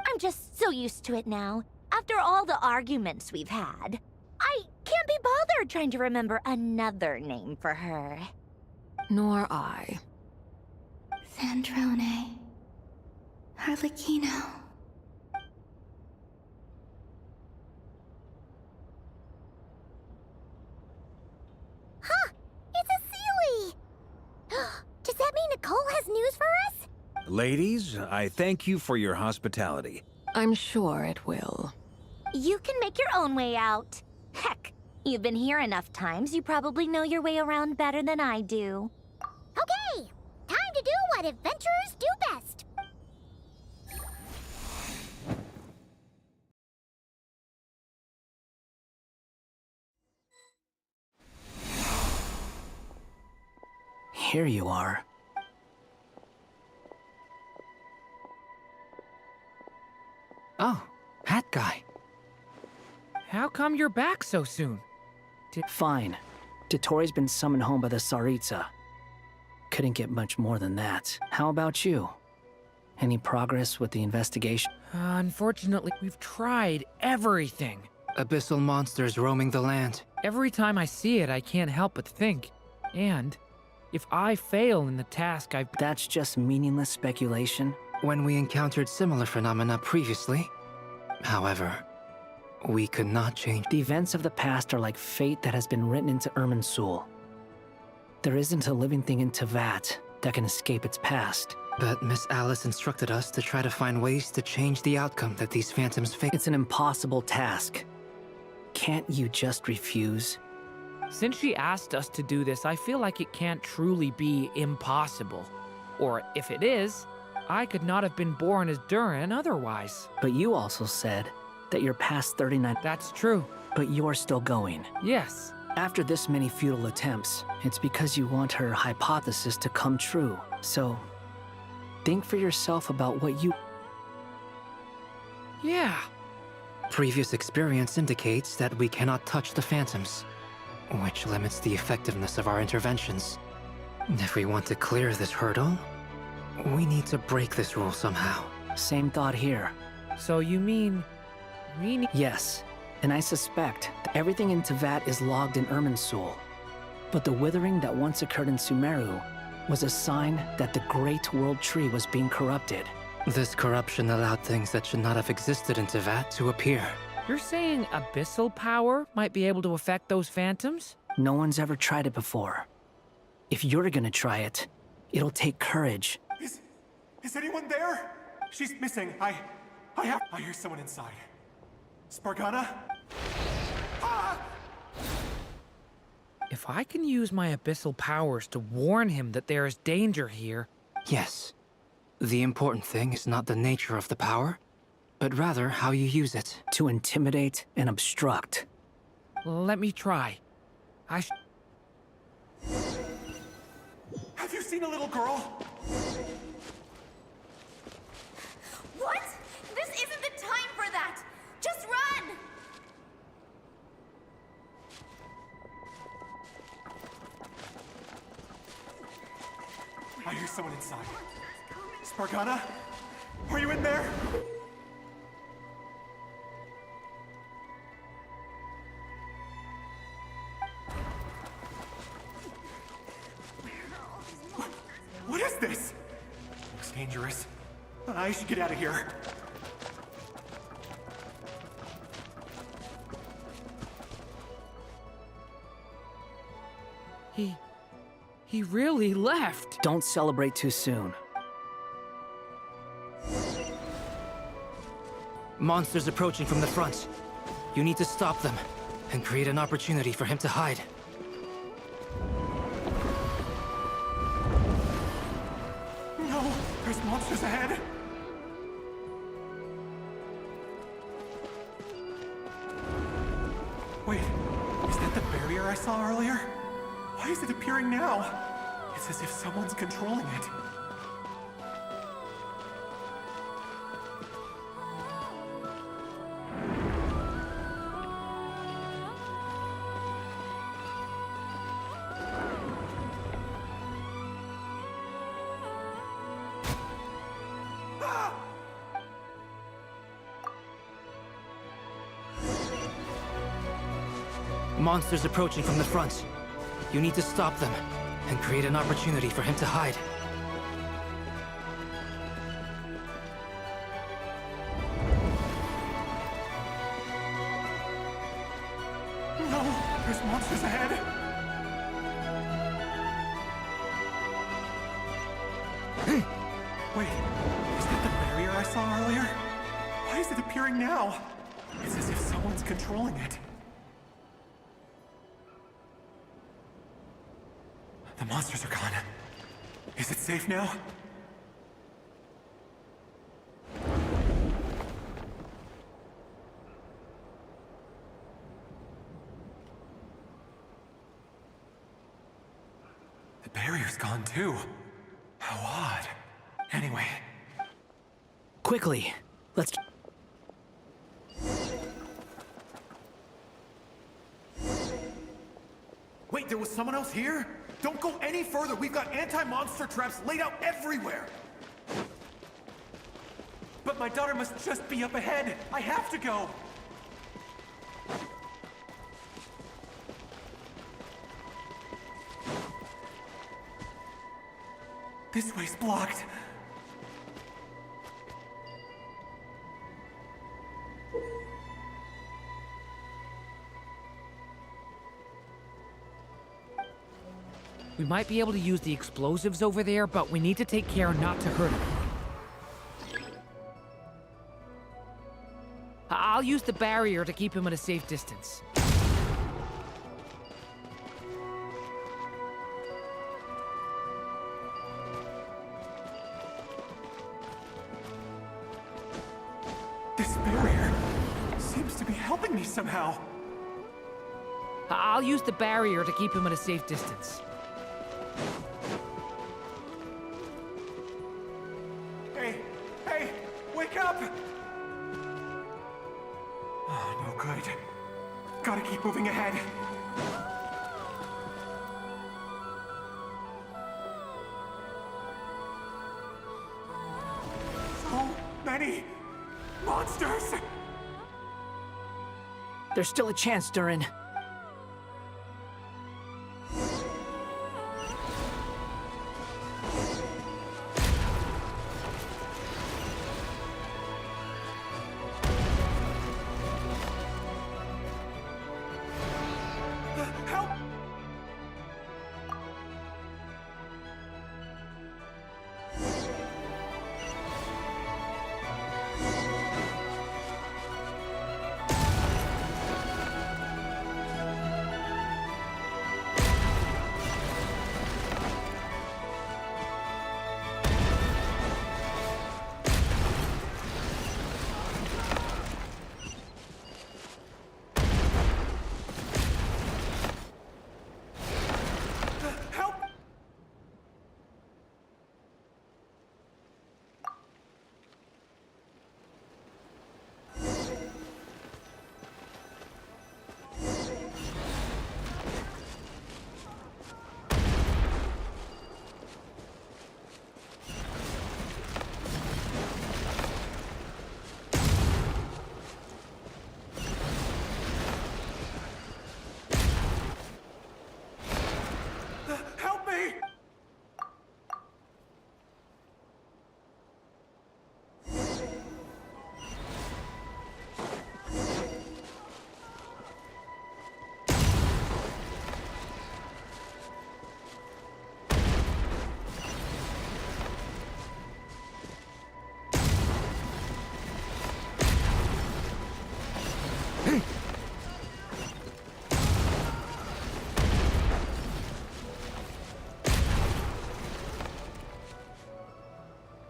I'm just so used to it now, after all the arguments we've had. I can't be bothered trying to remember another name for her. Nor I. Sandrone. Harlequino. Huh! It's a Sealy! Does that mean Nicole has news for us? Ladies, I thank you for your hospitality. I'm sure it will. You can make your own way out. Heck, you've been here enough times, you probably know your way around better than I do. Okay, time to do what adventurers do best. Here you are. Oh, hat guy. How come you're back so soon? Fine. Dotori's been summoned home by the Tsaritsa. Couldn't get much more than that. How about you? Any progress with the investigation? Unfortunately, we've tried everything. Abyssal monsters roaming the land. Every time I see it, I can't help but think. And if I fail in the task I've... That's just meaningless speculation. When we encountered similar phenomena previously, however, we could not change. The events of the past are like fate that has been written into Irminsul. There isn't a living thing in Teyvat that can escape its past. But Miss Alice instructed us to try to find ways to change the outcome that these phantoms face. It's an impossible task. Can't you just refuse? Since she asked us to do this, I feel like it can't truly be impossible. Or if it is, I could not have been born as Durin otherwise. But you also said that you're past 39. That's true. But you're still going. Yes. After this many futile attempts, it's because you want her hypothesis to come true. So, think for yourself about what you... Yeah. Previous experience indicates that we cannot touch the phantoms, which limits the effectiveness of our interventions. If we want to clear this hurdle, we need to break this rule somehow. Same thought here. So you mean... we need... Yes, and I suspect that everything in Teyvat is logged in Irminsul. But the withering that once occurred in Sumeru was a sign that the Great World Tree was being corrupted. This corruption allowed things that should not have existed in Teyvat to appear. You're saying abyssal power might be able to affect those phantoms? No one's ever tried it before. If you're gonna try it, it'll take courage. Is anyone there? She's missing. I hear someone inside. Spargana? Ah! If I can use my abyssal powers to warn him that there is danger here... Yes. The important thing is not the nature of the power, but rather how you use it. To intimidate and obstruct. Let me try. Have you seen a little girl? What? This isn't the time for that! Just run! I hear someone inside. Spargana? Are you in there? What is this? Looks dangerous. I should get out of here. He really left. Don't celebrate too soon. Monsters approaching from the front. You need to stop them and create an opportunity for him to hide. No, there's monsters ahead. Wait, is that the barrier I saw earlier? Why is it appearing now? It's as if someone's controlling it. Monsters approaching from the front. You need to stop them and create an opportunity for him to hide. No, there's monsters ahead. Wait, is that the barrier I saw earlier? Why is it appearing now? It's as if someone's controlling it. The monsters are gone. Is it safe now? The barrier's gone too. How odd. Anyway. Quickly, let's... Wait, there was someone else here? Don't go any further. We've got anti-monster traps laid out everywhere. But my daughter must just be up ahead. I have to go. This way's blocked. We might be able to use the explosives over there, but we need to take care not to hurt him. I'll use the barrier to keep him at a safe distance. This barrier seems to be helping me somehow. I'll use the barrier to keep him at a safe distance. Hey, wake up! Oh, no good. Gotta keep moving ahead. So many monsters! There's still a chance, Durin.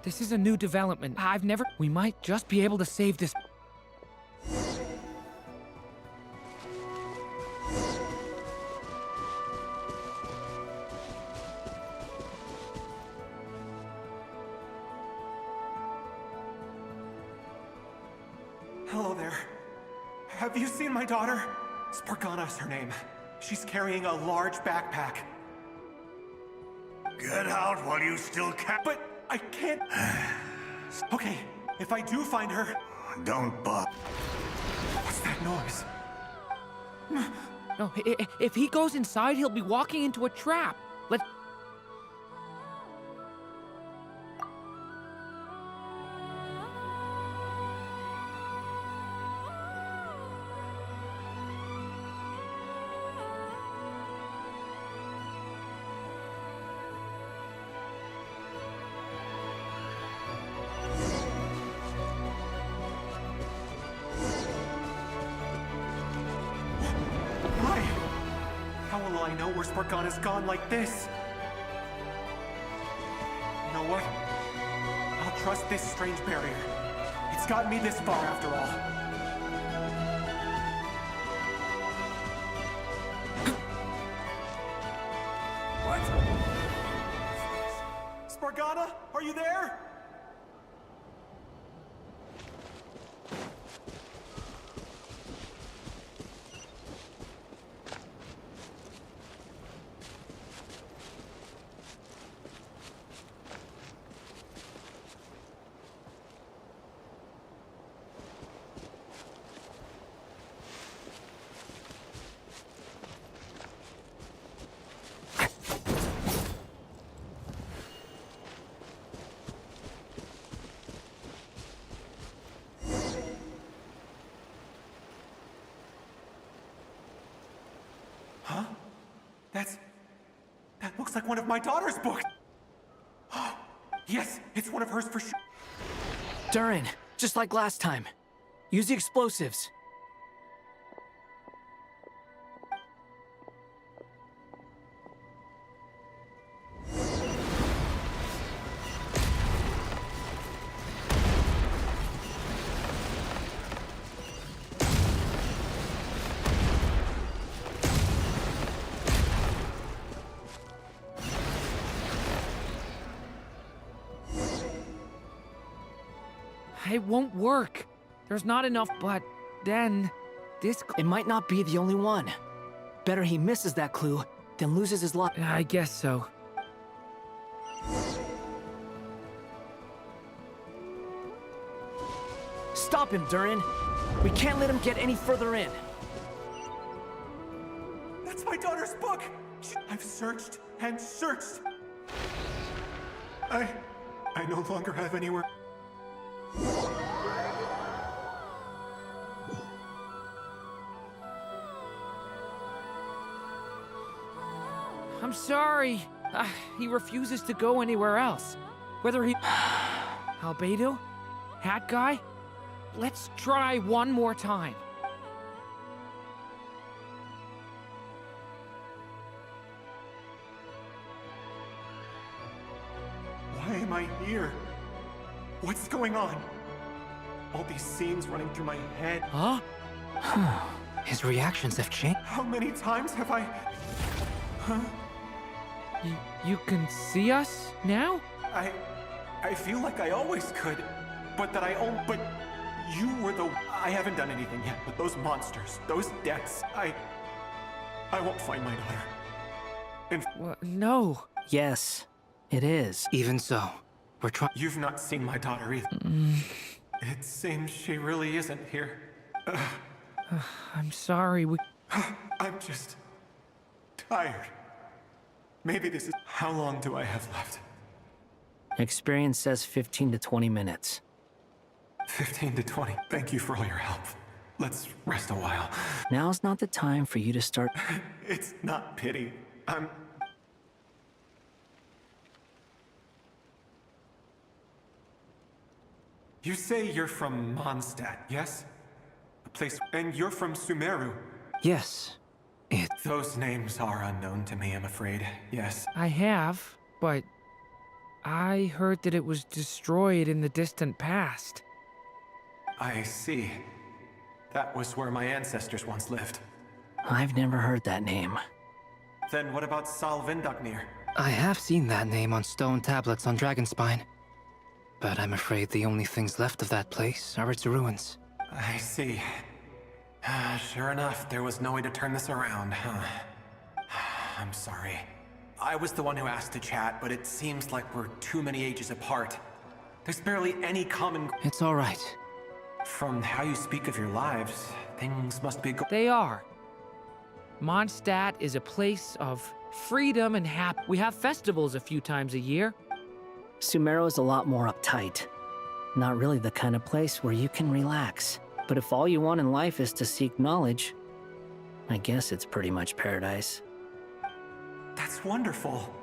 This is a new development. We might just be able to save this. Hello there. Have you seen my daughter? Spargana's her name. She's carrying a large backpack. Get out while you still can. But I can't. Okay, if I do find her. Don't bother. What's that noise? No, if he goes inside, he'll be walking into a trap. I know where Spargana's gone like this. You know what? I'll trust this strange barrier. It's gotten me this far after all. What? Spargana, are you there? Huh? That looks like one of my daughter's books! Yes, it's one of hers for sure. Durin, just like last time. Use the explosives. It won't work. There's not enough, but then this... It might not be the only one. Better he misses that clue than loses his luck. I guess so. Stop him, Durin. We can't let him get any further in. That's my daughter's book! I've searched and searched. I no longer have anywhere... I'm sorry. He refuses to go anywhere else. Whether he... Albedo? Hat guy? Let's try one more time. Why am I here? What's going on? All these scenes running through my head. Huh? His reactions have changed. How many times have I... Huh? You can see us now? I feel like I always could, but but you were the... I haven't done anything yet, but those monsters, those deaths, I won't find my daughter. And... No. Yes, it is. Even so, we're trying... You've not seen my daughter either. It seems she really isn't here. I'm sorry, I'm just... tired. Maybe this is... How long do I have left? Experience says 15 to 20 minutes. 15 to 20. Thank you for all your help. Let's rest a while. Now's not the time for you to start... It's not pity. You say you're from Mondstadt, yes? A place... And you're from Sumeru? Yes. Those names are unknown to me, I'm afraid. Yes. I have, but... I heard that it was destroyed in the distant past. I see. That was where my ancestors once lived. I've never heard that name. Then what about Salvindagnir? I have seen that name on stone tablets on Dragonspine. But I'm afraid the only things left of that place are its ruins. I see. Sure enough, there was no way to turn this around, huh? I'm sorry. I was the one who asked to chat, but it seems like we're too many ages apart. There's barely any common... It's all right. From how you speak of your lives, things must be They are. Mondstadt is a place of freedom and We have festivals a few times a year. Sumeru is a lot more uptight. Not really the kind of place where you can relax. But if all you want in life is to seek knowledge, I guess it's pretty much paradise. That's wonderful.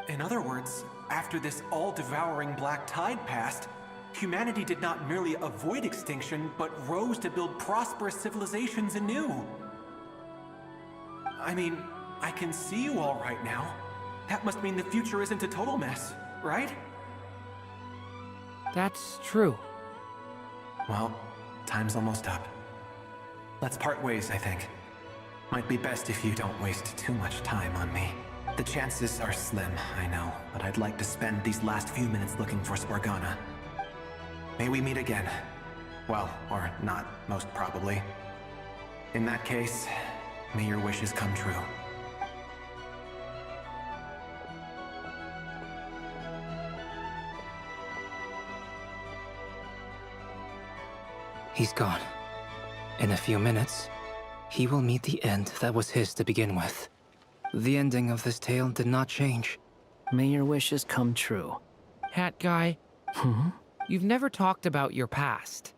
In other words, after this all-devouring black tide passed, humanity did not merely avoid extinction, but rose to build prosperous civilizations anew. I mean, I can see you all right now. That must mean the future isn't a total mess, right? That's true. Well, time's almost up. Let's part ways, I think. Might be best if you don't waste too much time on me. The chances are slim, I know, but I'd like to spend these last few minutes looking for Spargana. May we meet again. Well, or not, most probably. In that case, may your wishes come true. He's gone. In a few minutes, he will meet the end that was his to begin with. The ending of this tale did not change. May your wishes come true. Hat guy, you've never talked about your past.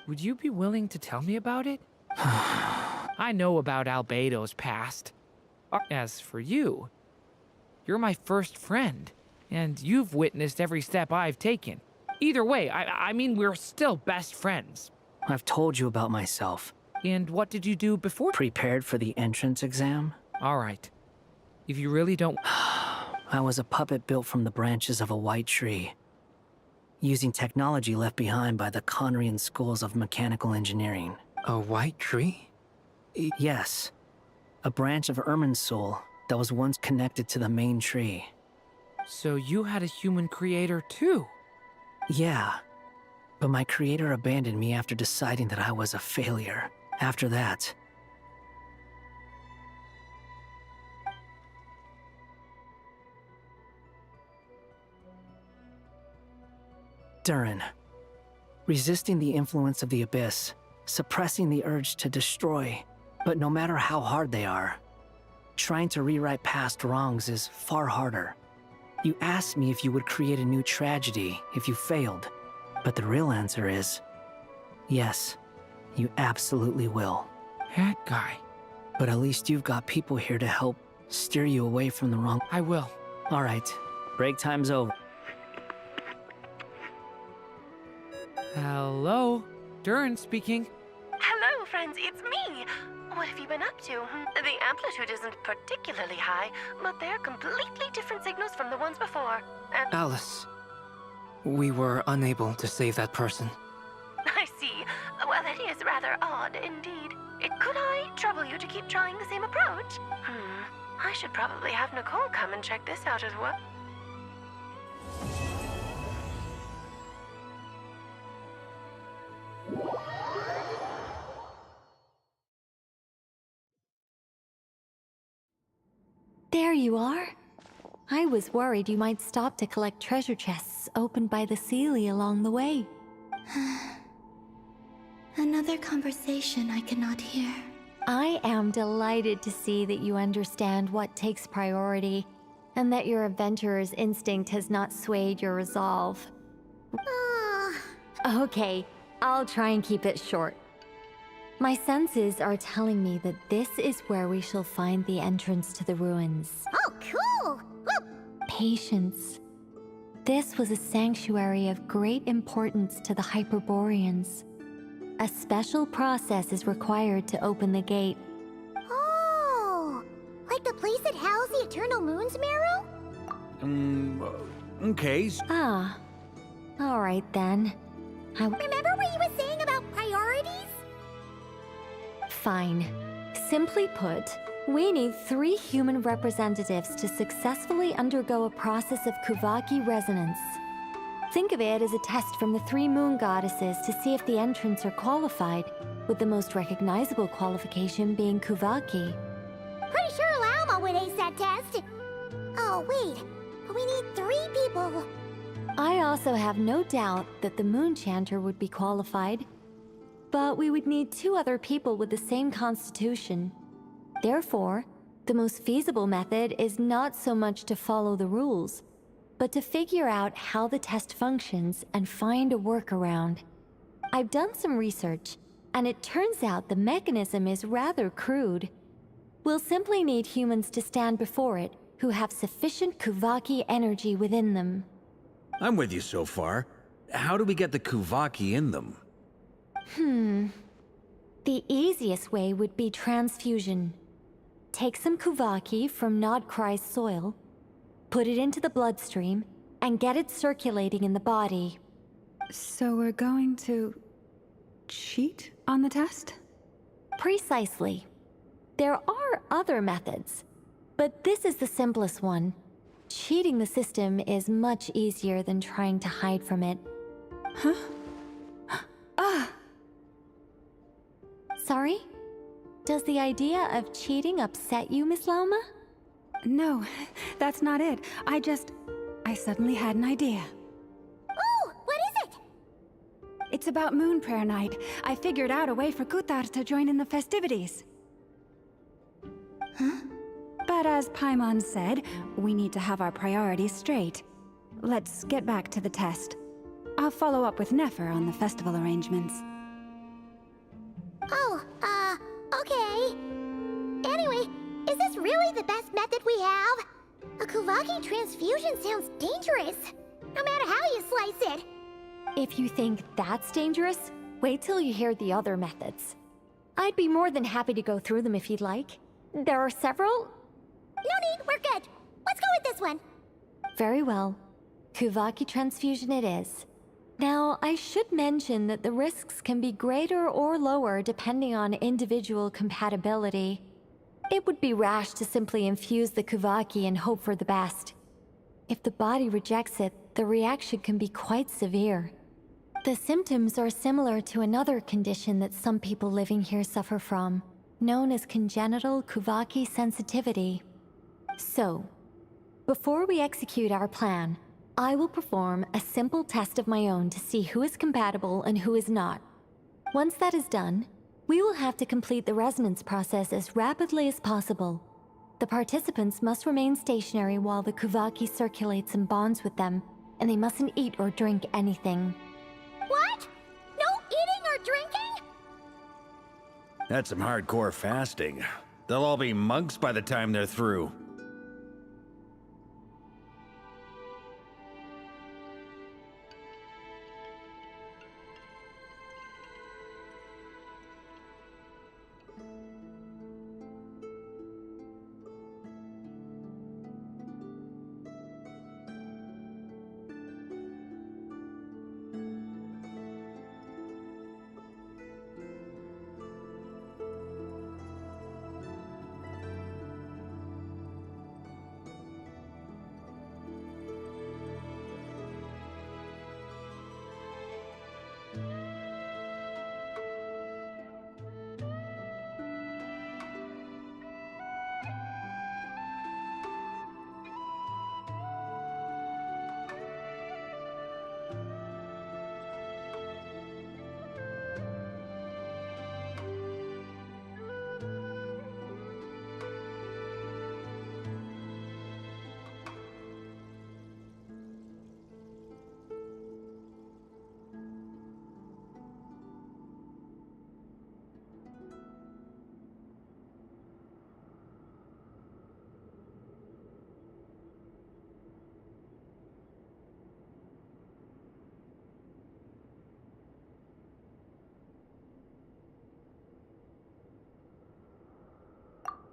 Would you be willing to tell me about it? I know about Albedo's past. As for you, you're my first friend, and you've witnessed every step I've taken. Either way, I mean, we're still best friends. I've told you about myself. And what did you do before? Prepared for the entrance exam? All right. If you really don't... I was a puppet built from the branches of a white tree, using technology left behind by the Conrian schools of mechanical engineering. A white tree? Yes. A branch of Irminsul that was once connected to the main tree. So you had a human creator too? Yeah. But my creator abandoned me after deciding that I was a failure. After that... Durin. Resisting the influence of the Abyss, suppressing the urge to destroy, but no matter how hard they are, trying to rewrite past wrongs is far harder. You asked me if you would create a new tragedy if you failed, but the real answer is, yes, you absolutely will. Hat guy. But at least you've got people here to help steer you away from the wrong... I will. All right, break time's over. Hello? Durin speaking. Hello, friends, it's me. What have you been up to? The amplitude isn't particularly high, but they're completely different signals from the ones before. And Alice, we were unable to save that person. I see. Well, that is rather odd indeed. Could I trouble you to keep trying the same approach? I should probably have Nicole come and check this out as well. There you are. I was worried you might stop to collect treasure chests opened by the Seelie along the way. Another conversation I cannot hear. I am delighted to see that you understand what takes priority, and that your adventurer's instinct has not swayed your resolve. Okay, I'll try and keep it short. My senses are telling me that this is where we shall find the entrance to the ruins. Oh, cool! Patience. This was a sanctuary of great importance to the Hyperboreans. A special process is required to open the gate. Oh! Like the place that housed the Eternal Moon's Marrow? Okay. Ah. Alright then. Remember what you were saying about priorities? Fine. Simply put, we need 3 human representatives to successfully undergo a process of Kuvaki resonance. Think of it as a test from the 3 moon goddesses to see if the entrants are qualified, with the most recognizable qualification being Kuvaki. Pretty sure Lauma would ace that test. Oh, wait. But we need 3 people. I also have no doubt that the Moon Chanter would be qualified. But we would need 2 other people with the same constitution. Therefore, the most feasible method is not so much to follow the rules, but to figure out how the test functions and find a workaround. I've done some research, and it turns out the mechanism is rather crude. We'll simply need humans to stand before it who have sufficient Kuvaki energy within them. I'm with you so far. How do we get the Kuvaki in them? The easiest way would be transfusion. Take some Kuvaki from Nodcry's soil, put it into the bloodstream, and get it circulating in the body. So we're going to cheat on the test? Precisely. There are other methods, but this is the simplest one. Cheating the system is much easier than trying to hide from it. Huh? Ah! Sorry? Does the idea of cheating upset you, Miss Lauma? No, that's not it. I suddenly had an idea. Oh, what is it? It's about Moon Prayer Night. I figured out a way for Kutar to join in the festivities. Huh? But as Paimon said, we need to have our priorities straight. Let's get back to the test. I'll follow up with Nefer on the festival arrangements. Oh, okay. Anyway, is this really the best method we have? A Kuvaki transfusion sounds dangerous, no matter how you slice it. If you think that's dangerous, wait till you hear the other methods. I'd be more than happy to go through them if you'd like. There are several. No need, we're good. Let's go with this one. Very well. Kuvaki transfusion it is. Now, I should mention that the risks can be greater or lower depending on individual compatibility. It would be rash to simply infuse the Kuvaki and hope for the best. If the body rejects it, the reaction can be quite severe. The symptoms are similar to another condition that some people living here suffer from, known as congenital Kuvaki sensitivity. So, before we execute our plan, I will perform a simple test of my own to see who is compatible and who is not. Once that is done, we will have to complete the resonance process as rapidly as possible. The participants must remain stationary while the Kuvaki circulates and bonds with them, and they mustn't eat or drink anything. What? No eating or drinking? That's some hardcore fasting. They'll all be monks by the time they're through.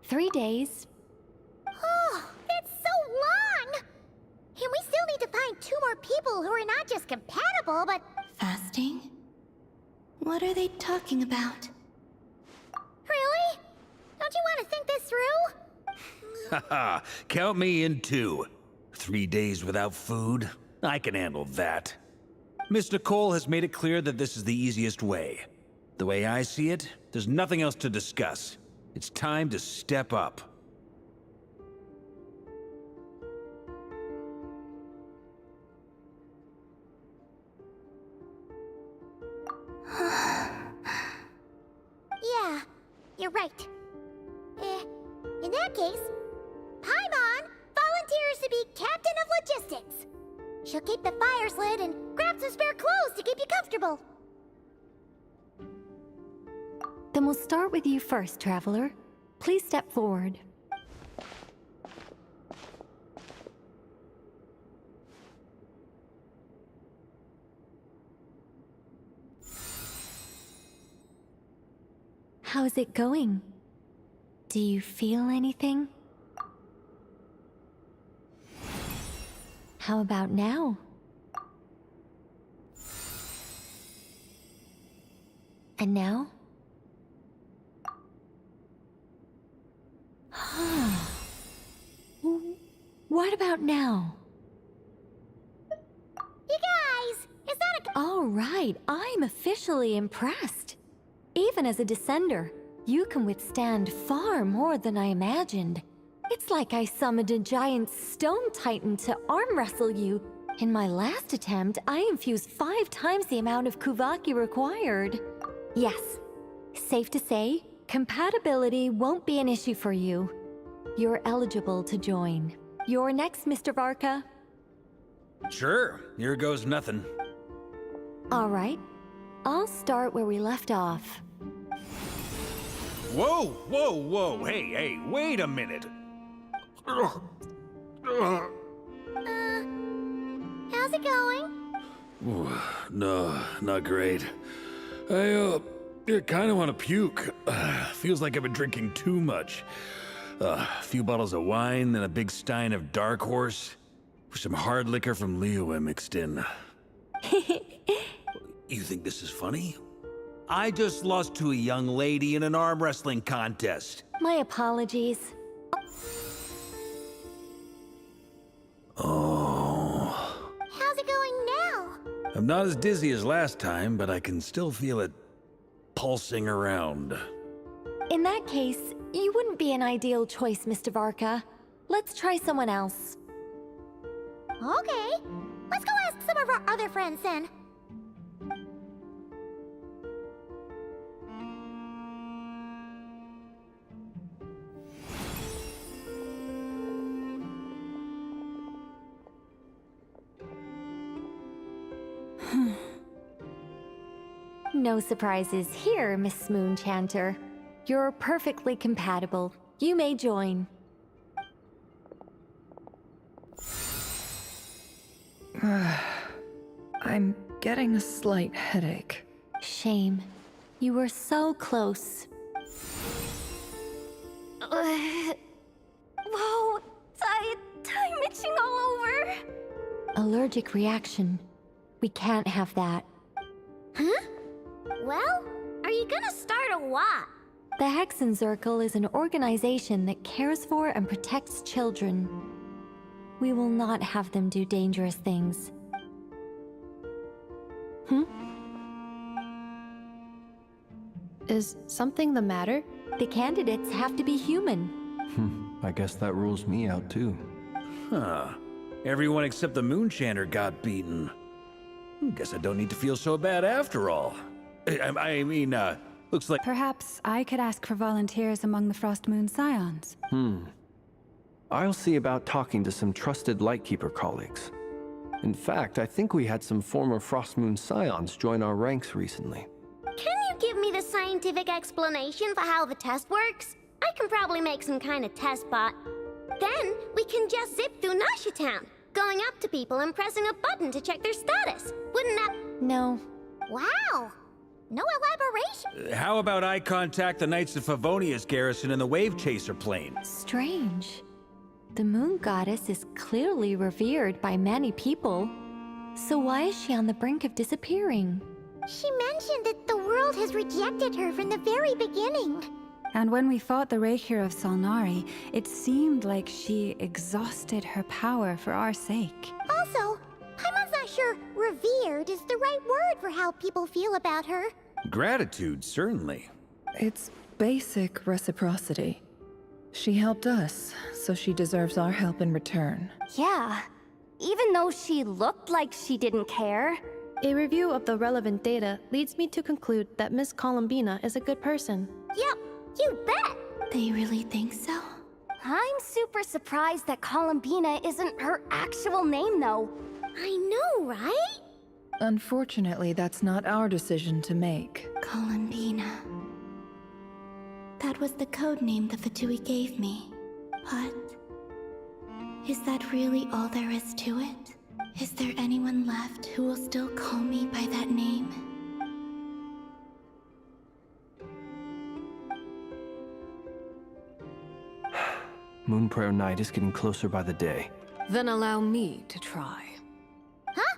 "3 days. Oh, that's so long! And we still need to find 2 more people who are not just compatible, but... Fasting? What are they talking about? Really? Don't you want to think this through? Haha, count me in too. 3 days without food? I can handle that. Miss Nicole has made it clear that this is the easiest way. The way I see it, there's nothing else to discuss. It's time to step up. Yeah, you're right. In that case, Paimon volunteers to be Captain of Logistics. She'll keep the fires lit and grab some spare clothes to keep you comfortable. Then we'll start with you first, Traveler. Please step forward. How's it going? Do you feel anything? How about now? And now? What about now? You guys, is that a... All right, I'm officially impressed. Even as a descender, you can withstand far more than I imagined. It's like I summoned a giant stone titan to arm wrestle you. In my last attempt, I infused 5 times the amount of Kuvaki required. Yes, safe to say, compatibility won't be an issue for you. You're eligible to join. You're next, Mr. Varka. Sure, here goes nothing. All right, I'll start where we left off. Whoa, whoa, whoa, hey, wait a minute. How's it going? Ooh, no, not great. I kind of want to puke. Feels like I've been drinking too much. A few bottles of wine and a big stein of Dark Horse. With some hard liquor from Liyue mixed in. You think this is funny? I just lost to a young lady in an arm wrestling contest. My apologies. Oh. How's it going now? I'm not as dizzy as last time, but I can still feel it pulsing around. In that case, you wouldn't be an ideal choice, Mr. Varka. Let's try someone else. Okay. Let's go ask some of our other friends then. No surprises here, Miss Moonchanter. You're perfectly compatible. You may join. I'm getting a slight headache. Shame. You were so close. Whoa, time itching all over. Allergic reaction. We can't have that. Huh? Well, are you gonna start a what? The Hexenzirkel is an organization that cares for and protects children. We will not have them do dangerous things. Is something the matter? The candidates have to be human. I guess that rules me out too. Huh. Everyone except the Moonchanter got beaten. Guess I don't need to feel so bad after all. I mean, looks like... Perhaps I could ask for volunteers among the Frost Moon Scions. I'll see about talking to some trusted Lightkeeper colleagues. In fact, I think we had some former Frost Moon Scions join our ranks recently. Can you give me the scientific explanation for how the test works? I can probably make some kind of test bot. Then we can just zip through Nasha Town, going up to people and pressing a button to check their status. Wouldn't that... No. Wow. No elaboration. How about I contact the Knights of Favonia's garrison in the Wave Chaser plane? Strange. The Moon Goddess is clearly revered by many people. So why is she on the brink of disappearing? She mentioned that the world has rejected her from the very beginning. And when we fought the Reikir of Solnari, it seemed like she exhausted her power for our sake. Also, I'm not sure revered is the right word for how people feel about her. Gratitude, certainly. It's basic reciprocity. She helped us, so she deserves our help in return. Yeah, even though she looked like she didn't care. A review of the relevant data leads me to conclude that Miss Columbina is a good person. Yep, you bet! They really think so? I'm super surprised that Columbina isn't her actual name, though. I know, right? Unfortunately, that's not our decision to make. Columbina. That was the code name the Fatui gave me. But... is that really all there is to it? Is there anyone left who will still call me by that name? Moon Prayer Night is getting closer by the day. Then allow me to try. Huh?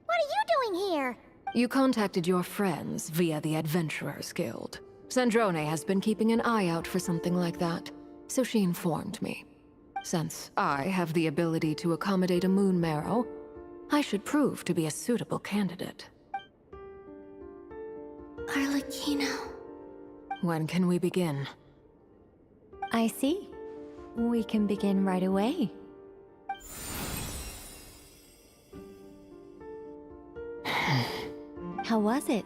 What are you doing here? You contacted your friends via the Adventurers Guild. Sandrone has been keeping an eye out for something like that, so she informed me. Since I have the ability to accommodate a moon marrow, I should prove to be a suitable candidate. Arlecchino. When can we begin? I see. We can begin right away. How was it?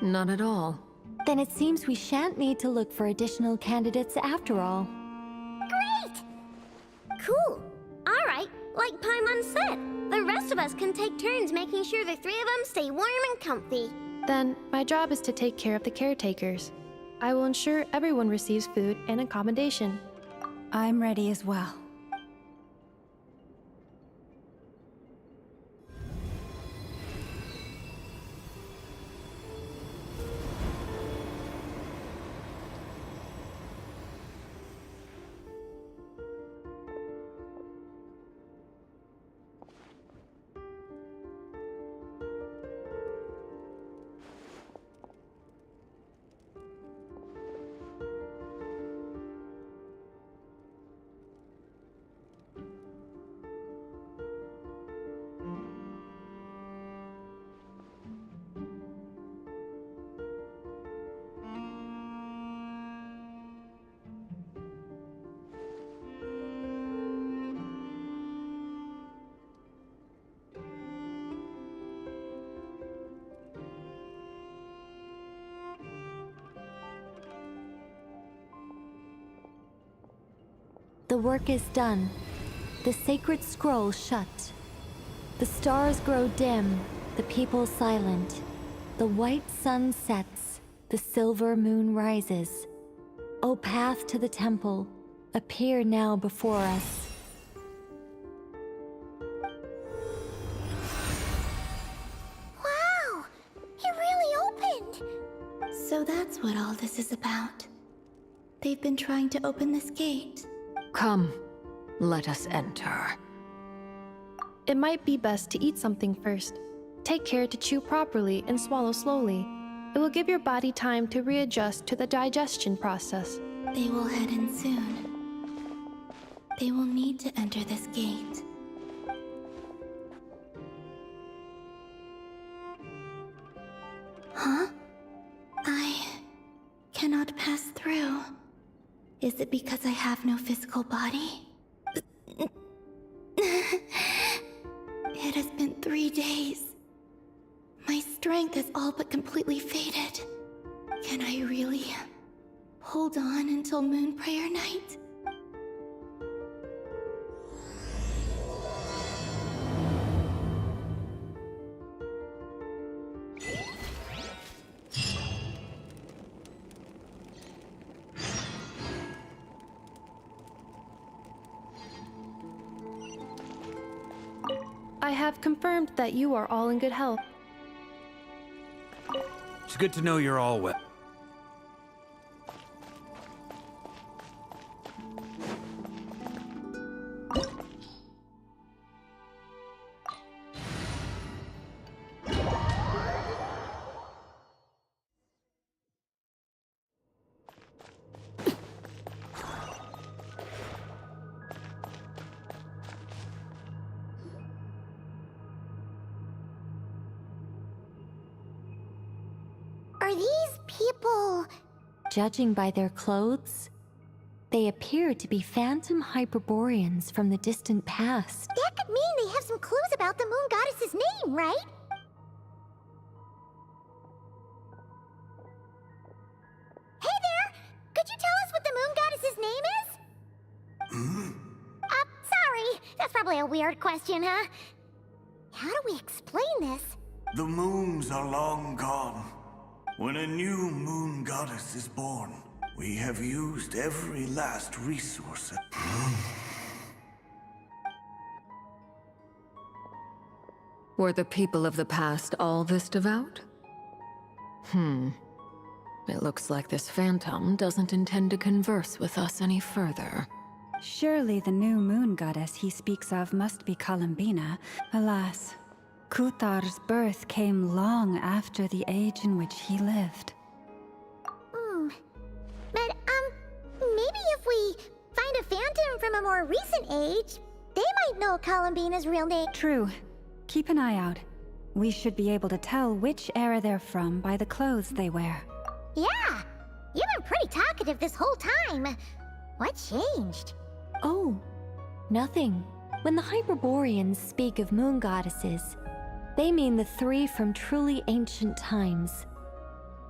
Not at all. Then it seems we shan't need to look for additional candidates after all. Great! Cool. All right, like Paimon said, the rest of us can take turns making sure the three of them stay warm and comfy. Then, my job is to take care of the caretakers. I will ensure everyone receives food and accommodation. I'm ready as well. The work is done. The sacred scroll shut. The stars grow dim, the people silent. The white sun sets, the silver moon rises. O path to the temple, appear now before us. Wow! It really opened! So that's what all this is about. They've been trying to open this gate. Come, let us enter. It might be best to eat something first. Take care to chew properly and swallow slowly. It will give your body time to readjust to the digestion process. They will head in soon. They will need to enter this gate. Huh? I cannot pass through. Is it because I have no physical body? It has been 3 days. My strength has all but completely faded. Can I really hold on until Moon Prayer Night? I have confirmed that you are all in good health. It's good to know you're all well. Are these people... Judging by their clothes, they appear to be phantom Hyperboreans from the distant past. That could mean they have some clues about the moon goddess's name, right? Hey there! Could you tell us what the moon goddess's name is? Sorry. That's probably a weird question, huh? How do we explain this? The moons are long gone. When a new moon goddess is born, we have used every last resource. Were the people of the past all this devout? It looks like this phantom doesn't intend to converse with us any further. Surely the new moon goddess he speaks of must be Columbina. Alas, Kuthar's birth came long after the age in which he lived. But, maybe if we find a phantom from a more recent age, they might know Columbina's real name. True. Keep an eye out. We should be able to tell which era they're from by the clothes they wear. Yeah, you've been pretty talkative this whole time. What changed? Oh, nothing. When the Hyperboreans speak of moon goddesses, they mean the three from truly ancient times.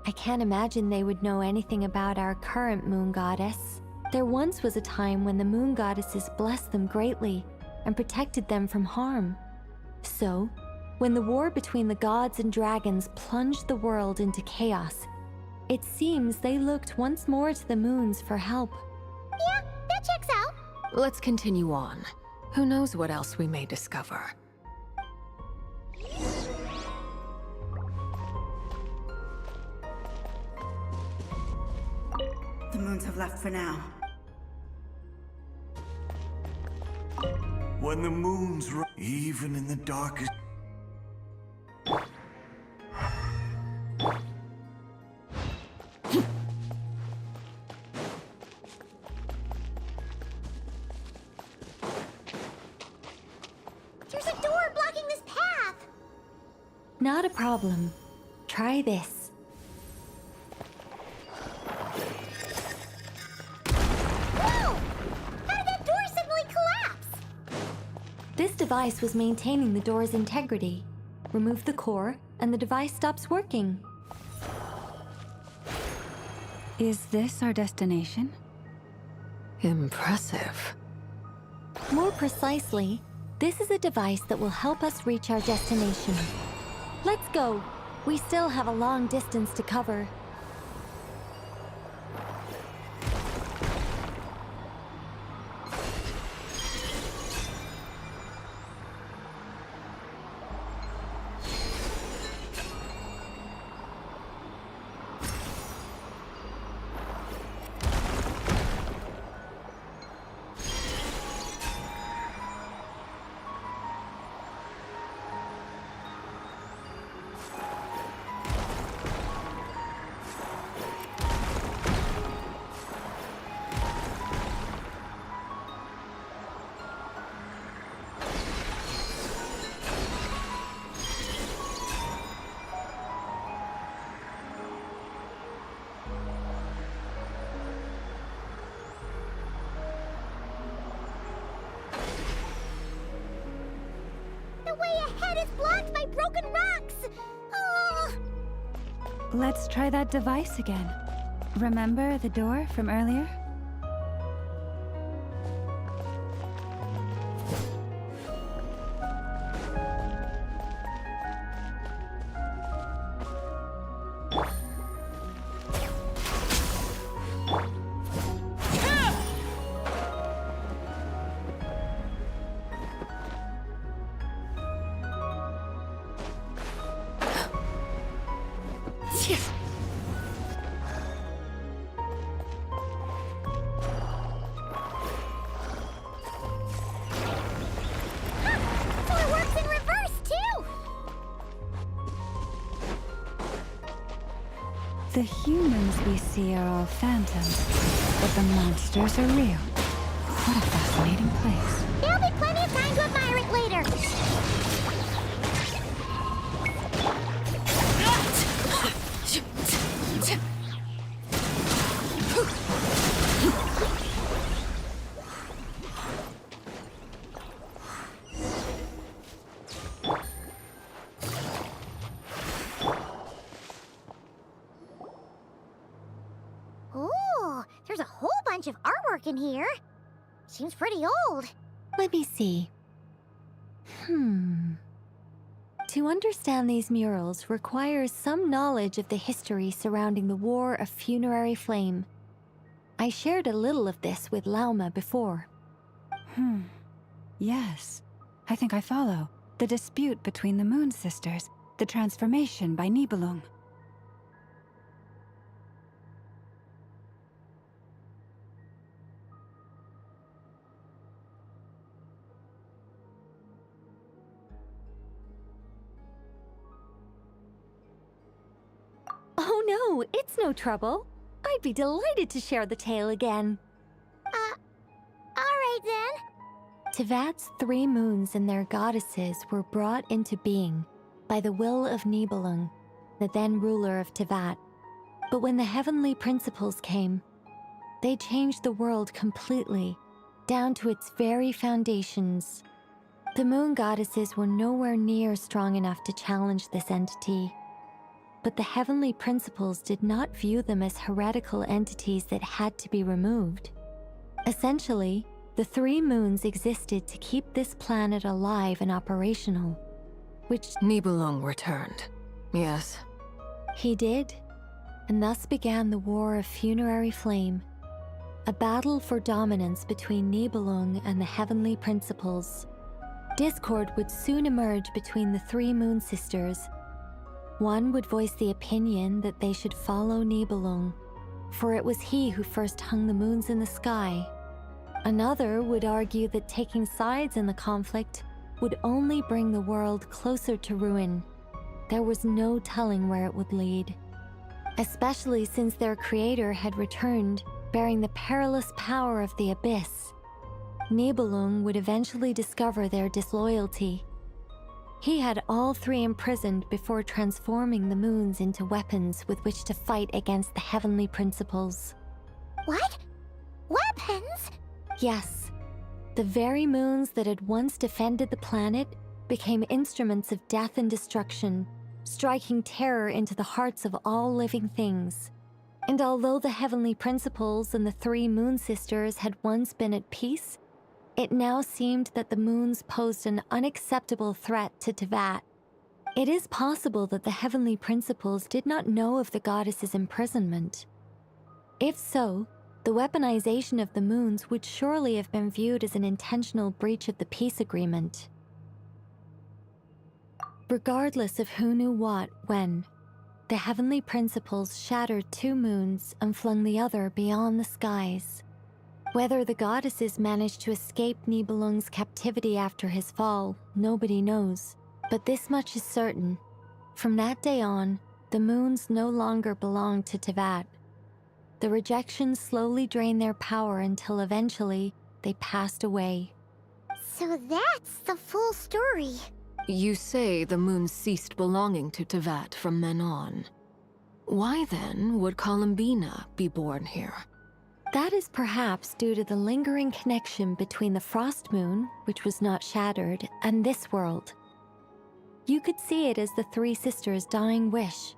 I can't imagine they would know anything about our current moon goddess. There once was a time when the moon goddesses blessed them greatly and protected them from harm. So, when the war between the gods and dragons plunged the world into chaos, it seems they looked once more to the moons for help. Yeah, that checks out. Let's continue on. Who knows what else we may discover. The moons have left for now. When the moons even in the darkest... There's a door blocking this path! Not a problem. Try this. Whoa! How did that door suddenly collapse? This device was maintaining the door's integrity. Remove the core, and the device stops working. Is this our destination? Impressive. More precisely, this is a device that will help us reach our destination. Let's go. We still have a long distance to cover. The way ahead is blocked by broken rocks! Oh. Let's try that device again. Remember the door from earlier? So it works in reverse, too! The humans we see are all phantoms, but the monsters are real. What a fascinating place. There'll be plenty of time to admire it later. Ooh, there's a whole bunch of artwork in here. Seems pretty old. Let me see. To understand these murals requires some knowledge of the history surrounding the War of Funerary Flame. I shared a little of this with Lauma before. Yes, I think I follow. The dispute between the Moon Sisters, the transformation by Nibelung. no, it's no trouble. I'd be delighted to share the tale again. Alright then. Tevat's 3 moons and their goddesses were brought into being by the will of Nibelung, the then ruler of Tevat. But when the heavenly principles came, they changed the world completely, down to its very foundations. The moon goddesses were nowhere near strong enough to challenge this entity. But the heavenly principles did not view them as heretical entities that had to be removed. Essentially, the 3 moons existed to keep this planet alive and operational, which Nibelung returned. Yes. He did, and thus began the War of Funerary Flame, a battle for dominance between Nibelung and the heavenly principles. Discord would soon emerge between the 3 moon sisters. One would voice the opinion that they should follow Nibelung, for it was he who first hung the moons in the sky. Another would argue that taking sides in the conflict would only bring the world closer to ruin. There was no telling where it would lead, especially since their creator had returned, bearing the perilous power of the abyss. Nibelung would eventually discover their disloyalty. He had all 3 imprisoned before transforming the moons into weapons with which to fight against the heavenly principles. What? Weapons? Yes. The very moons that had once defended the planet became instruments of death and destruction, striking terror into the hearts of all living things. And although the heavenly principles and the 3 moon sisters had once been at peace, it now seemed that the moons posed an unacceptable threat to Tevat. It is possible that the heavenly principles did not know of the goddess's imprisonment. If so, the weaponization of the moons would surely have been viewed as an intentional breach of the peace agreement. Regardless of who knew what, when, the heavenly principles shattered 2 moons and flung the other beyond the skies. Whether the goddesses managed to escape Nibelung's captivity after his fall, nobody knows. But this much is certain. From that day on, the moons no longer belonged to Tevat. The rejection slowly drained their power until eventually they passed away. So that's the full story. You say the moon ceased belonging to Tevat from then on. Why then would Columbina be born here? That is perhaps due to the lingering connection between the Frost Moon, which was not shattered, and this world. You could see it as the 3 sisters' dying wish.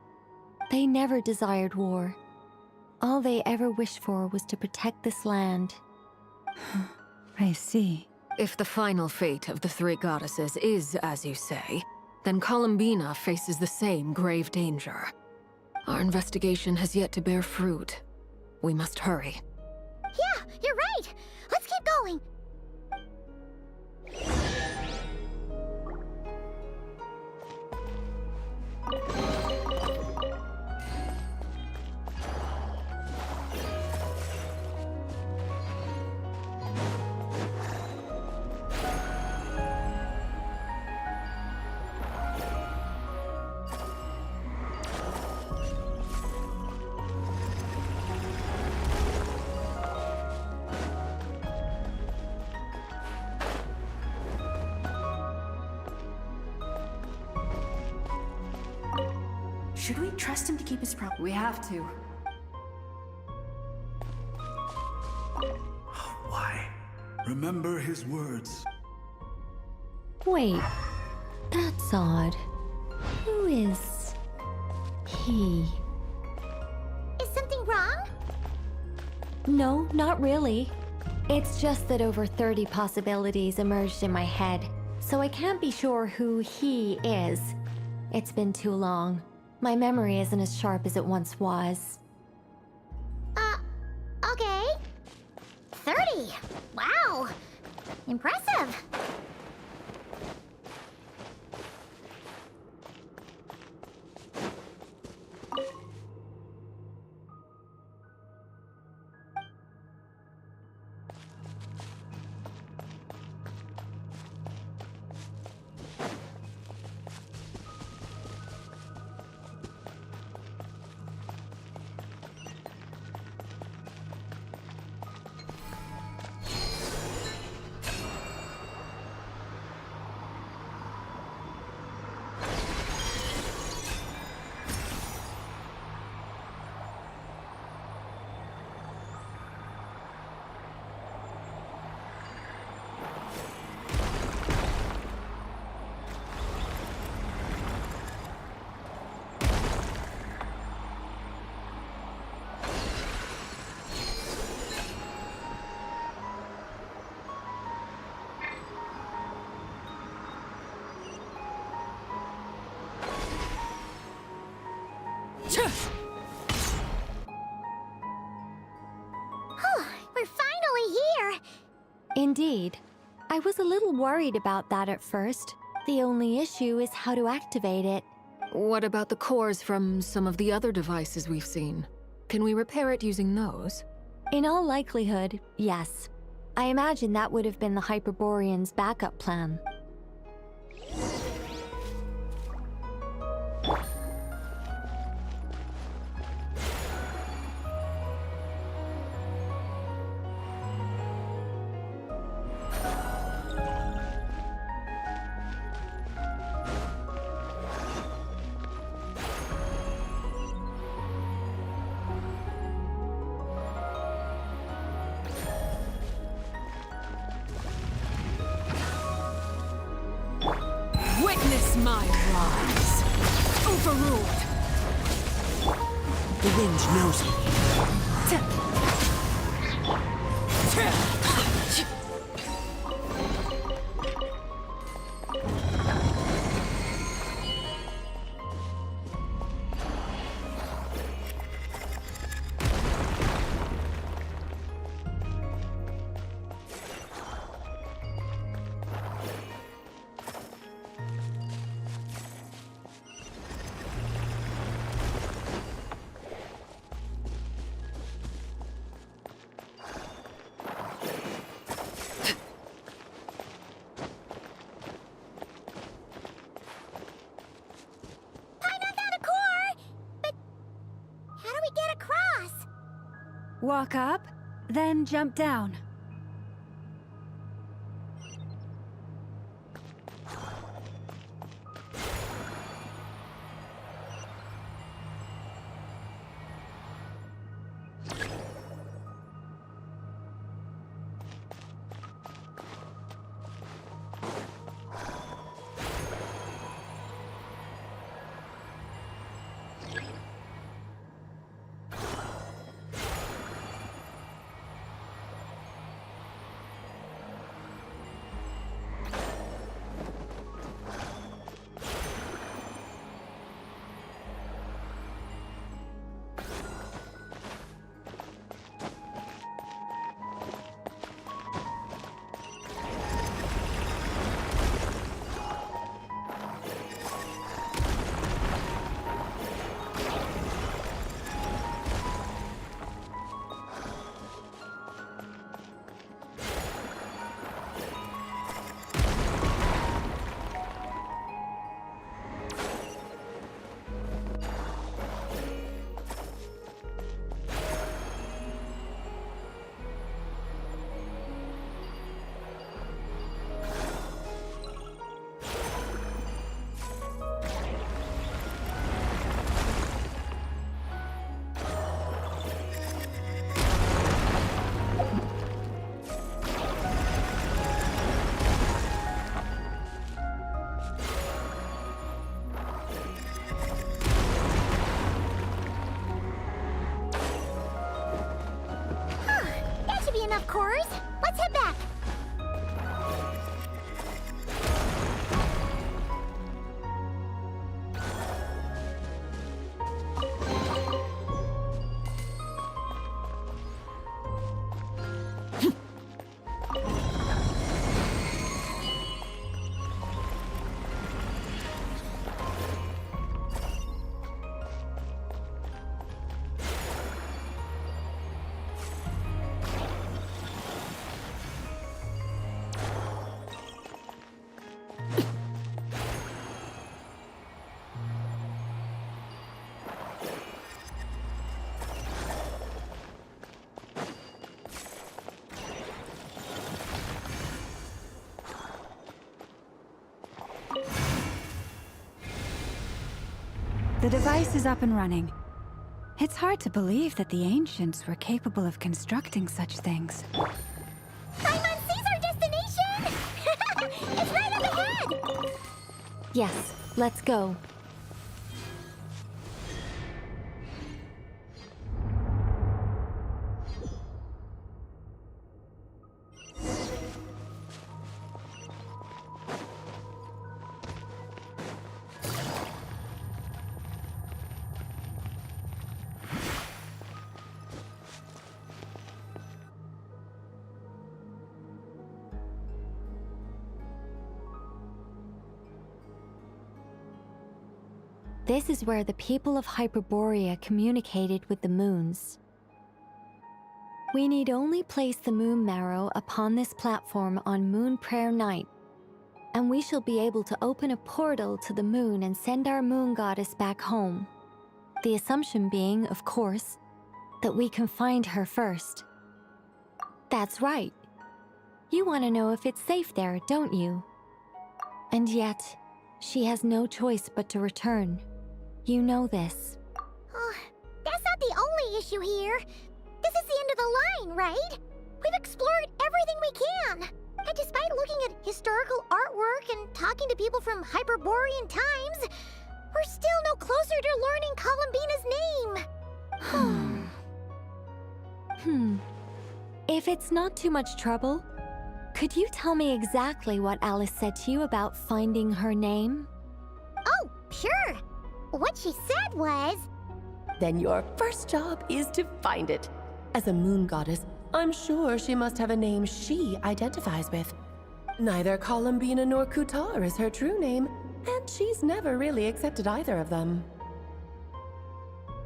They never desired war. All they ever wished for was to protect this land. I see. If the final fate of the 3 goddesses is as you say, then Columbina faces the same grave danger. Our investigation has yet to bear fruit. We must hurry. Yeah, you're right. Let's keep going. Should we trust him to keep his promise? We have to. Why? Remember his words. Wait, that's odd. Who is he? Is something wrong? No, not really. It's just that over 30 possibilities emerged in my head, so I can't be sure who he is. It's been too long. My memory isn't as sharp as it once was. Okay. 30. Wow. Impressive. We're finally here! Indeed. I was a little worried about that at first. The only issue is how to activate it. What about the cores from some of the other devices we've seen? Can we repair it using those? In all likelihood, yes. I imagine that would have been the Hyperborean's backup plan. Witness my rise. Overruled. The wind knows me. Walk up, then jump down. Enough cores. Let's head back. The device is up and running. It's hard to believe that the ancients were capable of constructing such things. Paimon sees our destination! It's right up ahead! Yes, let's go. This is where the people of Hyperborea communicated with the moons. We need only place the moon marrow upon this platform on Moon Prayer Night, and we shall be able to open a portal to the moon and send our moon goddess back home. The assumption being, of course, that we can find her first. That's right. You want to know if it's safe there, don't you? And yet, she has no choice but to return. You know this. Oh, that's not the only issue here. This is the end of the line, right? We've explored everything we can. And despite looking at historical artwork and talking to people from Hyperborean times, we're still no closer to learning Columbina's name. If it's not too much trouble, could you tell me exactly what Alice said to you about finding her name? Oh, sure. What she said was... Then your first job is to find it. As a moon goddess, I'm sure she must have a name she identifies with. Neither Columbina nor Kutar is her true name, and she's never really accepted either of them.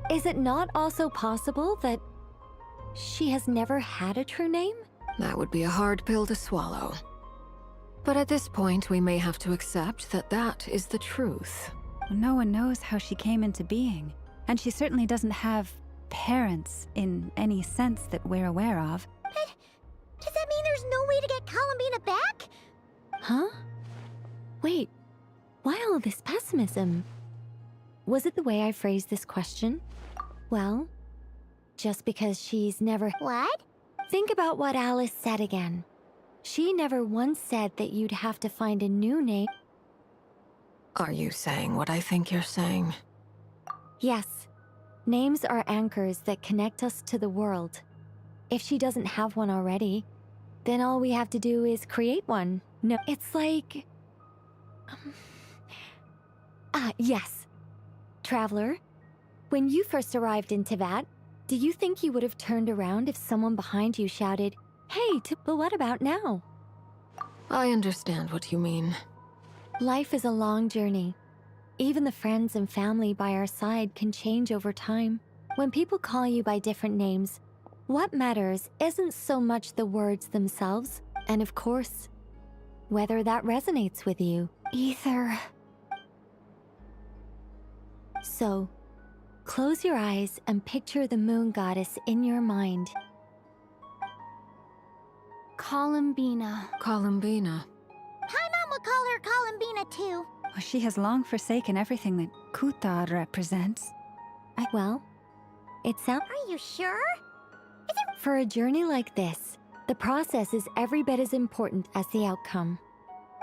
Is it not also possible that she has never had a true name? That would be a hard pill to swallow. But at this point, we may have to accept that that is the truth. No one knows how she came into being, and she certainly doesn't have parents in any sense that we're aware of. But does that mean there's no way to get Columbina back? Huh? Wait, why all this pessimism? Was it the way I phrased this question? Well, just because she's never... What? Think about what Alice said again. She never once said that you'd have to find a new name. Are you saying what I think you're saying? Yes. Names are anchors that connect us to the world. If she doesn't have one already, then all we have to do is create one. No, it's like... yes. Traveler, when you first arrived in Teyvat, do you think you would have turned around if someone behind you shouted, "Hey, but what about now?" I understand what you mean. Life is a long journey. Even the friends and family by our side can change over time. When people call you by different names, what matters isn't so much the words themselves, and of course, whether that resonates with you. Either. So, close your eyes and picture the moon goddess in your mind. Columbina. Columbina. My mom would call her Columbina too. Well, she has long forsaken everything that Kutar represents. Well, it sounds... Are you sure? For a journey like this, the process is every bit as important as the outcome.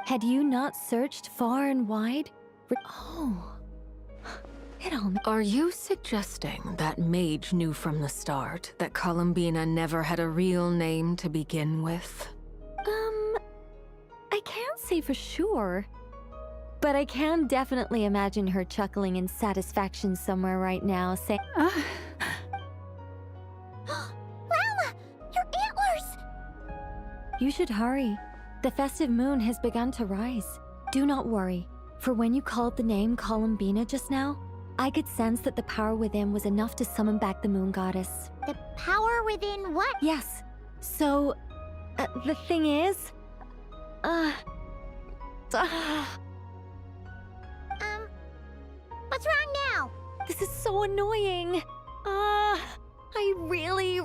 Had you not searched far and wide? Oh... Are you suggesting that Mage knew from the start that Columbina never had a real name to begin with? I can't say for sure. But I can definitely imagine her chuckling in satisfaction somewhere right now, saying, Llama! Your antlers! You should hurry. The festive moon has begun to rise. Do not worry, for when you called the name Columbina just now, I could sense that the power within was enough to summon back the moon goddess. The power within what? Yes. So, the thing is... What's wrong now? This is so annoying. I really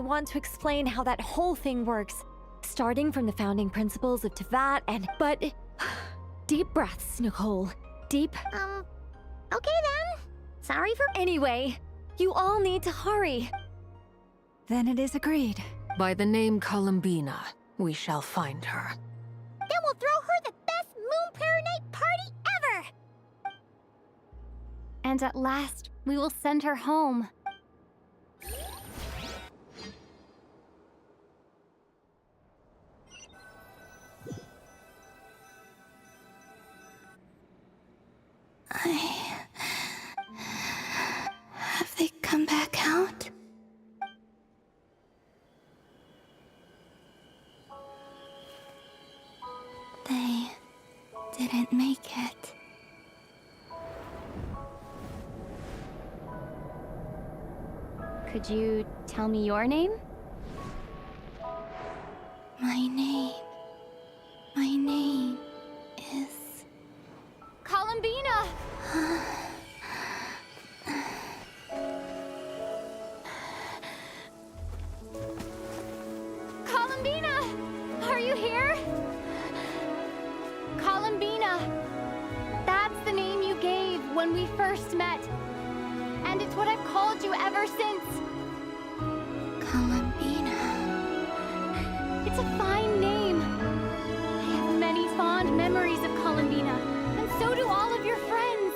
want to explain how that whole thing works. Starting from the founding principles of Teyvat but... Deep breaths, Nicole. Deep... Okay then. Sorry for... Anyway, you all need to hurry. Then it is agreed. By the name Columbina, we shall find her. Then we'll throw her the best Moon Prayer Night party ever! And at last, we will send her home. Have they come back out? They didn't make it. Could you tell me your name? My name is... Columbina! Columbina! Are you here? Columbina! That's the name you gave when we first met. And it's what I've called you ever since. Columbina. It's a fine name. I have many fond memories of Columbina, and so do all of your friends.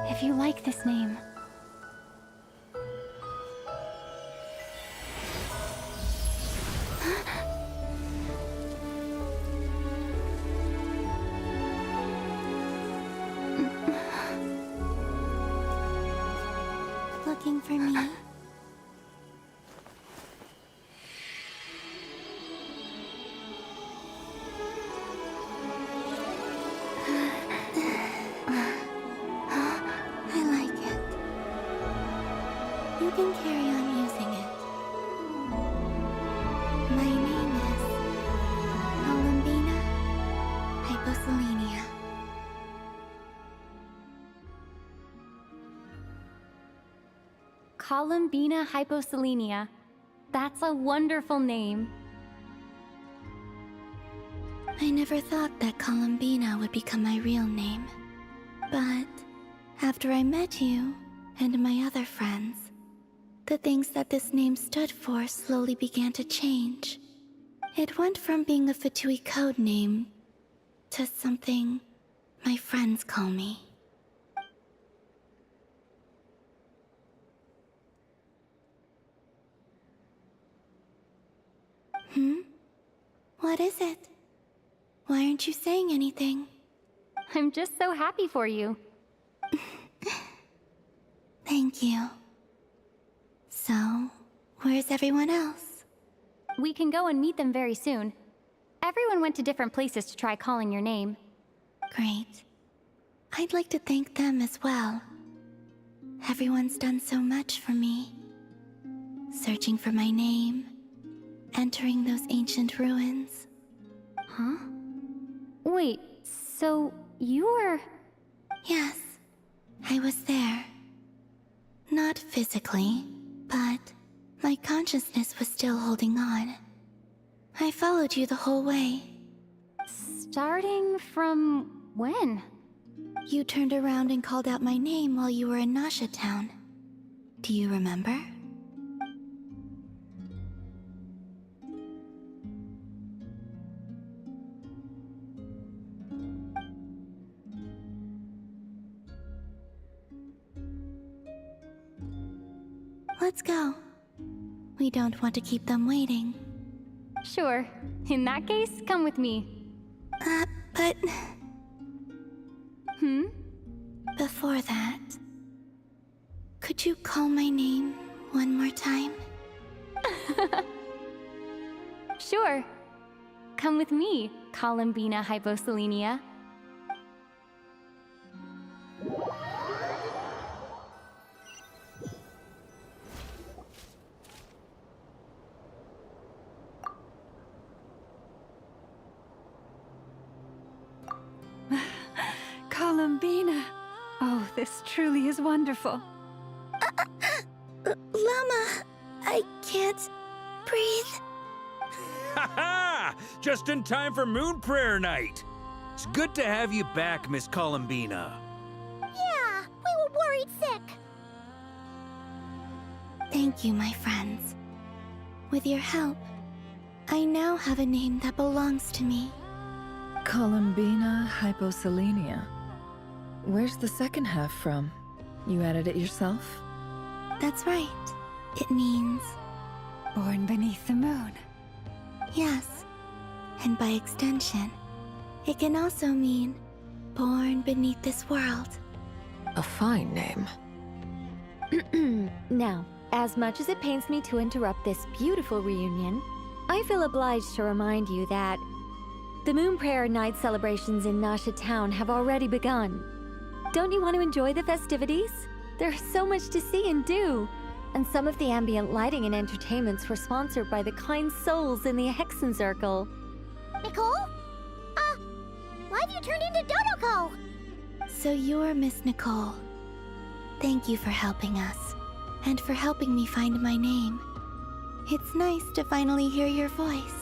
If you like this name, looking for me? I like it. You can carry on using it. My name is Columbina Hyposelenia. Columbina Hyposelenia. That's a wonderful name. I never thought that Columbina would become my real name. But after I met you and my other friends, the things that this name stood for slowly began to change. It went from being a Fatui code name to something my friends call me. What is it? Why aren't you saying anything? I'm just so happy for you. Thank you. So, where's everyone else? We can go and meet them very soon. Everyone went to different places to try calling your name. Great. I'd like to thank them as well. Everyone's done so much for me. Searching for my name, entering those ancient ruins. Huh? Wait, so you were... Yes, I was there. Not physically, but my consciousness was still holding on. I followed you the whole way. Starting from when? You turned around and called out my name while you were in Nasha Town. Do you remember? Let's go. We don't want to keep them waiting. Sure. In that case, come with me. But... Hmm? Before that, could you call my name one more time? Sure. Come with me, Columbina Hyposelenia. Columbina! Oh, this truly is wonderful. Llama, I can't breathe. Ha ha! Just in time for Moon Prayer Night. It's good to have you back, Miss Columbina. Yeah, we were worried sick. Thank you, my friends. With your help, I now have a name that belongs to me. Columbina Hyposelenia. Where's the second half from? You added it yourself? That's right. It means... Born beneath the moon. Yes. And by extension, it can also mean born beneath this world. A fine name. Now, as much as it pains me to interrupt this beautiful reunion, I feel obliged to remind you that The Moon Prayer Night celebrations in Nasha Town have already begun. Don't you want to enjoy the festivities? There's so much to see and do. And some of the ambient lighting and entertainments were sponsored by the kind souls in the Hexen Circle. Nicole? Why have you turned into Dodoko? So you're Miss Nicole. Thank you for helping us, and for helping me find my name. It's nice to finally hear your voice.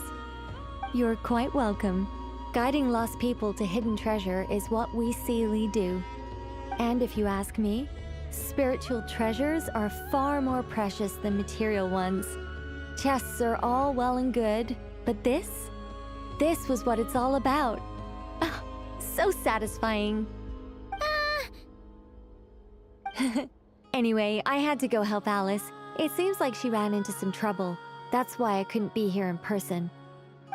You're quite welcome. Guiding lost people to hidden treasure is what we Seelie do. And if you ask me, spiritual treasures are far more precious than material ones. Chests are all well and good, but this was what it's all about. Ah, so satisfying. Anyway, I had to go help Alice. It seems like she ran into some trouble. That's why I couldn't be here in person.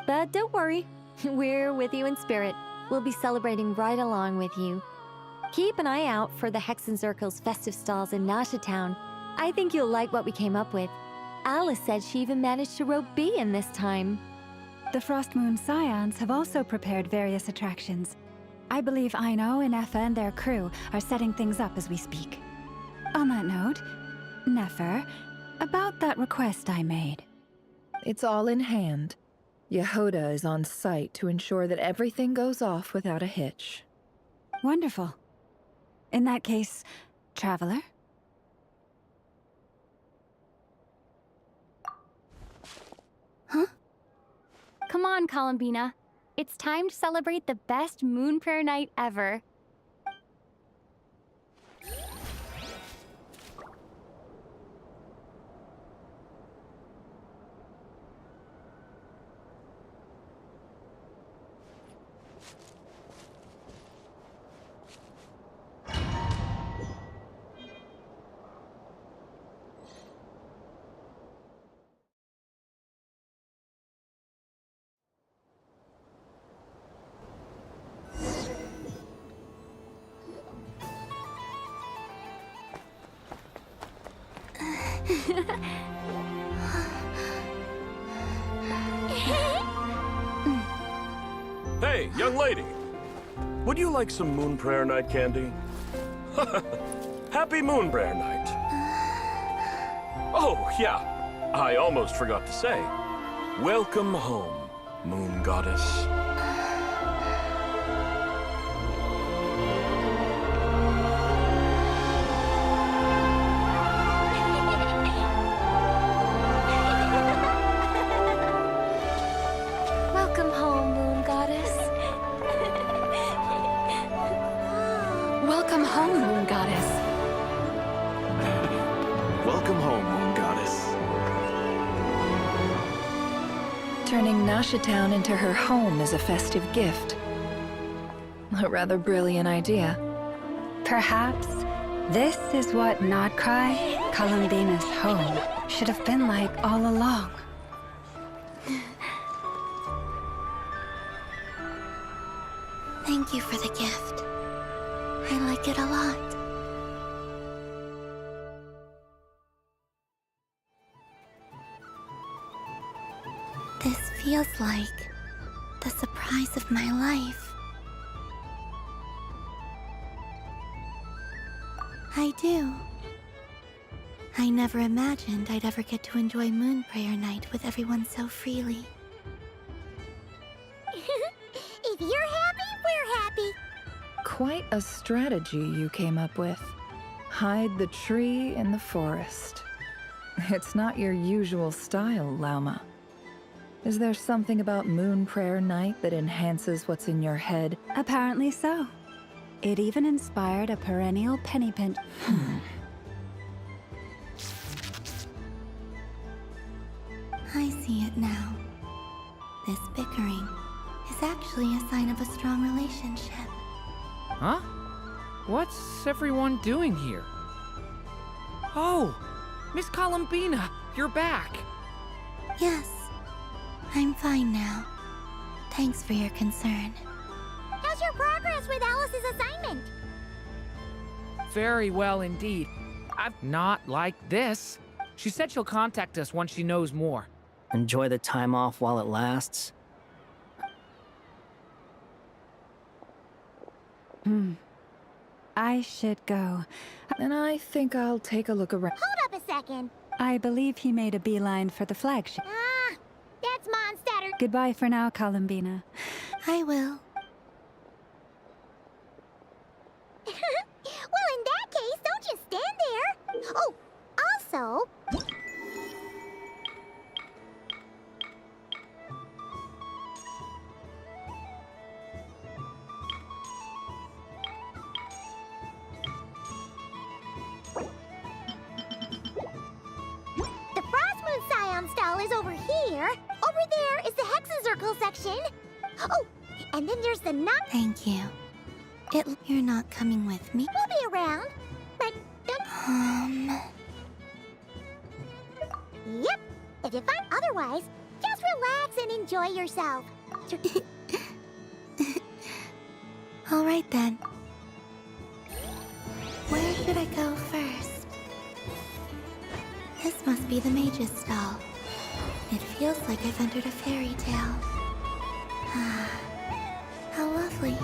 But don't worry, we're with you in spirit. We'll be celebrating right along with you. Keep an eye out for the Hexen Circle's festive stalls in Nasha Town. I think you'll like what we came up with. Alice said she even managed to rope B in this time. The Frost Moon Scions have also prepared various attractions. I believe Aino and Effa and their crew are setting things up as we speak. On that note, Nefer, about that request I made. It's all in hand. Yehoda is on site to ensure that everything goes off without a hitch. Wonderful. In that case, Traveler? Huh? Come on, Columbina. It's time to celebrate the best Moon Prayer Night ever. Hey, young lady. Would you like some Moon Prayer Night candy? Happy Moon Prayer Night. Oh, yeah. I almost forgot to say. Welcome home, Moon Goddess. Welcome home, Moon Goddess. Welcome home, Moon Goddess. Welcome home, Moon Goddess. Turning Nasha Town into her home is a festive gift. A rather brilliant idea. Perhaps this is what Nodcry, Columbina's home, should have been like all along. Thank you for the gift. I like it a lot. This feels like the surprise of my life. I do. I never imagined I'd ever get to enjoy Moon Prayer Night with everyone so freely. If you're happy, we're happy. Quite a strategy you came up with. Hide the tree in the forest. It's not your usual style, Lauma. Is there something about Moon Prayer Night that enhances what's in your head? Apparently so. It even inspired a perennial penny pin. I see it now. This bickering is actually a sign of a strong relationship. Huh? What's everyone doing here? Oh, Miss Columbina, you're back. Yes, I'm fine now. Thanks for your concern. How's your progress with Alice's assignment? Very well indeed. Not like this. She said she'll contact us once she knows more. Enjoy the time off while it lasts. I should go. And I think I'll take a look around. Hold up a second. I believe he made a beeline for the flagship. Ah, that's Mondstatter. Goodbye for now, Columbina. I will. Well, in that case, don't just stand there. Oh, also... The Frost Moon Scion stall is over here. Over there is the Hexacircle section. Oh, and then there's the not... Thank you. You're not coming with me? We'll be around. But Yep. If you find otherwise, just relax and enjoy yourself. All right then. Where should I go first? This must be the mage's stall. It feels like I've entered a fairy tale. Ah, how lovely.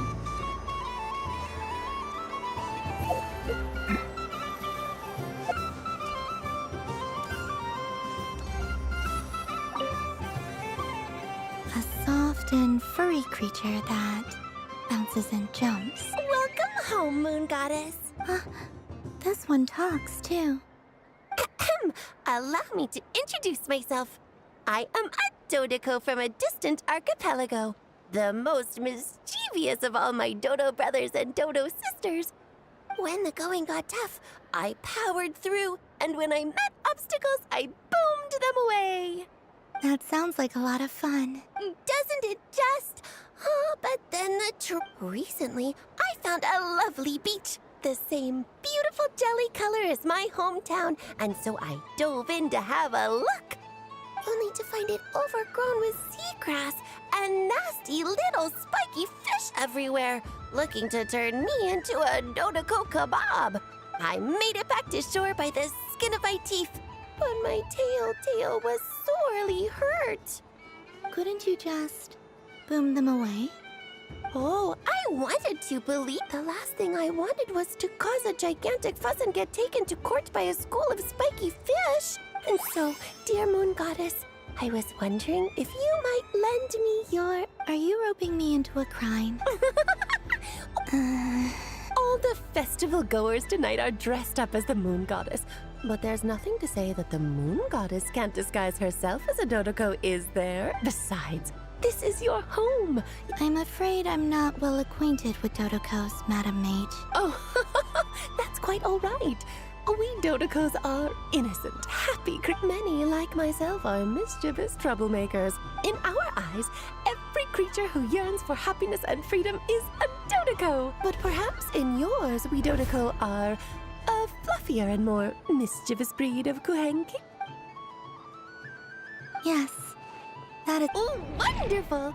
A soft and furry creature that bounces and jumps. Welcome home, Moon Goddess. This one talks too. Allow me to introduce myself. I am a Dodoco from a distant archipelago, the most mischievous of all my Dodo brothers and Dodo sisters. When the going got tough, I powered through, and when I met obstacles, I boomed them away. That sounds like a lot of fun. Doesn't it just? Oh, but then recently, I found a lovely beach. The same beautiful jelly color as my hometown, and so I dove in to have a look. Only to find it overgrown with seagrass and nasty little spiky fish everywhere, looking to turn me into a Dodoco kebab. I made it back to shore by the skin of my teeth, but my tail was sorely hurt. Couldn't you just boom them away? Oh, I wanted to believe. The last thing I wanted was to cause a gigantic fuss and get taken to court by a school of spiky fish. And so, dear Moon Goddess, I was wondering if you might lend me your... Are you roping me into a crime? All the festival goers tonight are dressed up as the Moon Goddess. But there's nothing to say that the Moon Goddess can't disguise herself as a Dodoco, is there? Besides, this is your home. I'm afraid I'm not well acquainted with Dodocos, Madam Mage. Oh, that's quite all right. We Dodocos are innocent, happy. Many, like myself, are mischievous troublemakers. In our eyes, every creature who yearns for happiness and freedom is a Dodoco. But perhaps in yours, we Dodoco are a fluffier and more mischievous breed of Kuhenki. Yes, that is... Oh, wonderful!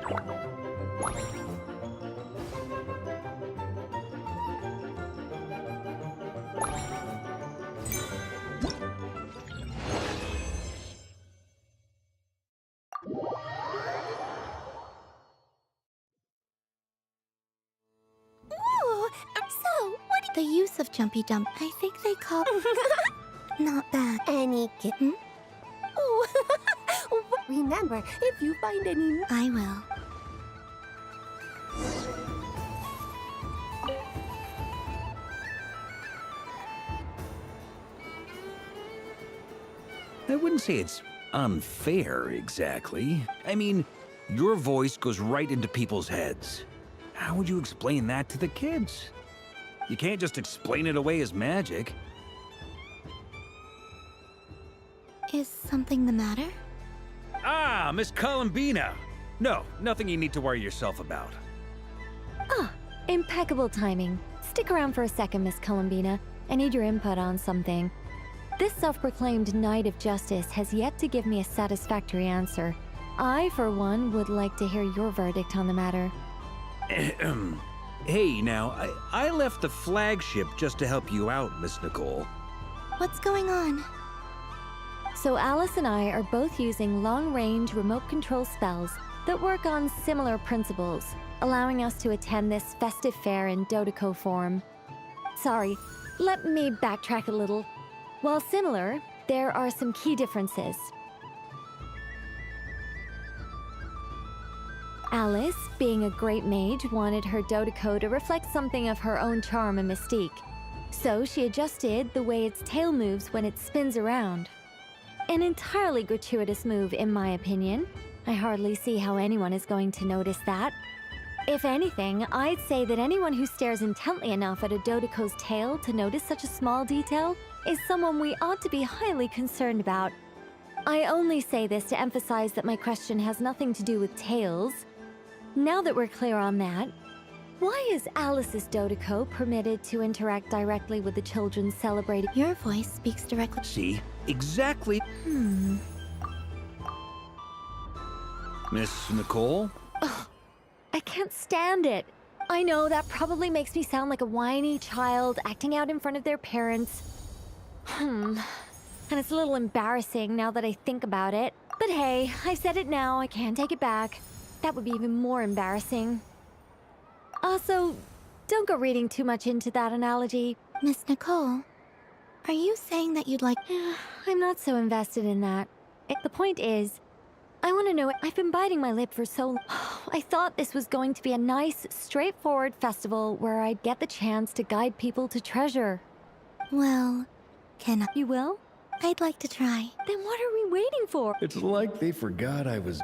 Ooh, so, what The use of Jumpy Dump, I think they call... Not bad. Any kitten? Ooh, remember, if you find any... I will. I wouldn't say it's unfair, exactly. I mean, your voice goes right into people's heads. How would you explain that to the kids? You can't just explain it away as magic. Is something the matter? Ah, Miss Columbina! No, nothing you need to worry yourself about. Ah, impeccable timing. Stick around for a second, Miss Columbina. I need your input on something. This self-proclaimed Knight of Justice has yet to give me a satisfactory answer. I, for one, would like to hear your verdict on the matter. Hey, now, I left the flagship just to help you out, Miss Nicole. What's going on? So Alice and I are both using long-range remote control spells that work on similar principles, allowing us to attend this festive fair in Dodeco form. Sorry, let me backtrack a little. While similar, there are some key differences. Alice, being a great mage, wanted her Dodeco to reflect something of her own charm and mystique. So she adjusted the way its tail moves when it spins around. An entirely gratuitous move, in my opinion. I hardly see how anyone is going to notice that. If anything, I'd say that anyone who stares intently enough at a Dodeco's tail to notice such a small detail is someone we ought to be highly concerned about. I only say this to emphasize that my question has nothing to do with tails. Now that we're clear on that, why is Alice's Dodeco permitted to interact directly with the children celebrating? Your voice speaks directly. See? Exactly. Miss Nicole? Ugh, I can't stand it. I know that probably makes me sound like a whiny child acting out in front of their parents. And it's a little embarrassing now that I think about it. But hey, I've said it now, I can't take it back. That would be even more embarrassing. Also, don't go reading too much into that analogy. Miss Nicole, are you saying that you'd like... I'm not so invested in that. The point is, I want to know, I've been biting my lip for so long. I thought this was going to be a nice, straightforward festival where I'd get the chance to guide people to treasure. Well, can I... You will? I'd like to try. Then what are we waiting for? It's like they forgot I was...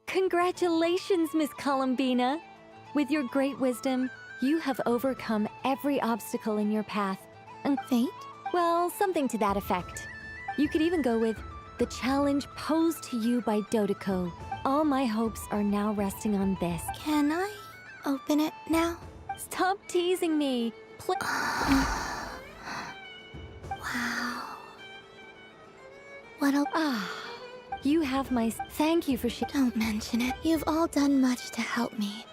Congratulations, Miss Columbina! With your great wisdom, you have overcome every obstacle in your path. And fate? Well, something to that effect. You could even go with the challenge posed to you by Dodiko. All my hopes are now resting on this. Can I open it now? Stop teasing me. Wow. What a... You have my... Thank you for Don't mention it. You've all done much to help me.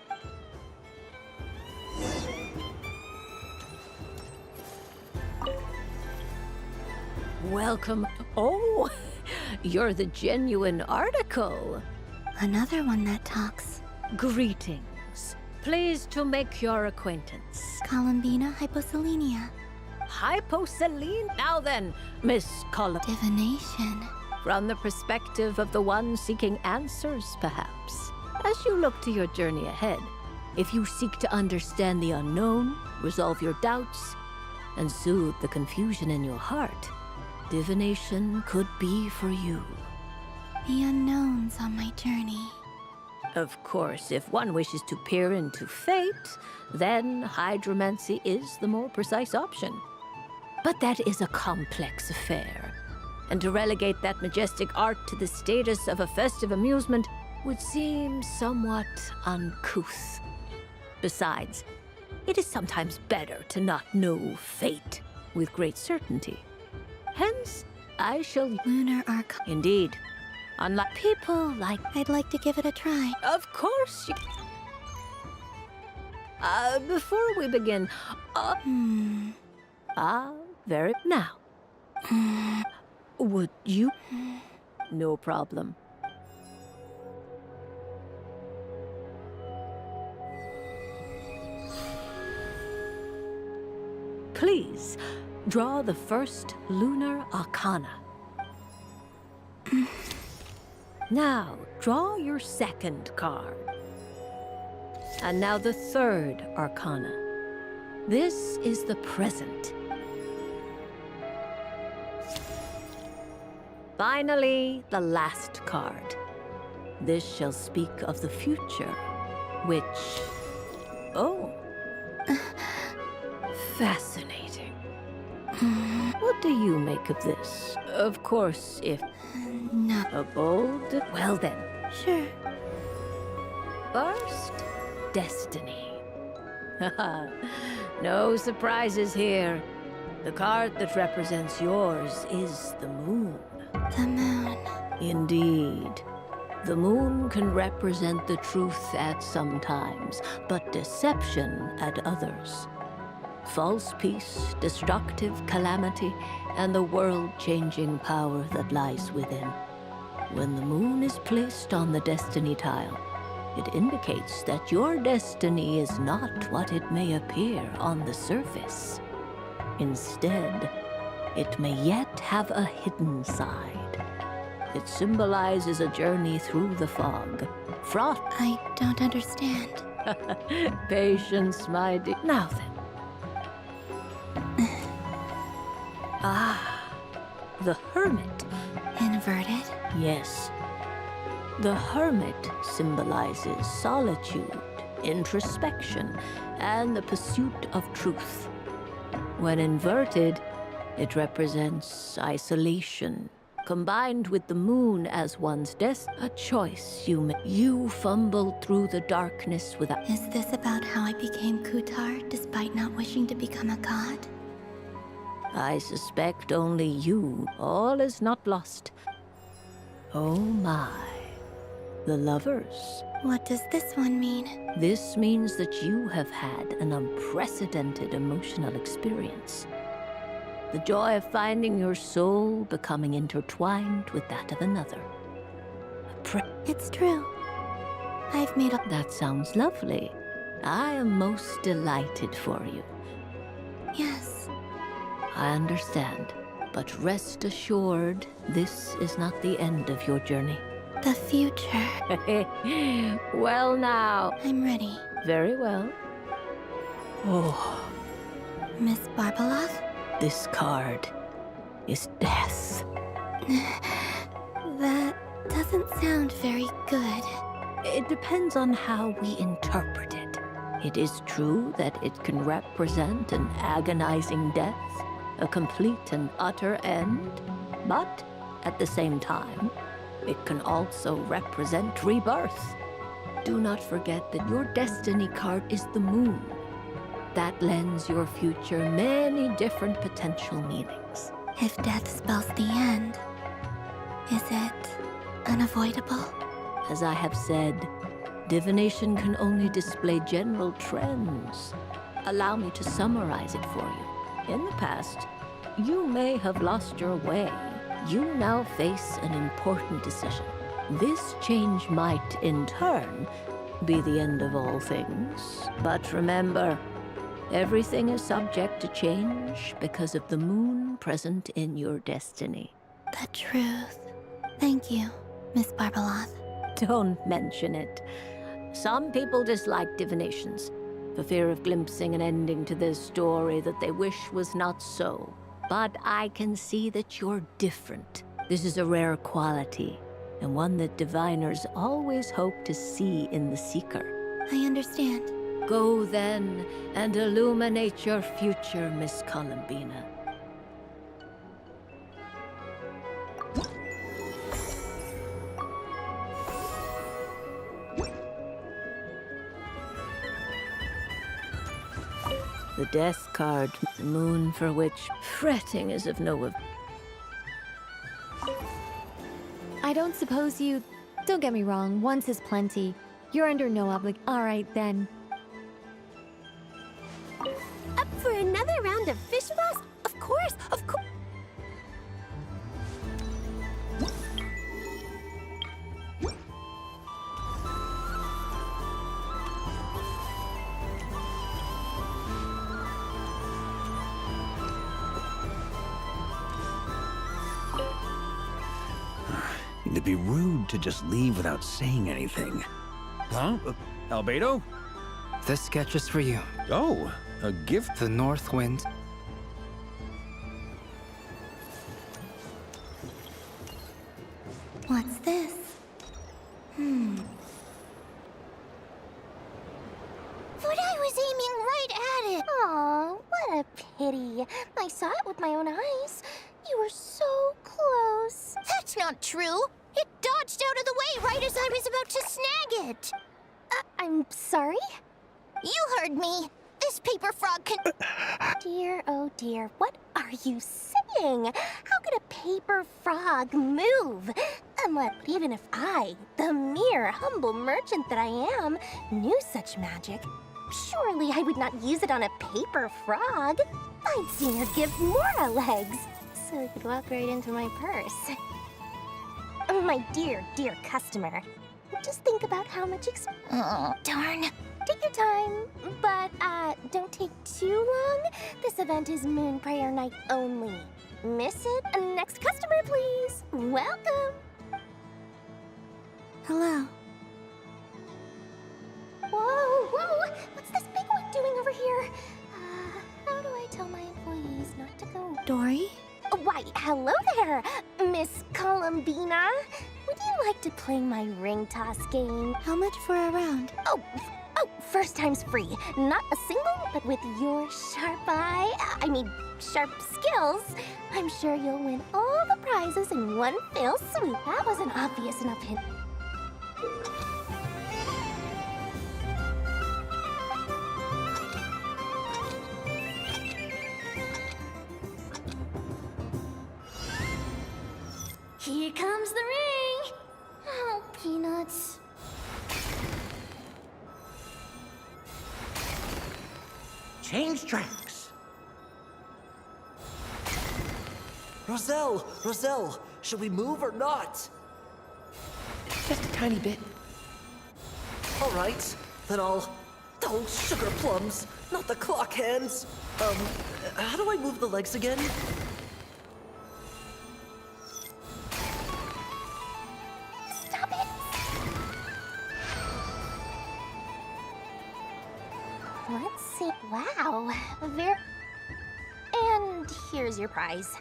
Welcome. Oh, you're the genuine article. Another one that talks. Greetings. Pleased to make your acquaintance. Columbina hyposelenia. Hyposelene? Now then, Miss Divination. From the perspective of the one seeking answers, perhaps. As you look to your journey ahead, if you seek to understand the unknown, resolve your doubts, and soothe the confusion in your heart, divination could be for you. The unknowns on my journey. Of course, if one wishes to peer into fate, then hydromancy is the more precise option. But that is a complex affair, and to relegate that majestic art to the status of a festive amusement would seem somewhat uncouth. Besides, it is sometimes better to not know fate with great certainty. Hence, I shall... Lunar Arc. Indeed. Unlike people like... I'd like to give it a try. Of course you... Before we begin... very... Now. Would you... No problem. Please, draw the first lunar arcana. Now, draw your second card. And now the third arcana. This is the present. Finally, the last card. This shall speak of the future, which... Oh. Fascinating. What do you make of this? Of course, if... No. A bold... Well then. Sure. First, destiny. No surprises here. The card that represents yours is the moon. The moon. Indeed. The moon can represent the truth at some times, but deception at others. False peace, destructive calamity, and the world-changing power that lies within. When the moon is placed on the destiny tile, it indicates that your destiny is not what it may appear on the surface. Instead, it may yet have a hidden side. It symbolizes a journey through the fog, fraught... I don't understand. Patience, my dear. Now then. The Hermit. Inverted? Yes. The Hermit symbolizes solitude, introspection, and the pursuit of truth. When inverted, it represents isolation, combined with the moon as one's a choice you make. You fumbled through the darkness without... Is this about how I became Kutar, despite not wishing to become a god? I suspect only you. All is not lost. Oh my. The lovers. What does this one mean? This means that you have had an unprecedented emotional experience. The joy of finding your soul becoming intertwined with that of another. It's true. I've made up... That sounds lovely. I am most delighted for you. Yes. I understand, but rest assured, this is not the end of your journey. The future. Well now. I'm ready. Very well. Oh. Miss Barbalov? This card. is death. That doesn't sound very good. It depends on how we interpret it. It is true that it can represent an agonizing death, a complete and utter end, but at the same time, it can also represent rebirth. Do not forget that your destiny card is the moon. That lends your future many different potential meanings. If death spells the end, is it unavoidable? As I have said, divination can only display general trends. Allow me to summarize it for you. In the past, you may have lost your way. You now face an important decision. This change might, in turn, be the end of all things. But remember, everything is subject to change because of the moon present in your destiny. The truth. Thank you, Miss Barbeloth. Don't mention it. Some people dislike divinations, for fear of glimpsing an ending to their story that they wish was not so. But I can see that you're different. This is a rare quality, and one that diviners always hope to see in the seeker. I understand. Go then, and illuminate your future, Miss Columbina. The death card, the moon for which fretting is of no avail. I don't suppose you... Don't get me wrong, once is plenty. You're under no Alright then. Up for another round of fish boss? Of course, of course. It'd be rude to just leave without saying anything. Huh? Albedo? This sketch is for you. Oh, a gift? The North Wind. What's this? But I was aiming right at it. Aw, what a pity. I saw it with my own eyes. You were so close. That's not true. It dodged out of the way right as I was about to snag it. I'm sorry? You heard me. This paper frog can... Dear, oh dear, what are you saying? How could a paper frog move? And what, even if I, the mere humble merchant that I am, knew such magic, surely I would not use it on a paper frog. I'd sooner give Mora legs, so it could walk right into my purse. My dear, dear customer, just think about how much darn. Take your time, but don't take too long. This event is Moon Prayer Night only. Miss it? Next customer, please. Welcome. Hello. Whoa, whoa! What's this big one doing over here? How do I tell my employees not to go? Dory? Why, hello there, Miss Columbina. Would you like to play my ring toss game? How much for a round? Oh, first time's free. Not a single, but with your sharp sharp skills, I'm sure you'll win all the prizes in one fell swoop. That was an obvious enough hint. Here comes the ring! Oh, peanuts. Change tracks. Roselle, should we move or not? Just a tiny bit. All right, then I'll... Oh, sugar plums, not the clock hands. How do I move the legs again? Stop it! Let's see. Wow, And here's your prize.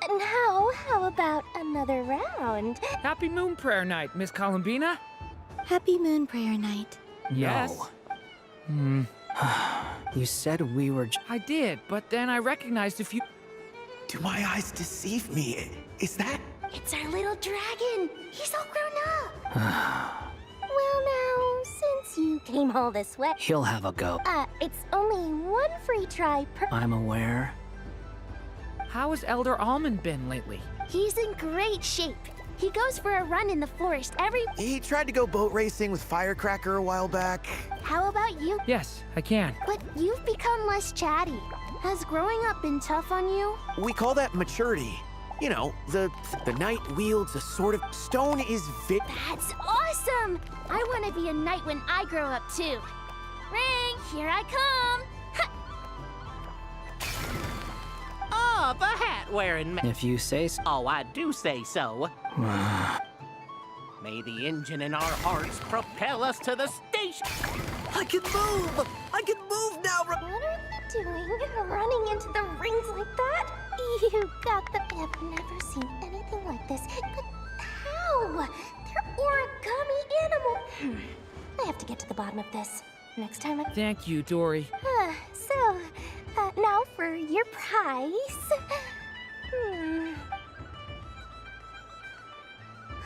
Now, how about another round? Happy Moon Prayer Night, Miss Columbina. Happy Moon Prayer Night. Yes. No. You said we were. I did, but then I recognized a few. Do my eyes deceive me? Is that? It's our little dragon. He's all grown up. Well, now, since you came all this way... He'll have a go. It's only one free try per... I'm aware. How has Elder Almond been lately? He's in great shape. He goes for a run in the forest every... He tried to go boat racing with Firecracker a while back. How about you? Yes, I can. But you've become less chatty. Has growing up been tough on you? We call that maturity. You know, the knight wields a sword of stone is That's awesome! I want to be a knight when I grow up, too. Ring, here I come! Oh, the hat-wearing man. If you say so. Oh, I do say so. May the engine in our hearts propel us to the station. I can move! I can move now! What are you doing? Running into the rings like that? You got the... I've never seen anything like this. But how? They're origami animal. I have to get to the bottom of this. Next time I... Thank you, Dory. Now for your prize.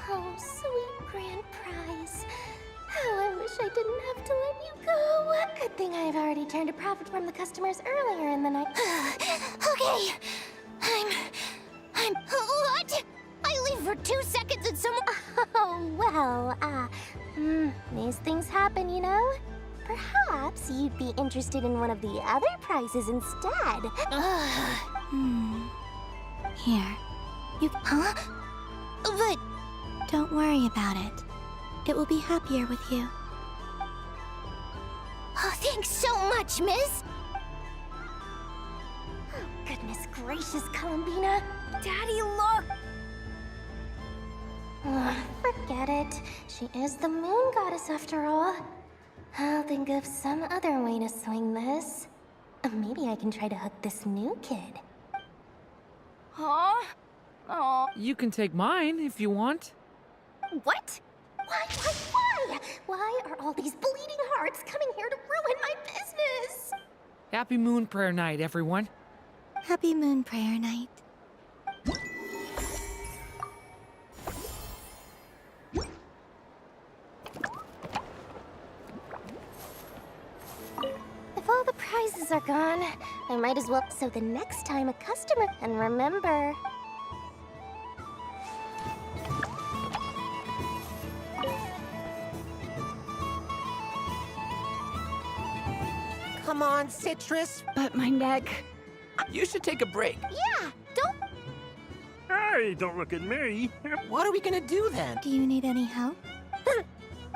Oh, sweet grand prize. Oh, I wish I didn't have to let you go. Good thing I've already turned a profit from the customers earlier in the night. Okay. I'm... What? I leave for 2 seconds and someone... Oh, well, these things happen, you know? Perhaps you'd be interested in one of the other prizes instead. Here. You... Huh? But... Don't worry about it. It will be happier with you. Oh, thanks so much, miss! Oh, goodness gracious, Columbina. Daddy, look! Forget it. She is the moon goddess after all. I'll think of some other way to swing this. Maybe I can try to hook this new kid. Huh? Oh. You can take mine if you want. What? Why? Why are all these bleeding hearts coming here to ruin my business? Happy Moon Prayer Night, everyone. Happy Moon Prayer Night. If all the prizes are gone, I might as well... So the next time a customer... And remember... Come on, Citrus. But my neck... You should take a break. Yeah, don't... Hey, don't look at me. What are we gonna do then? Do you need any help?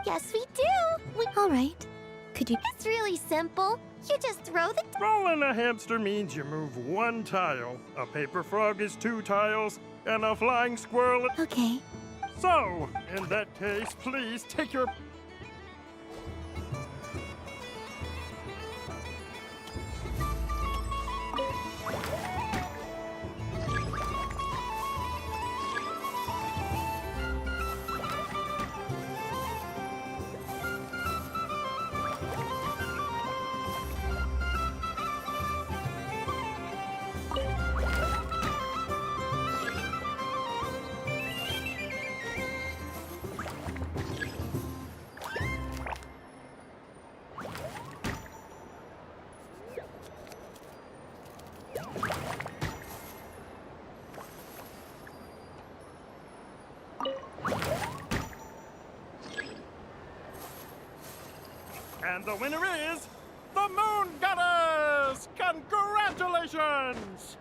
Yes, we do. All right. Could you... It's really simple. You just throw the... Rolling a hamster means you move 1 tile. A paper frog is 2 tiles, and a flying squirrel... Okay. So, in that case, please take your... And the winner is the Moon Goddess! Congratulations!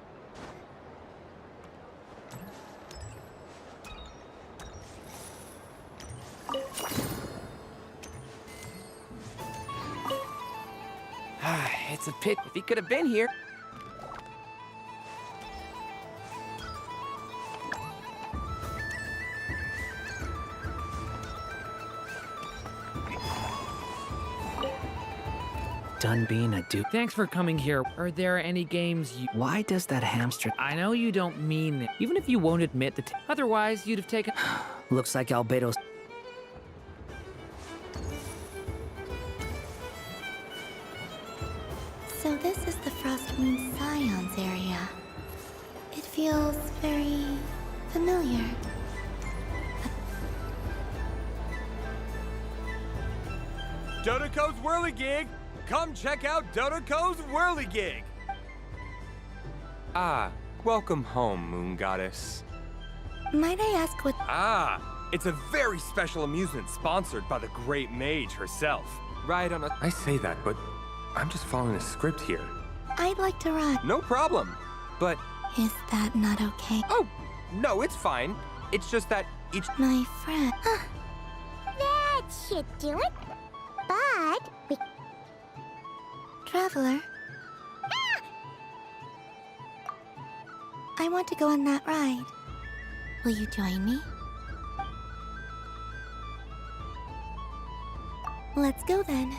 It's a pit. If he could have been here. done being a dude? Thanks for coming here. Are there any games you... Why does that hamster... I know you don't mean it, even if you won't admit that. Otherwise, you'd have taken... Looks like Albedo's... So this is the Frost Moon Scions area. It feels very familiar. Dodoco's Whirligig! Come check out Dodoco's Whirligig! Ah, welcome home, Moon Goddess. Might I ask what... Ah, it's a very special amusement sponsored by the great mage herself. Ride on a... I say that, but I'm just following a script here. I'd like to ride. No problem, but... Is that not okay? Oh, no, it's fine. It's just that each... My friend... That should do it. But we... Traveler? I want to go on that ride. Will you join me? Let's go then.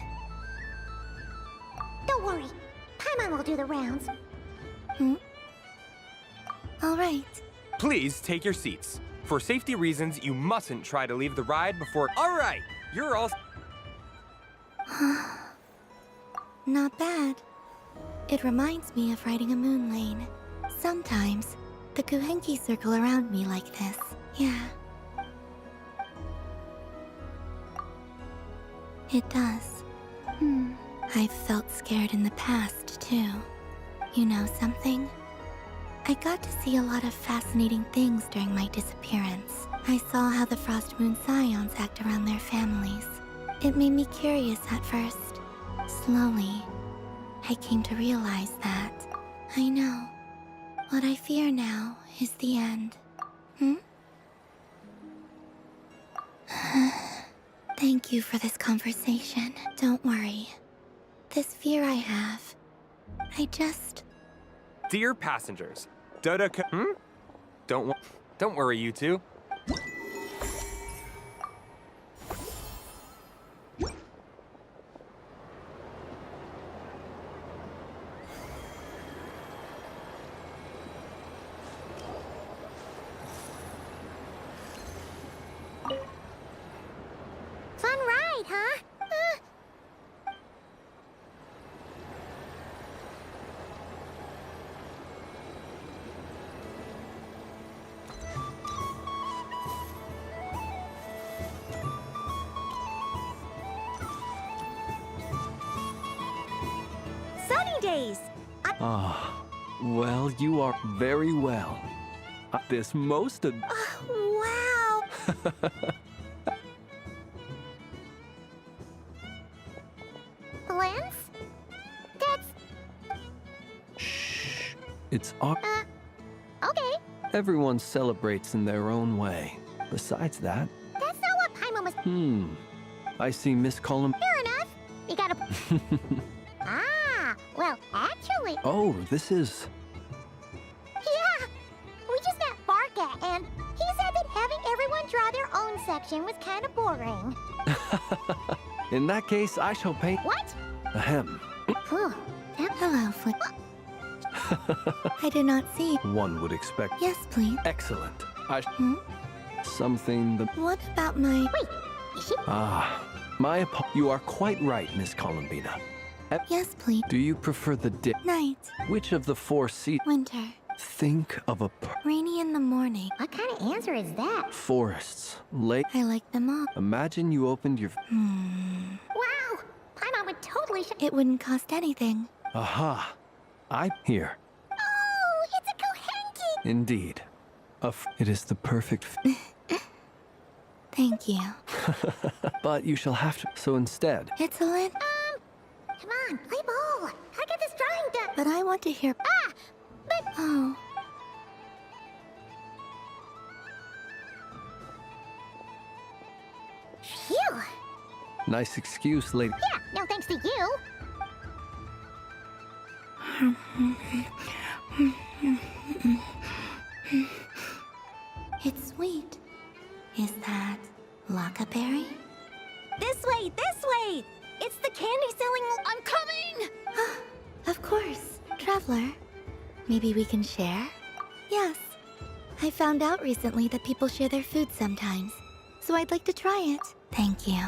Don't worry. Paimon will do the rounds. All right. Please take your seats. For safety reasons, you mustn't try to leave the ride before... All right, you're all... Not bad. It reminds me of riding a moon lane. Sometimes, the Kuhenki circle around me like this. Yeah. It does. I've felt scared in the past, too. You know something? I got to see a lot of fascinating things during my disappearance. I saw how the Frost Moon Scions act around their families. It made me curious at first. Slowly, I came to realize that. I know. What I fear now is the end. Thank you for this conversation. Don't worry. This fear I have, I just... Dear passengers, Dodoco... Don't worry, you two. Fun ride, huh? Sunny days! Ah, well, you are very well. This most of... Wow! Lens? That's... It's all... okay. Everyone celebrates in their own way. Besides that... That's not what Paimon was... I see Miss Column... Fair enough. You gotta... well, actually... Oh, this is... Yeah! We just met Varka, and he said that having everyone draw their own section was kind of boring. In that case, I shall paint... What? Ahem. Hello, Foot. I did not see... One would expect... Yes, please. Excellent. Something the... What about my... Wait, is she... You are quite right, Miss Columbina. Yes, please. Do you prefer the Night. Which of the 4 seats? Winter. Think of a... Rainy in the morning. What kind of answer is that? Forests. Lake... I like them all. Imagine you opened your... Wow! Paimon would totally... It wouldn't cost anything. Aha. Here. Oh, it's a Kohenki! Indeed. It is the perfect... Thank you. But you shall have to... So instead... It's a land... Come on, play ball! I get this drawing done! But I want to hear... but... Oh. Phew! Nice excuse, lady. Yeah, no thanks to you. It's sweet. Is that Lakaberry? This way, this way! it's the candy selling. I'm coming! Of course. Traveler, maybe we can share? Yes. I found out recently that people share their food sometimes, so I'd like to try it. Thank you.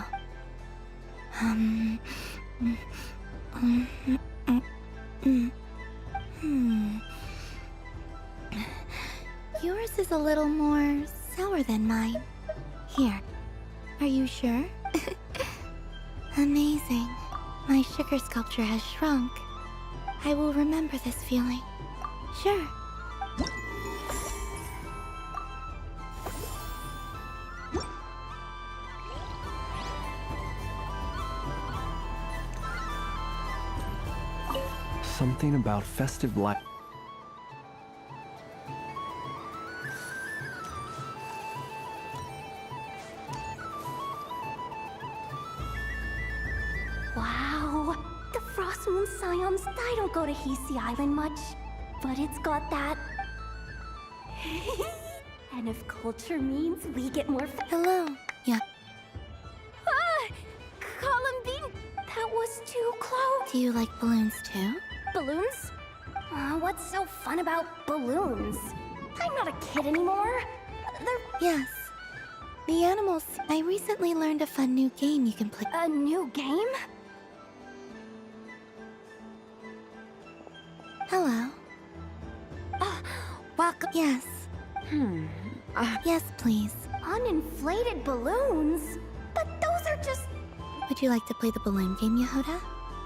Yours is a little more sour than mine. Here. Are you sure? Amazing. My sugar sculpture has shrunk. I will remember this feeling. Sure. Something about festive light. Wow, the Frost Moon Scions, I don't go to Hisi Island much, but it's got that. And if culture means we get more Hello. Yeah. Ah! Columbine, that was too close. Do you like balloons too? Balloons? What's so fun about balloons? I'm not a kid anymore. Yes. The animals. I recently learned a fun new game you can play. A new game? Hello. Welcome. Yes. Yes, please. Uninflated balloons? But those are just... Would you like to play the balloon game, Yehuda?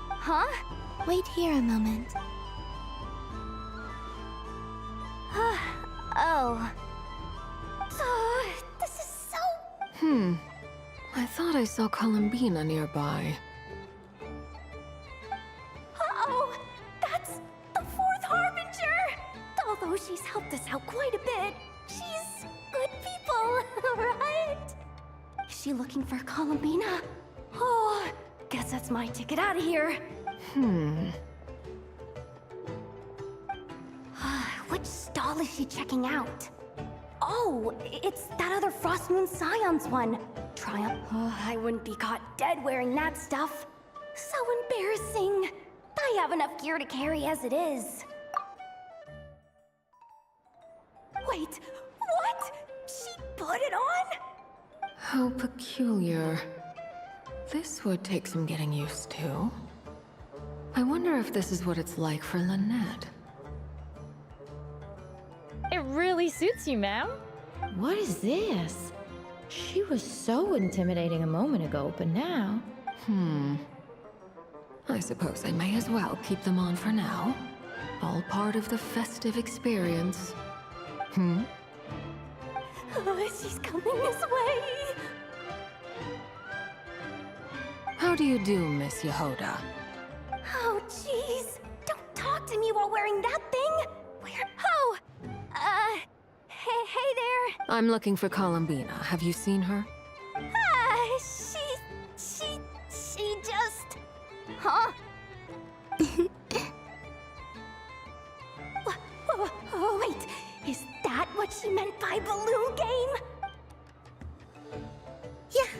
Huh? Wait here a moment. Oh. This is so... I thought I saw Columbina nearby. Uh-oh! That's the Fourth Harbinger! Although she's helped us out quite a bit, she's good people, right? Is she looking for Columbina? Oh, guess that's my ticket out of here. Which stall is she checking out? Oh, it's that other Frost Moon Scions one. Triumph. Oh, I wouldn't be caught dead wearing that stuff. So embarrassing. I have enough gear to carry as it is. Wait, what? She put it on? How peculiar. This would take some getting used to. I wonder if this is what it's like for Lynette. It really suits you, ma'am. What is this? She was so intimidating a moment ago, but now... I suppose I may as well keep them on for now. All part of the festive experience. Oh, she's coming this way. How do you do, Miss Yehuda? Oh, jeez. Don't talk to me while wearing that thing. Where? Oh! Hey there. I'm looking for Columbina. Have you seen her? She just... Huh? Oh, wait. Is that what she meant by balloon game? Yeah.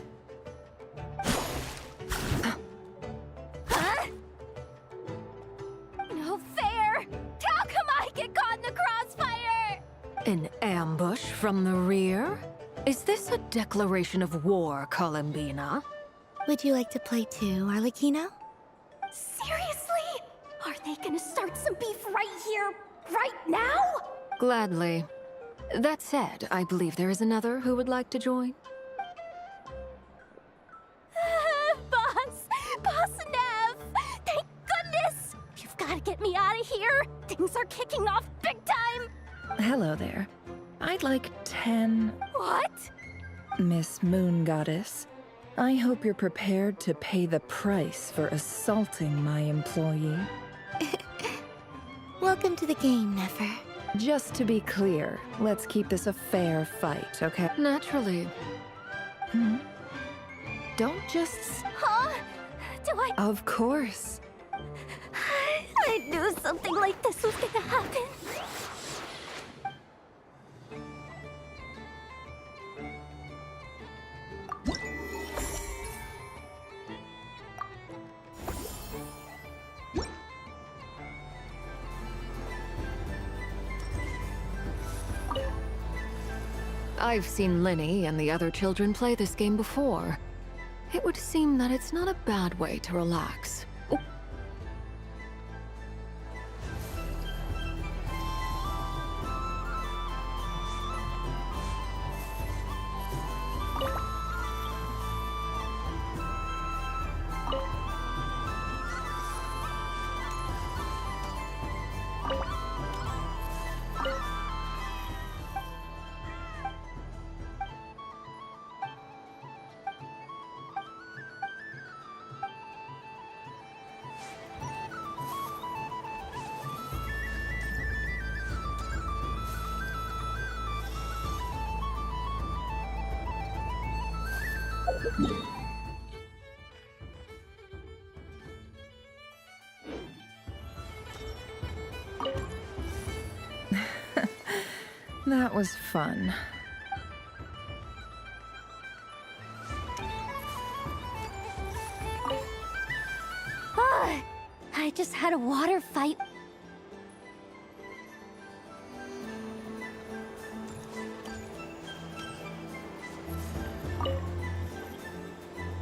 Huh? No fair! How come I get caught in the crossfire? An ambush from the rear? Is this a declaration of war, Columbina? Would you like to play too, Arlecchino? Seriously? Are they gonna start some beef right here, right now? Gladly. That said, I believe there is another who would like to join. Boss Nev! Thank goodness! You've gotta get me out of here! Things are kicking off big time! Hello there. I'd like 10... What? Miss Moon Goddess, I hope you're prepared to pay the price for assaulting my employee. Welcome to the game, Nefer. Just to be clear, let's keep this a fair fight, okay? Naturally. Don't just... Huh? Do I... Of course. I knew something like this was gonna happen. I've seen Linny and the other children play this game before. It would seem that it's not a bad way to relax. Oh. That was fun. Ah, I just had a water fight.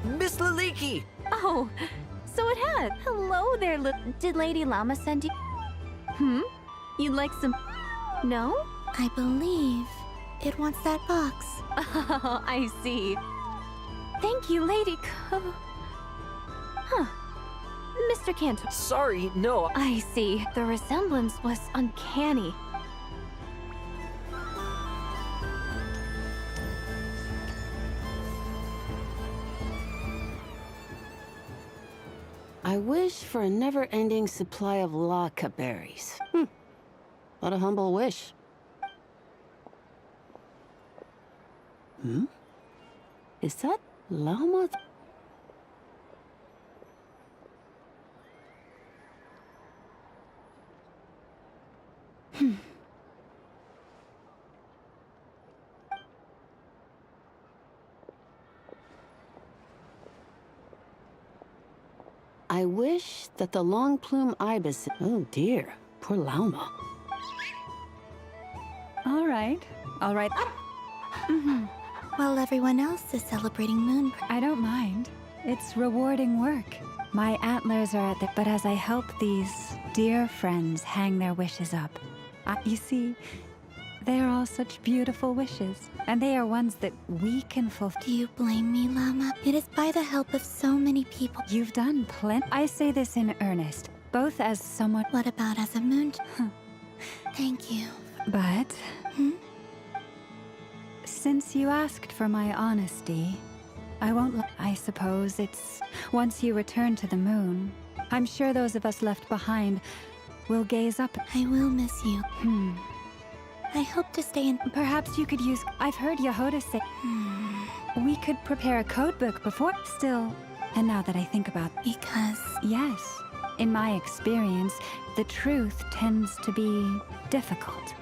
Miss Laliki! Oh, so it had. Hello there, did Lady Llama send you? You'd like some... No? I believe it wants that box. Oh, I see. Thank you, Lady Huh. Mr. Cantor. Sorry, no. I see. The resemblance was uncanny. I wish for a never-ending supply of laka berries. What a humble wish. Is that llama? I wish that the long plume ibis... Oh dear, poor llama. All right. While everyone else is celebrating moon... I don't mind. It's rewarding work. My antlers are at the... But as I help these dear friends hang their wishes up, you see, they are all such beautiful wishes, and they are ones that we can fulfill. Do you blame me, Llama? It is by the help of so many people. You've done plenty. I say this in earnest, both as someone... What about as a moon... Thank you. But... Since you asked for my honesty, I won't... I suppose it's... Once you return to the moon, I'm sure those of us left behind will gaze up... I will miss you. I hope to stay in... Perhaps you could use... I've heard Yehuda say... We could prepare a code book before... Still, and now that I think about... Because... Yes. In my experience, the truth tends to be difficult.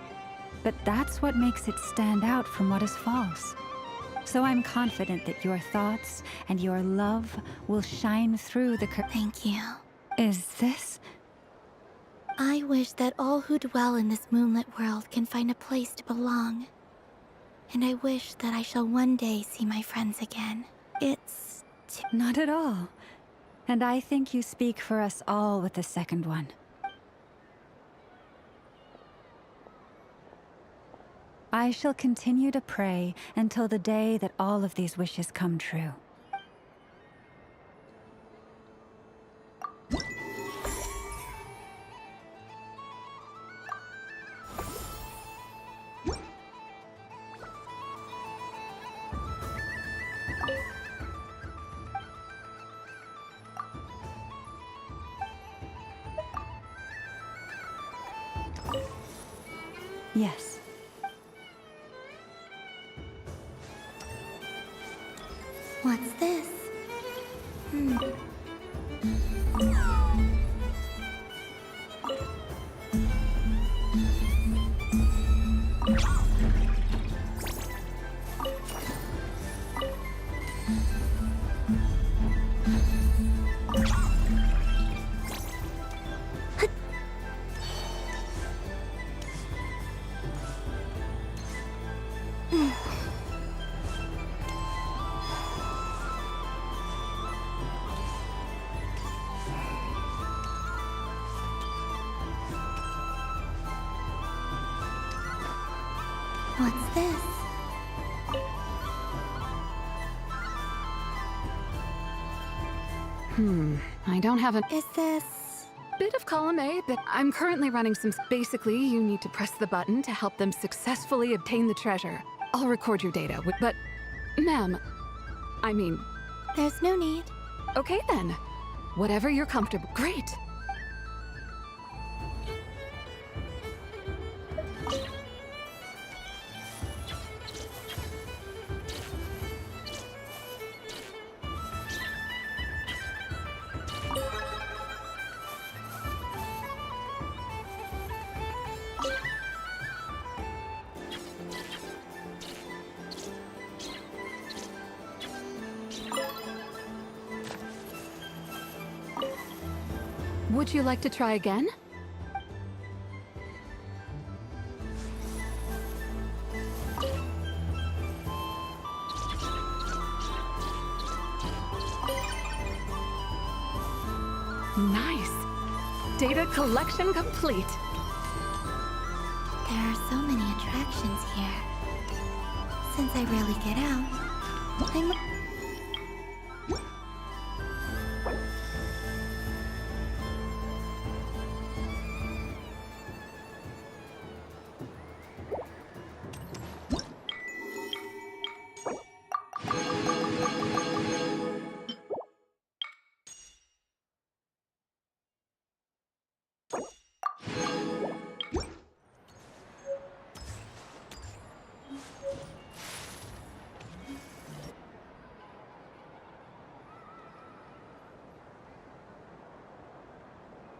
But that's what makes it stand out from what is false. So I'm confident that your thoughts and your love will shine through the Thank you. Is this? I wish that all who dwell in this moonlit world can find a place to belong. And I wish that I shall one day see my friends again. It's... Not at all. And I think you speak for us all with the second one. I shall continue to pray until the day that all of these wishes come true. Yes. What's this? this? I don't have a Is this... bit of column A, but I'm currently running some... Basically, you need to press the button to help them successfully obtain the treasure. I'll record your data, but... Ma'am, I mean... There's no need. Okay then. Whatever you're comfortable... Great! Would you like to try again? Nice! Data collection complete. There are so many attractions here. Since I rarely get out, I'm...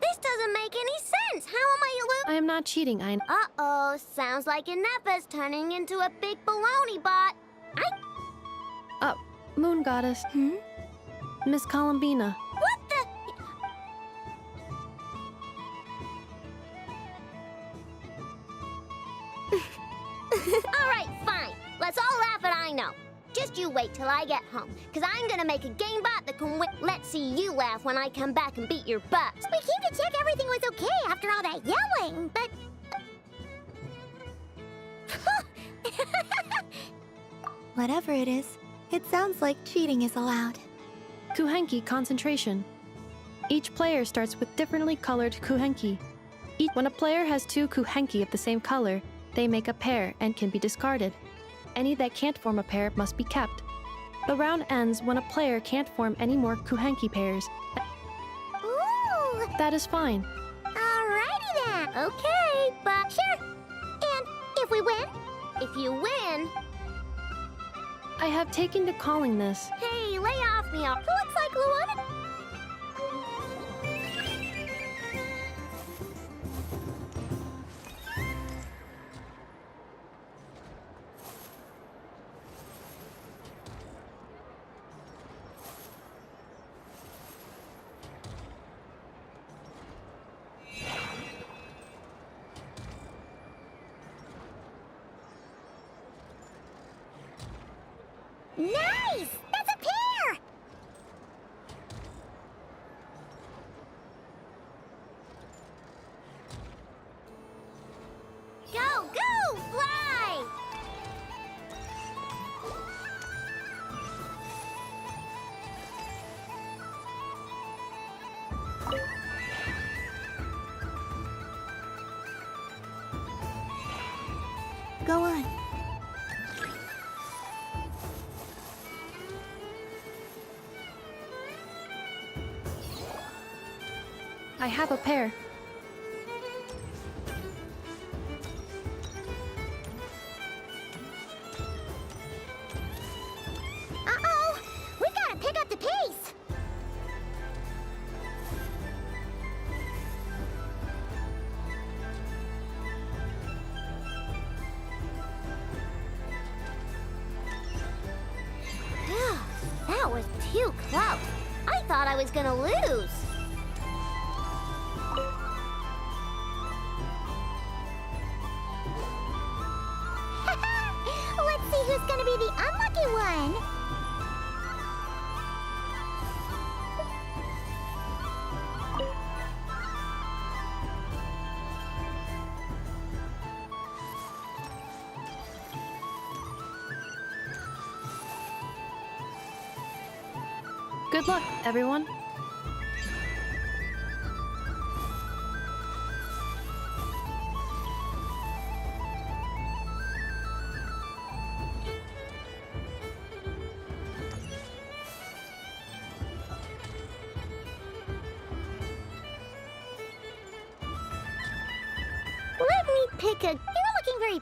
This doesn't make any sense. How am I I am not cheating, Uh-oh, sounds like Inepa's turning into a big baloney bot. Moon Goddess. Miss Columbina. What the? All right, fine. Let's all laugh at I know. Just you wait till I get home, because I'm gonna make a game bot that can let's see you laugh when I come back and beat your butt. We came to check everything was okay after all that yelling, but... Whatever it is, it sounds like cheating is allowed. Kuhenki concentration. Each player starts with differently colored kuhenki. When a player has 2 kuhenki of the same color, they make a pair and can be discarded. Any that can't form a pair must be kept. The round ends when a player can't form any more kuhenki pairs. Ooh! That is fine. Alrighty then. Okay, but sure. And if we win? If you win... I have taken to calling this. Hey, lay off me. Looks like Luana... Nice! That's a pair! Go, go, fly! Go on. I have a pair. Uh-oh! We gotta pick up the pace! That was too close. I thought I was gonna lose. Let's see who's gonna be the unlucky one. Good luck, everyone. Let me pick a... You're looking very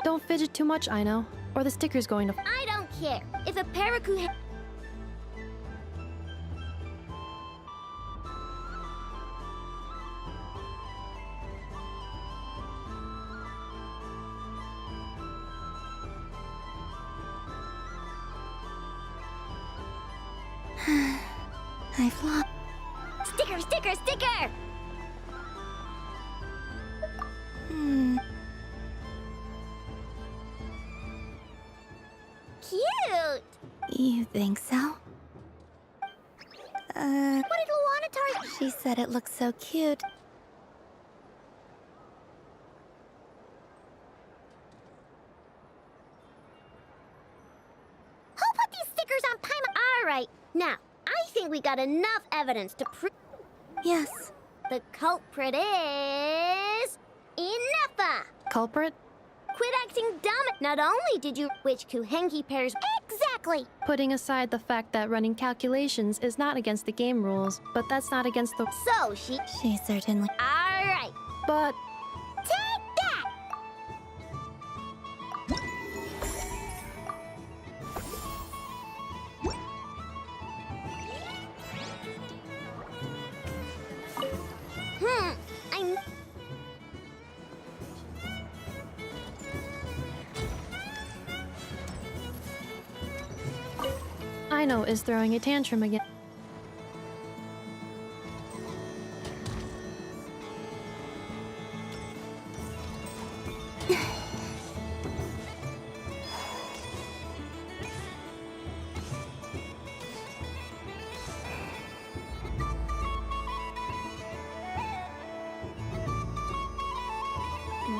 Don't fidget too much, I know, or the sticker's going to... I don't care. If a parakeet... I've lost. Sticker, sticker, sticker! Cute! You think so? What did Luana Tar... She said it looks so cute. Who put these stickers on Paimon? Alright, now, I think we got enough evidence to prove... Yes. The culprit is... Inefa! Culprit? Quit acting dumb! Not only did you... Which Kuhenki pairs... Exactly! Putting aside the fact that running calculations is not against the game rules, but that's not against the... So, she... She certainly... Alright! But... Take that! I'm... Aino is throwing a tantrum again.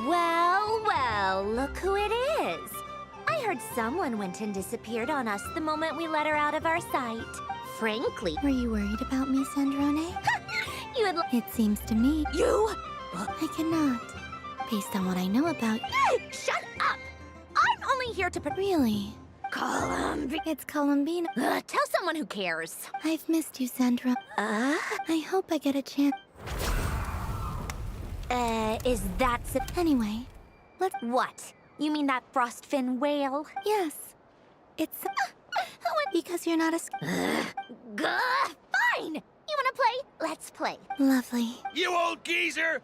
Well, well, look who it is. I heard someone went and disappeared on us the moment we let her out of our sight. Frankly... Were you worried about me, Sandrone? You had... It seems to me... You? I cannot. Based on what I know about... Shut up! I'm only here to... Really? It's Columbine. Tell someone who cares. I've missed you, Sandra. I hope I get a chance... Is that... Anyway, let's... What? You mean that frostfin whale? Yes. It's... because you're not a... Fine! You wanna play? Let's play. Lovely. You old geezer!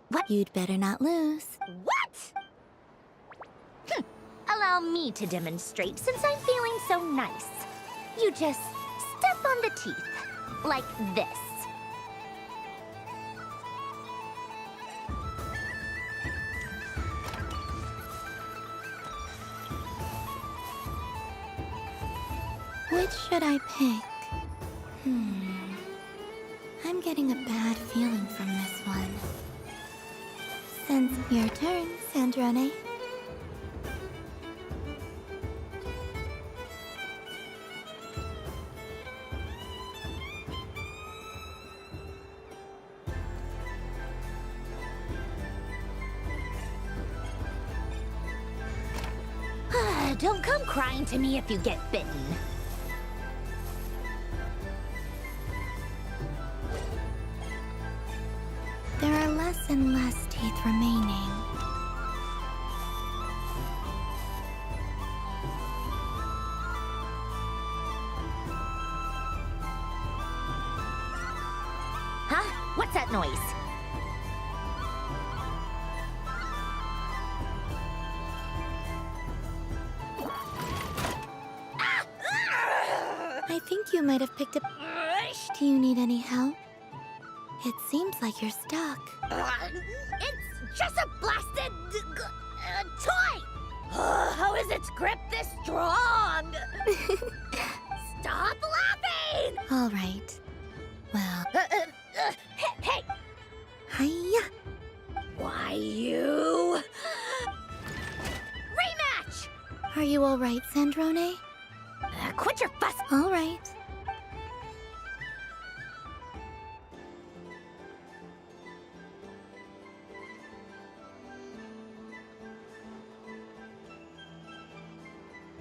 What? You'd better not lose. What? Allow me to demonstrate, since I'm feeling so nice. You just step on the teeth, like this. Which should I pick? I'm getting a bad feeling from this one. Since your turn, Sandrone. Don't come crying to me if you get bitten. There are less and less teeth remaining. Huh? What's that noise? I think you might have picked up... Do you need any help? It seems like you're stuck. It's just a blasted... toy! How is its grip this strong? All right. Well. Hey! Hiya! Why you? Rematch! Are you all right, Sandrone? Quit your fuss! All right.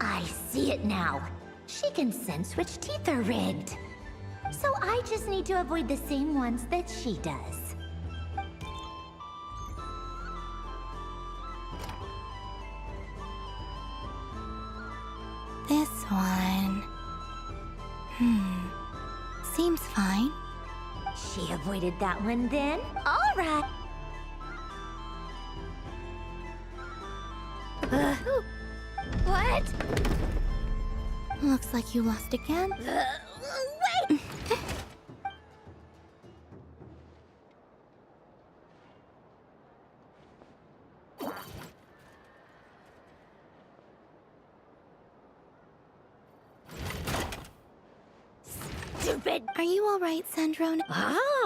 I see it now. She can sense which teeth are rigged. So I just need to avoid the same ones that she does. This one. Seems fine. She avoided that one then? All right. What? Looks like you lost again. Wait! Stupid! Are you all right, Sandrone?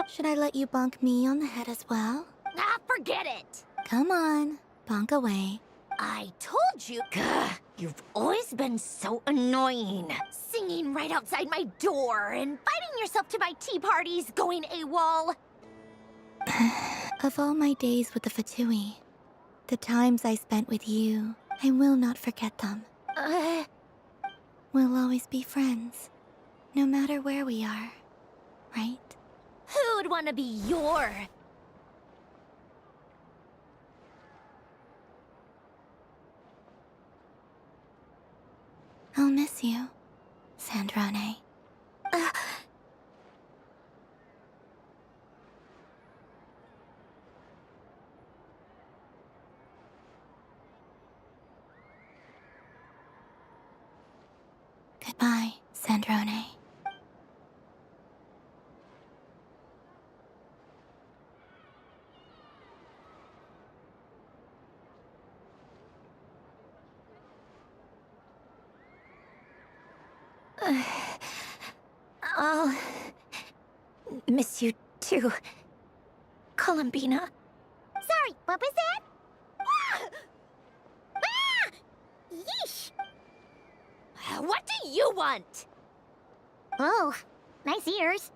Should I let you bonk me on the head as well? Ah, forget it! Come on, bonk away. I told you. Gah, you've always been so annoying. Singing right outside my door and inviting yourself to my tea parties, going AWOL. Of all my days with the Fatui, the times I spent with you, I will not forget them. We'll always be friends, no matter where we are, right? Who'd want to be your... I'll miss you, Sandrone. Goodbye, Sandrone. I'll miss you too, Columbina. Sorry, what was that? Yeesh! What do you want? Oh, nice ears.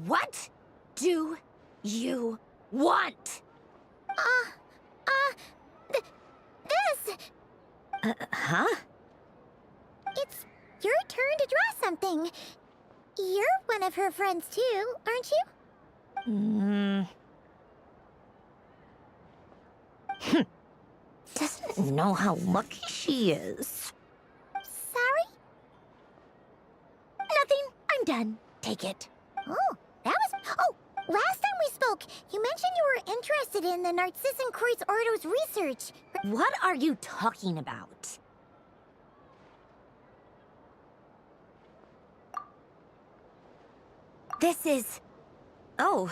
What do you want? This! Huh? It's your turn to draw something. You're one of her friends too, aren't you? Doesn't know how lucky she is. Sorry? Nothing. I'm done. Take it. Oh, that was... Oh, last time we spoke, you mentioned you were interested in the Narcissan Kreuz Ordo's research. What are you talking about? This is... Oh.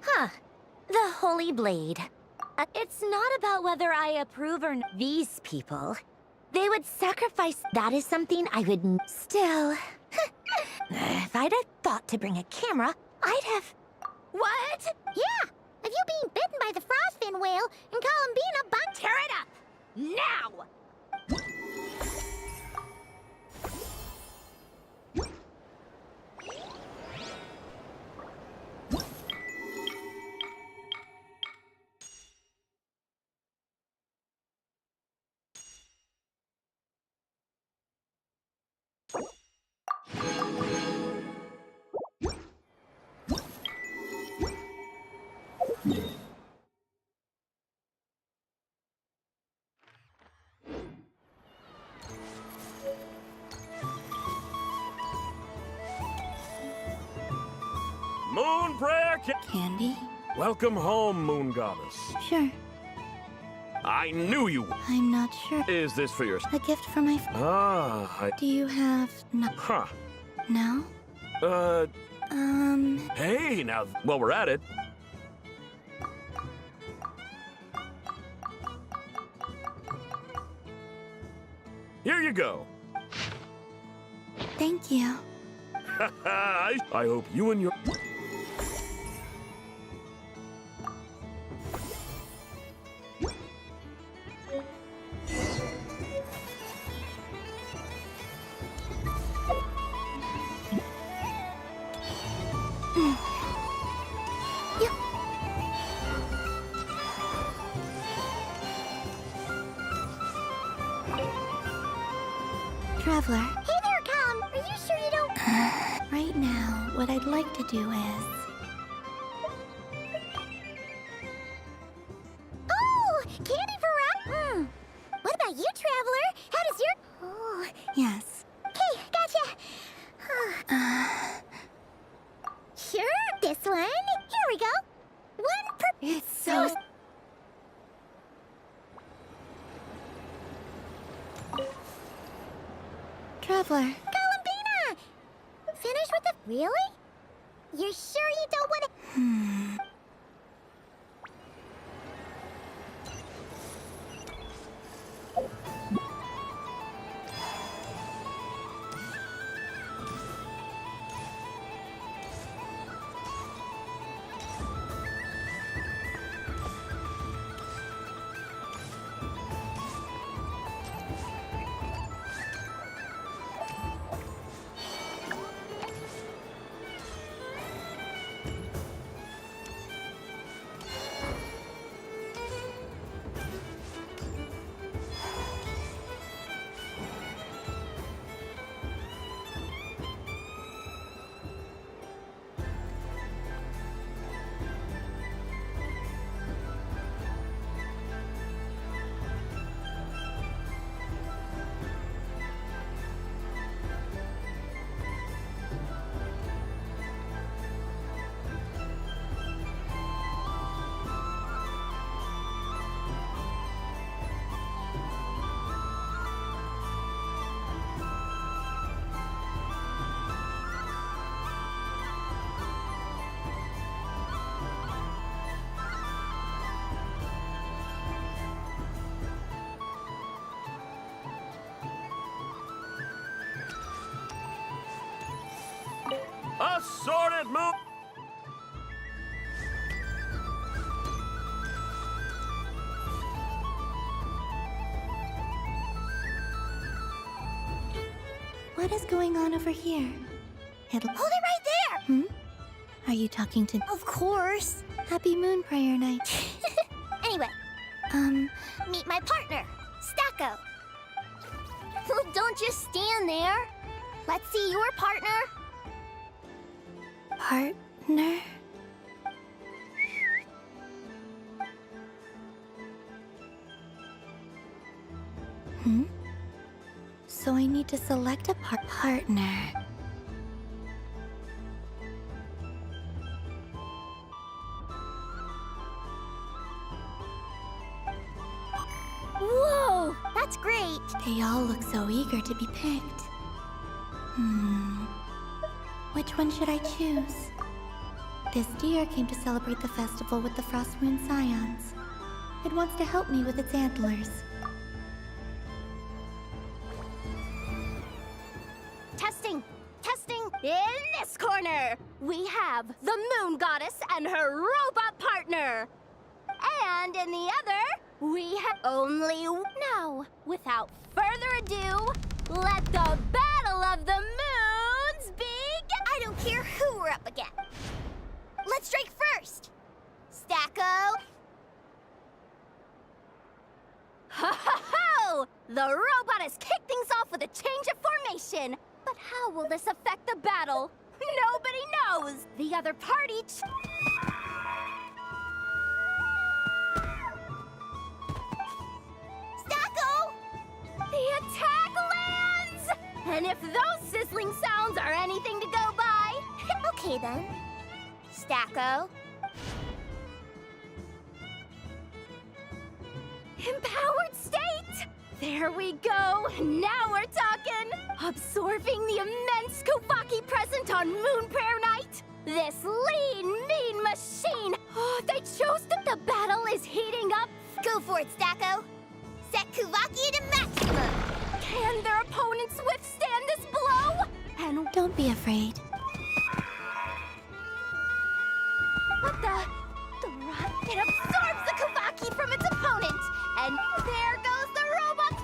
Huh. The Holy Blade. It's not about whether I approve or not. These people, they would sacrifice. That is something I would still. If I'd have thought to bring a camera, I'd have. What? Yeah, of you being bitten by the frostfin whale and Colin being a bug. Tear it up! Now! Moon Prayer Candy? Welcome home, Moon Goddess. Sure. I knew you. I'm not sure. Is this for your... A gift for my... Do you have... No? Huh. No? Hey, now, while we're at it... Here you go. Thank you. I hope you and your... Traveler. Hey there, Colin. Are you sure you don't... Right now, what I'd like to do is... Oh, candy for Rob? What about you, Traveler? How does your... Oh. Yes. Okay, gotcha. Sure, this one. Here we go. One per... It's so... Traveler. Columbina! Finish with the... Really? You're sure you don't want to... Assorted Moon... What is going on over here? Hold it right there! Are you talking to... Of course. Happy Moon Prayer Night. Anyway, meet my partner, Stacko. Don't just stand there. Let's see your partner. Partner? So I need to select a partner. Whoa, that's great. They all look so eager to be picked. Which one should I choose? This deer came to celebrate the festival with the Frost Moon Scions. It wants to help me with its antlers. Testing. In this corner, we have the Moon Goddess and her robot partner. And in the other, we have only... Now, without further ado, let the Battle of the Moons begin! I don't care who we're up against. Let's strike first. Stacko. Ho! The robot has kicked things off with a change of formation. But how will this affect the battle? Nobody knows! The other party... Stacko! The attack lands! And if those sizzling sounds are anything to go by... Okay then. Stacko. Empowered state! There we go! Now we're talking! Absorbing the immense Kuvaki present on Moon Prayer Night! This lean, mean machine! Oh, they chose that the battle is heating up! Go for it, Stacko! Set Kuvaki to maximum! Can their opponents withstand this blow? And don't be afraid. What the it absorbs the Kuvaki from its opponent! And there goes the robot's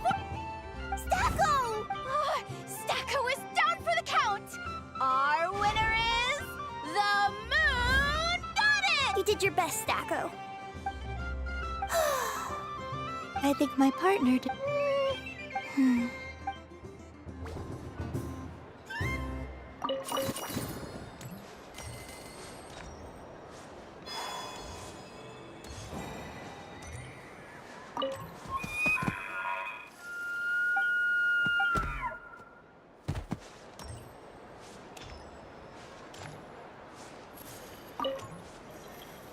Stacko! Oh, Stacko is down for the count! Our winner is the Moon Goddess! You did your best, Stacko. I think my partner did...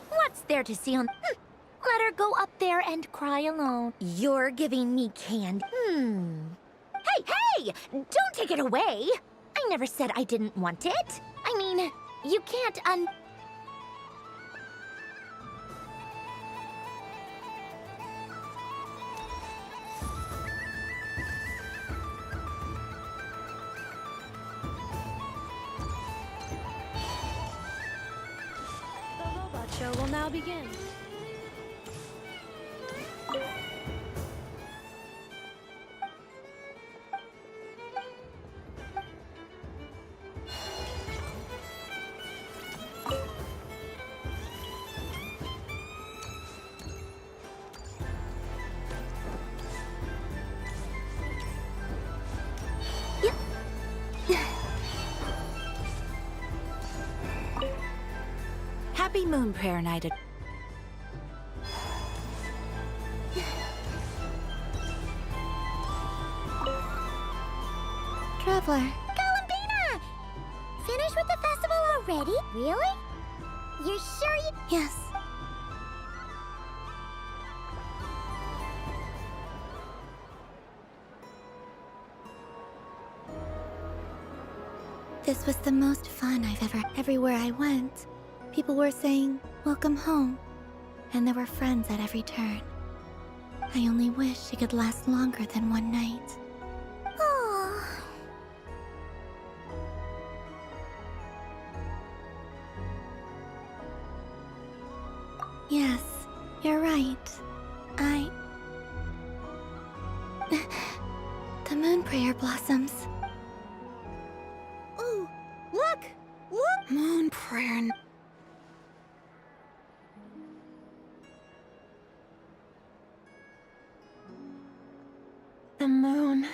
What's there to see on... Let her go up there and cry alone. You're giving me candy. Hey! Don't take it away! I never said I didn't want it. I mean, you can't The robot show will now begin. Happy Moon Prayer Night. Traveler. Columbina! Finished with the festival already? Really? You're sure you... Yes. This was the most fun I've ever... Everywhere I went, people were saying, "Welcome home." And there were friends at every turn. I only wish it could last longer than one night. Oh. Yes, you're right. The moon prayer blossoms. Ooh, look! Look! Moon prayer. The moon.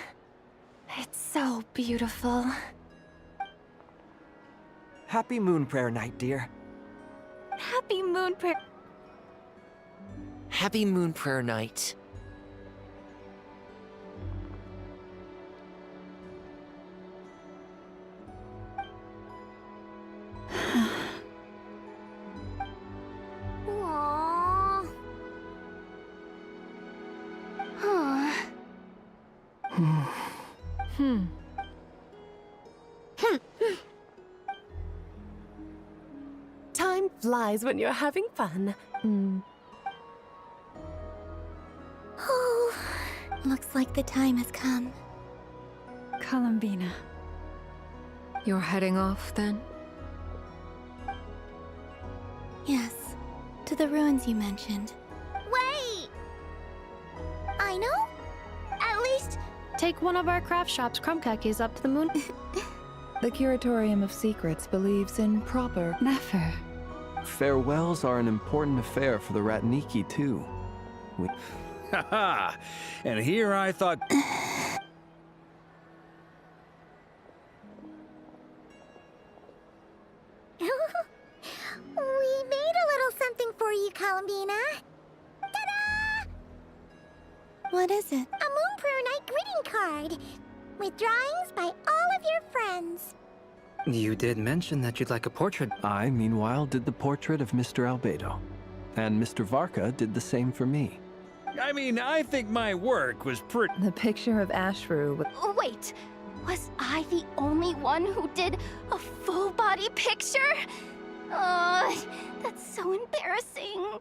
It's so beautiful. Happy Moon Prayer Night, dear. Happy Moon Prayer. Happy Moon Prayer Night. Aww. Huh. Time flies when you're having fun. Oh, looks like the time has come. Columbina. You're heading off, then? Yes, to the ruins you mentioned. Wait! I know? At least... Take one of our craft shops Krumkakis up to the moon. The Curatorium of Secrets believes in proper... Never. Farewells are an important affair for the Ratniki, too. Haha! And here I thought... We made a little something for you, Columbina. Ta-da! What is it? A Moon Prayer Night greeting card. With drawings by all of your friends. You did mention that you'd like a portrait. I, meanwhile, did the portrait of Mr. Albedo. And Mr. Varka did the same for me. I mean, I think my work was pretty... The picture of Ashru with... Wait, was I the only one who did a full body picture? That's so embarrassing.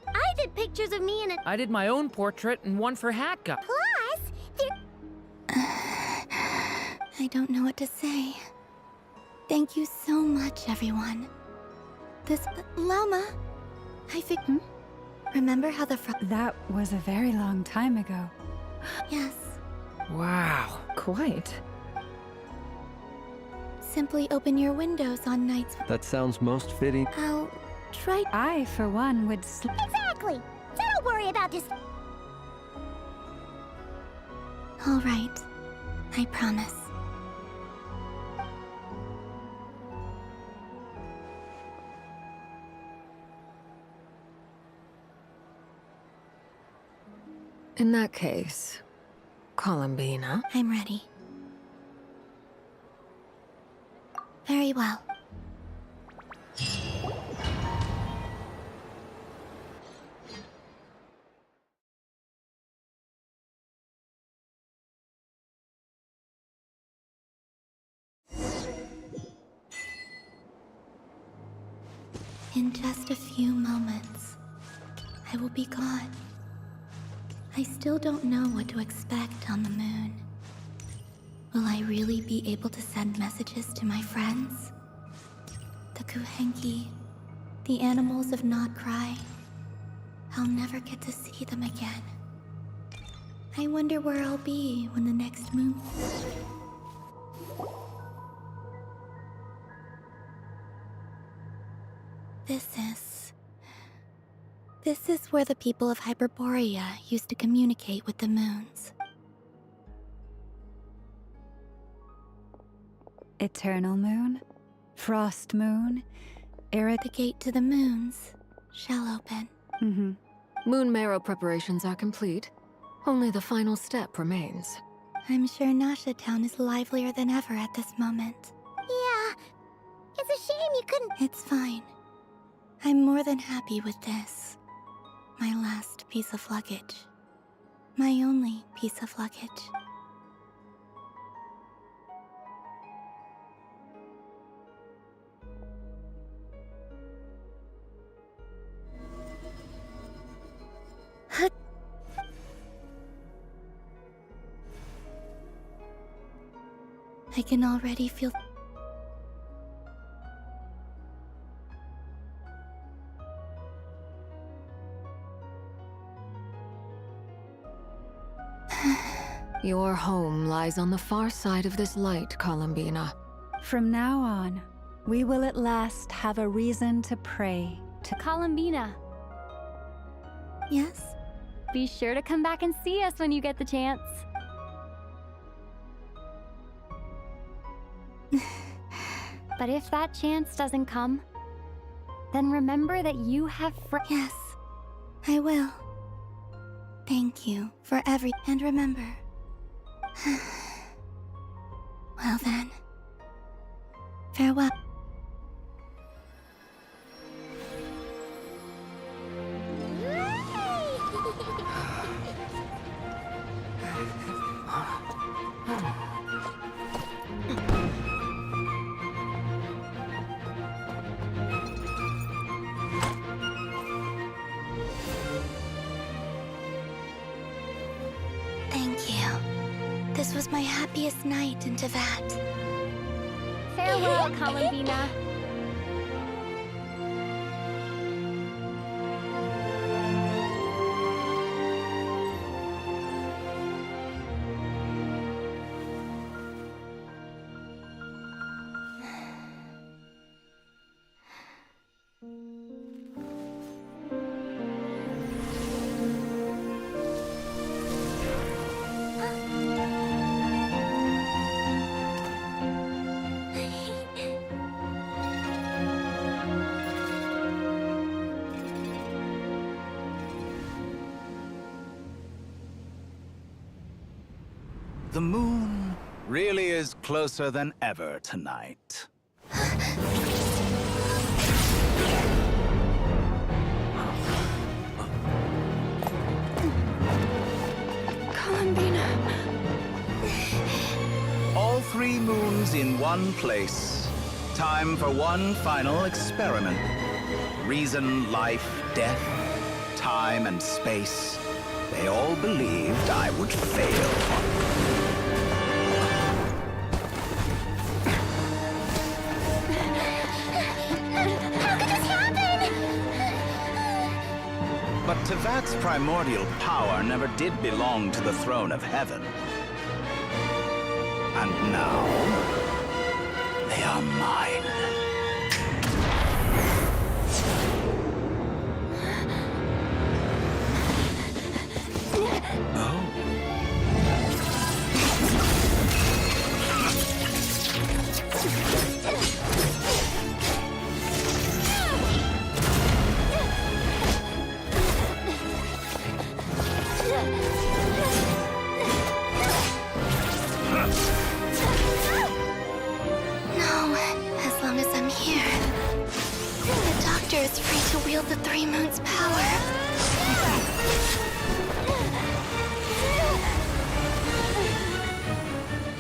I did pictures of me in a... I did my own portrait and one for Hatka. Plus, there... I don't know what to say. Thank you so much, everyone. This... Lama, I think... Remember how the That was a very long time ago. Yes. Wow. Quite. Simply open your windows on nights... That sounds most fitting. I'll try... I, for one, would Exactly! So don't worry about just... All right. I promise. In that case, Columbina. I'm ready. Very well. In just a few moments, I will be gone. I still don't know what to expect on the moon. Will I really be able to send messages to my friends? The Kuhenki, the animals of Not Cry. I'll never get to see them again. I wonder where I'll be when the next moon... This is where the people of Hyperborea used to communicate with the moons. Eternal moon, frost moon, The gate to the moons shall open. Moon marrow preparations are complete. Only the final step remains. I'm sure Nasha Town is livelier than ever at this moment. Yeah. It's a shame you couldn't... It's fine. I'm more than happy with this. My last piece of luggage. My only piece of luggage. I can already feel... Your home lies on the far side of this light, Columbina. From now on, we will at last have a reason to pray to Columbina. Yes? Be sure to come back and see us when you get the chance. But if that chance doesn't come, then remember that you have Yes, I will. Thank you for and remember. Well then. Farewell. Thank you. This was my happiest night in Tevat. Farewell, Columbina. The moon really is closer than ever tonight. Columbina. All 3 moons in one place. Time for one final experiment. Reason, life, death, time, and space. They all believed I would fail. But Tevat's primordial power never did belong to the throne of heaven. And now, they are mine. No, as long as I'm here. The Doctor is free to wield the 3 moons' power.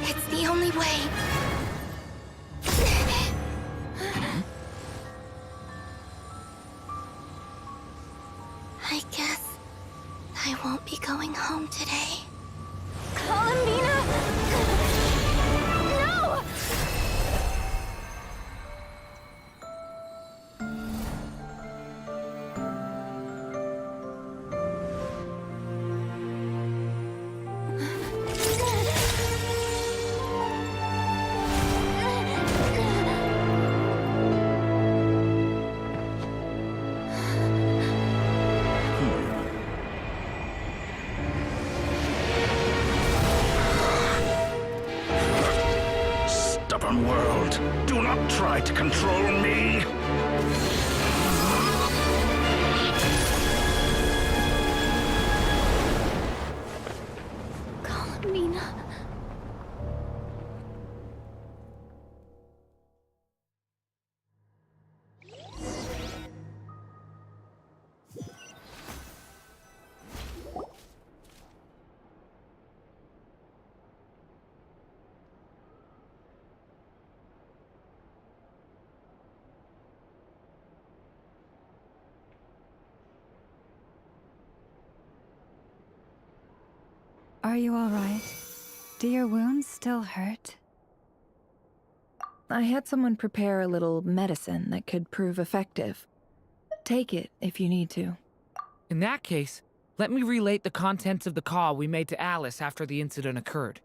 It's the only way. I guess I won't be going home today. Columbina! No! Stubborn world, do not try to control me! Columbina. Are you all right? Do your wounds still hurt? I had someone prepare a little medicine that could prove effective. Take it if you need to. In that case, let me relate the contents of the call we made to Alice after the incident occurred.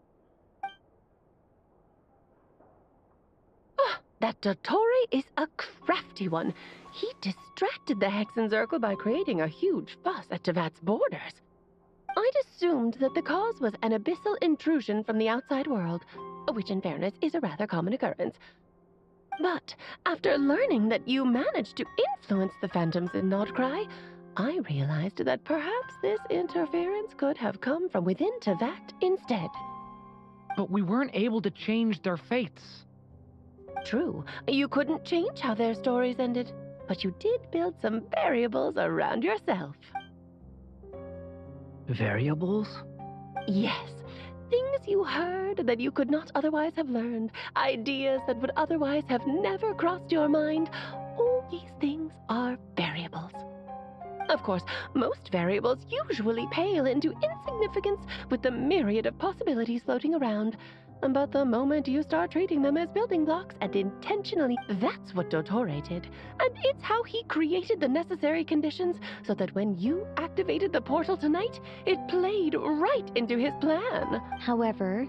That Dottore is a crafty one. He distracted the Hexenzirkel by creating a huge fuss at Tevat's borders. I'd assumed that the cause was an abyssal intrusion from the outside world, which in fairness is a rather common occurrence. But after learning that you managed to influence the phantoms in Nordcry, I realized that perhaps this interference could have come from within Tevat instead. But we weren't able to change their fates. True, you couldn't change how their stories ended, but you did build some variables around yourself. Variables? Yes. Things you heard that you could not otherwise have learned, ideas that would otherwise have never crossed your mind. All these things are variables. Of course, most variables usually pale into insignificance with the myriad of possibilities floating around. But the moment you start treating them as building blocks and intentionally, that's what Dottore did. And it's how he created the necessary conditions so that when you activated the portal tonight, it played right into his plan. However,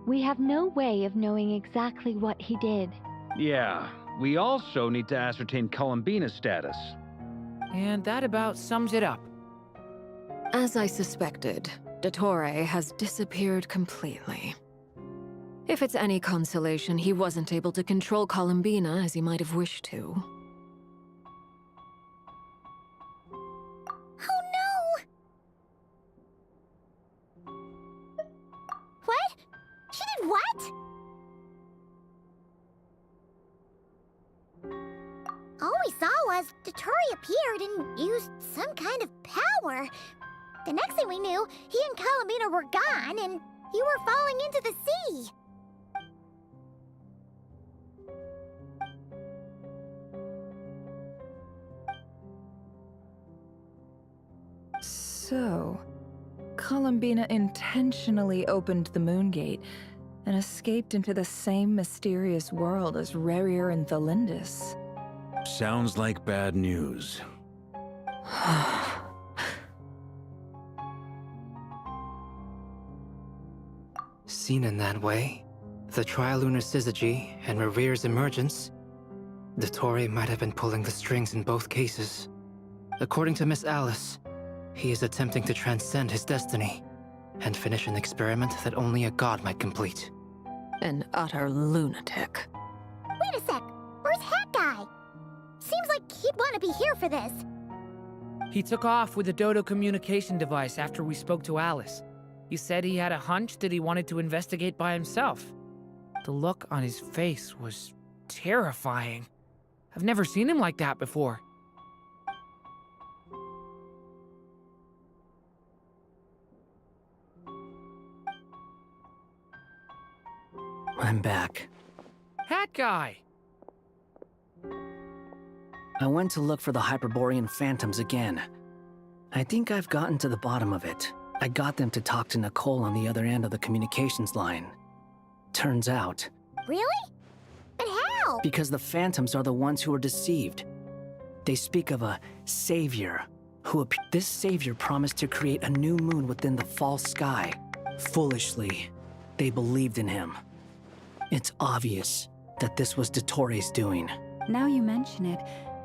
we have no way of knowing exactly what he did. Yeah, we also need to ascertain Columbina's status. And that about sums it up. As I suspected, Dottore has disappeared completely. If it's any consolation, he wasn't able to control Columbina as he might have wished to. Oh no! What? She did what? All we saw was Dottore appeared and used some kind of power. The next thing we knew, he and Columbina were gone and you were falling into the sea. So, Columbina intentionally opened the Moon Gate and escaped into the same mysterious world as Rerir and Thalindis. Sounds like bad news. Seen in that way, the trilunar syzygy and Rerir's emergence, Dottore might have been pulling the strings in both cases. According to Miss Alice, he is attempting to transcend his destiny and finish an experiment that only a god might complete. An utter lunatic. Wait a sec, where's Hat Guy? Seems like he'd want to be here for this. He took off with the Dodo communication device after we spoke to Alice. He said he had a hunch that he wanted to investigate by himself. The look on his face was terrifying. I've never seen him like that before. I'm back. Hat Guy! I went to look for the Hyperborean phantoms again. I think I've gotten to the bottom of it. I got them to talk to Nicole on the other end of the communications line. Turns out... Really? But how? Because the phantoms are the ones who are deceived. They speak of a savior, this savior promised to create a new moon within the false sky. Foolishly, they believed in him. It's obvious that this was Dottore's doing. Now you mention it,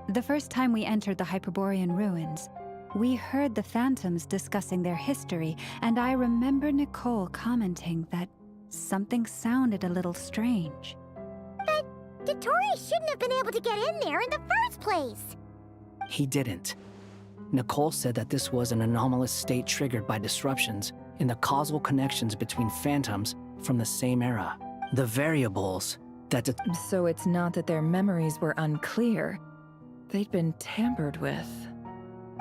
the first time we entered the Hyperborean ruins, we heard the phantoms discussing their history, and I remember Nicole commenting that something sounded a little strange. But Dottore shouldn't have been able to get in there in the first place. He didn't. Nicole said that this was an anomalous state triggered by disruptions in the causal connections between phantoms from the same era. The variables that... So it's not that their memories were unclear. They'd been tampered with.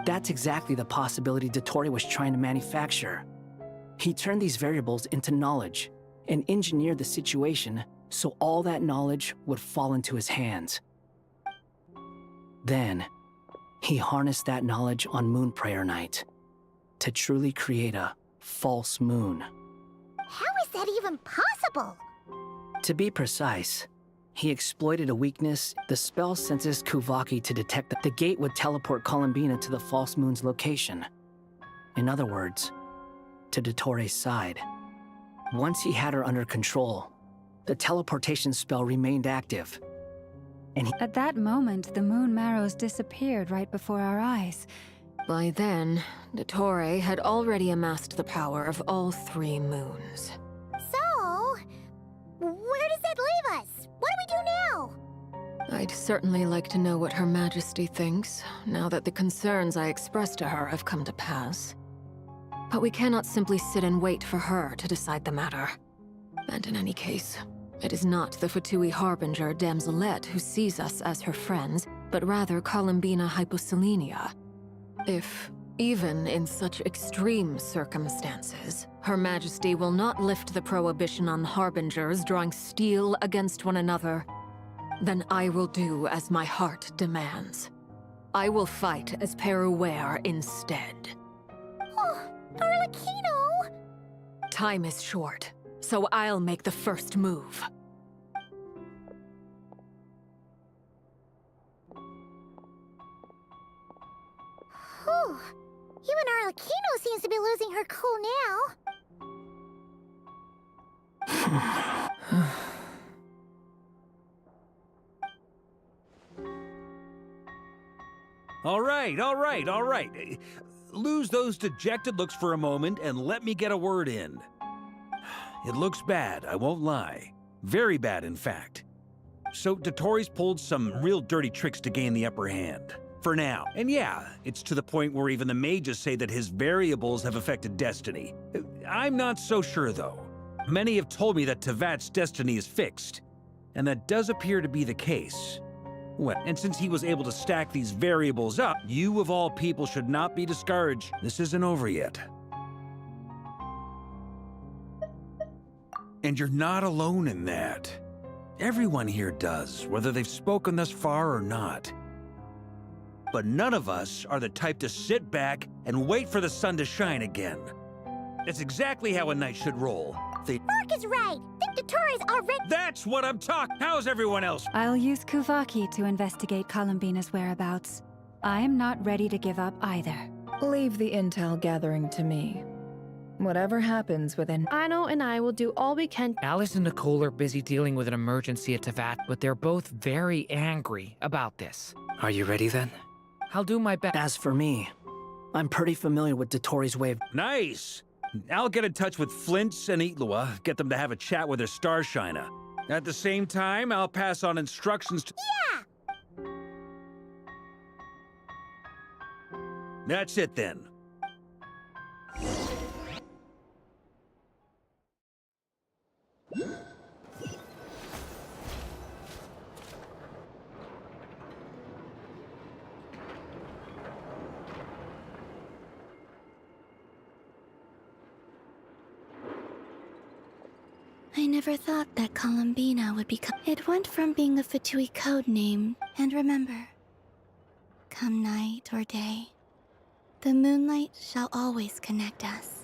That's exactly the possibility Dottore was trying to manufacture. He turned these variables into knowledge and engineered the situation so all that knowledge would fall into his hands. Then, he harnessed that knowledge on Moon Prayer Night to truly create a false moon. How is that even possible? To be precise, he exploited a weakness. The spell senses Kuvaki to detect that the gate would teleport Columbina to the false moon's location. In other words, to Dottore's side. Once he had her under control, the teleportation spell remained active. And At that moment, the moon marrows disappeared right before our eyes. By then, Dottore had already amassed the power of all 3 moons. So, where does that leave us? What do we do now? I'd certainly like to know what Her Majesty thinks, now that the concerns I expressed to her have come to pass. But we cannot simply sit and wait for her to decide the matter. And in any case, it is not the Fatui Harbinger Damselette who sees us as her friends, but rather Columbina Hyposelenia. If, even in such extreme circumstances, Her Majesty will not lift the prohibition on Harbingers drawing steel against one another, then I will do as my heart demands. I will fight as Peruware instead. Oh, Arlecchino! Time is short, so I'll make the first move. Whew. Even Arlecchino seems to be losing her cool now. All right. Lose those dejected looks for a moment and let me get a word in. It looks bad, I won't lie. Very bad, in fact. So Dottore pulled some real dirty tricks to gain the upper hand. For now. And yeah, it's to the point where even the mages say that his variables have affected destiny. I'm not so sure, though. Many have told me that Tevat's destiny is fixed, and that does appear to be the case. Well, and since he was able to stack these variables up, you of all people should not be discouraged. This isn't over yet. And you're not alone in that. Everyone here does, whether they've spoken thus far or not. But none of us are the type to sit back and wait for the sun to shine again. That's exactly how a knight should roll. Mark is right! Think Dottore's already— That's what I'm talking— How's everyone else? I'll use Kuvaki to investigate Columbina's whereabouts. I am not ready to give up either. Leave the intel gathering to me. Whatever happens within— Ano and I will do all we can. Alice and Nicole are busy dealing with an emergency at Tevat, but they're both very angry about this. Are you ready then? I'll do my best. As for me, I'm pretty familiar with Dottore's way of— Nice! I'll get in touch with Flint's and Itlua, get them to have a chat with their Starshiner. At the same time, I'll pass on instructions to— Yeah! That's it then. I never thought that Columbina would become— It went from being a Fatui code name, and remember, come night or day, the moonlight shall always connect us.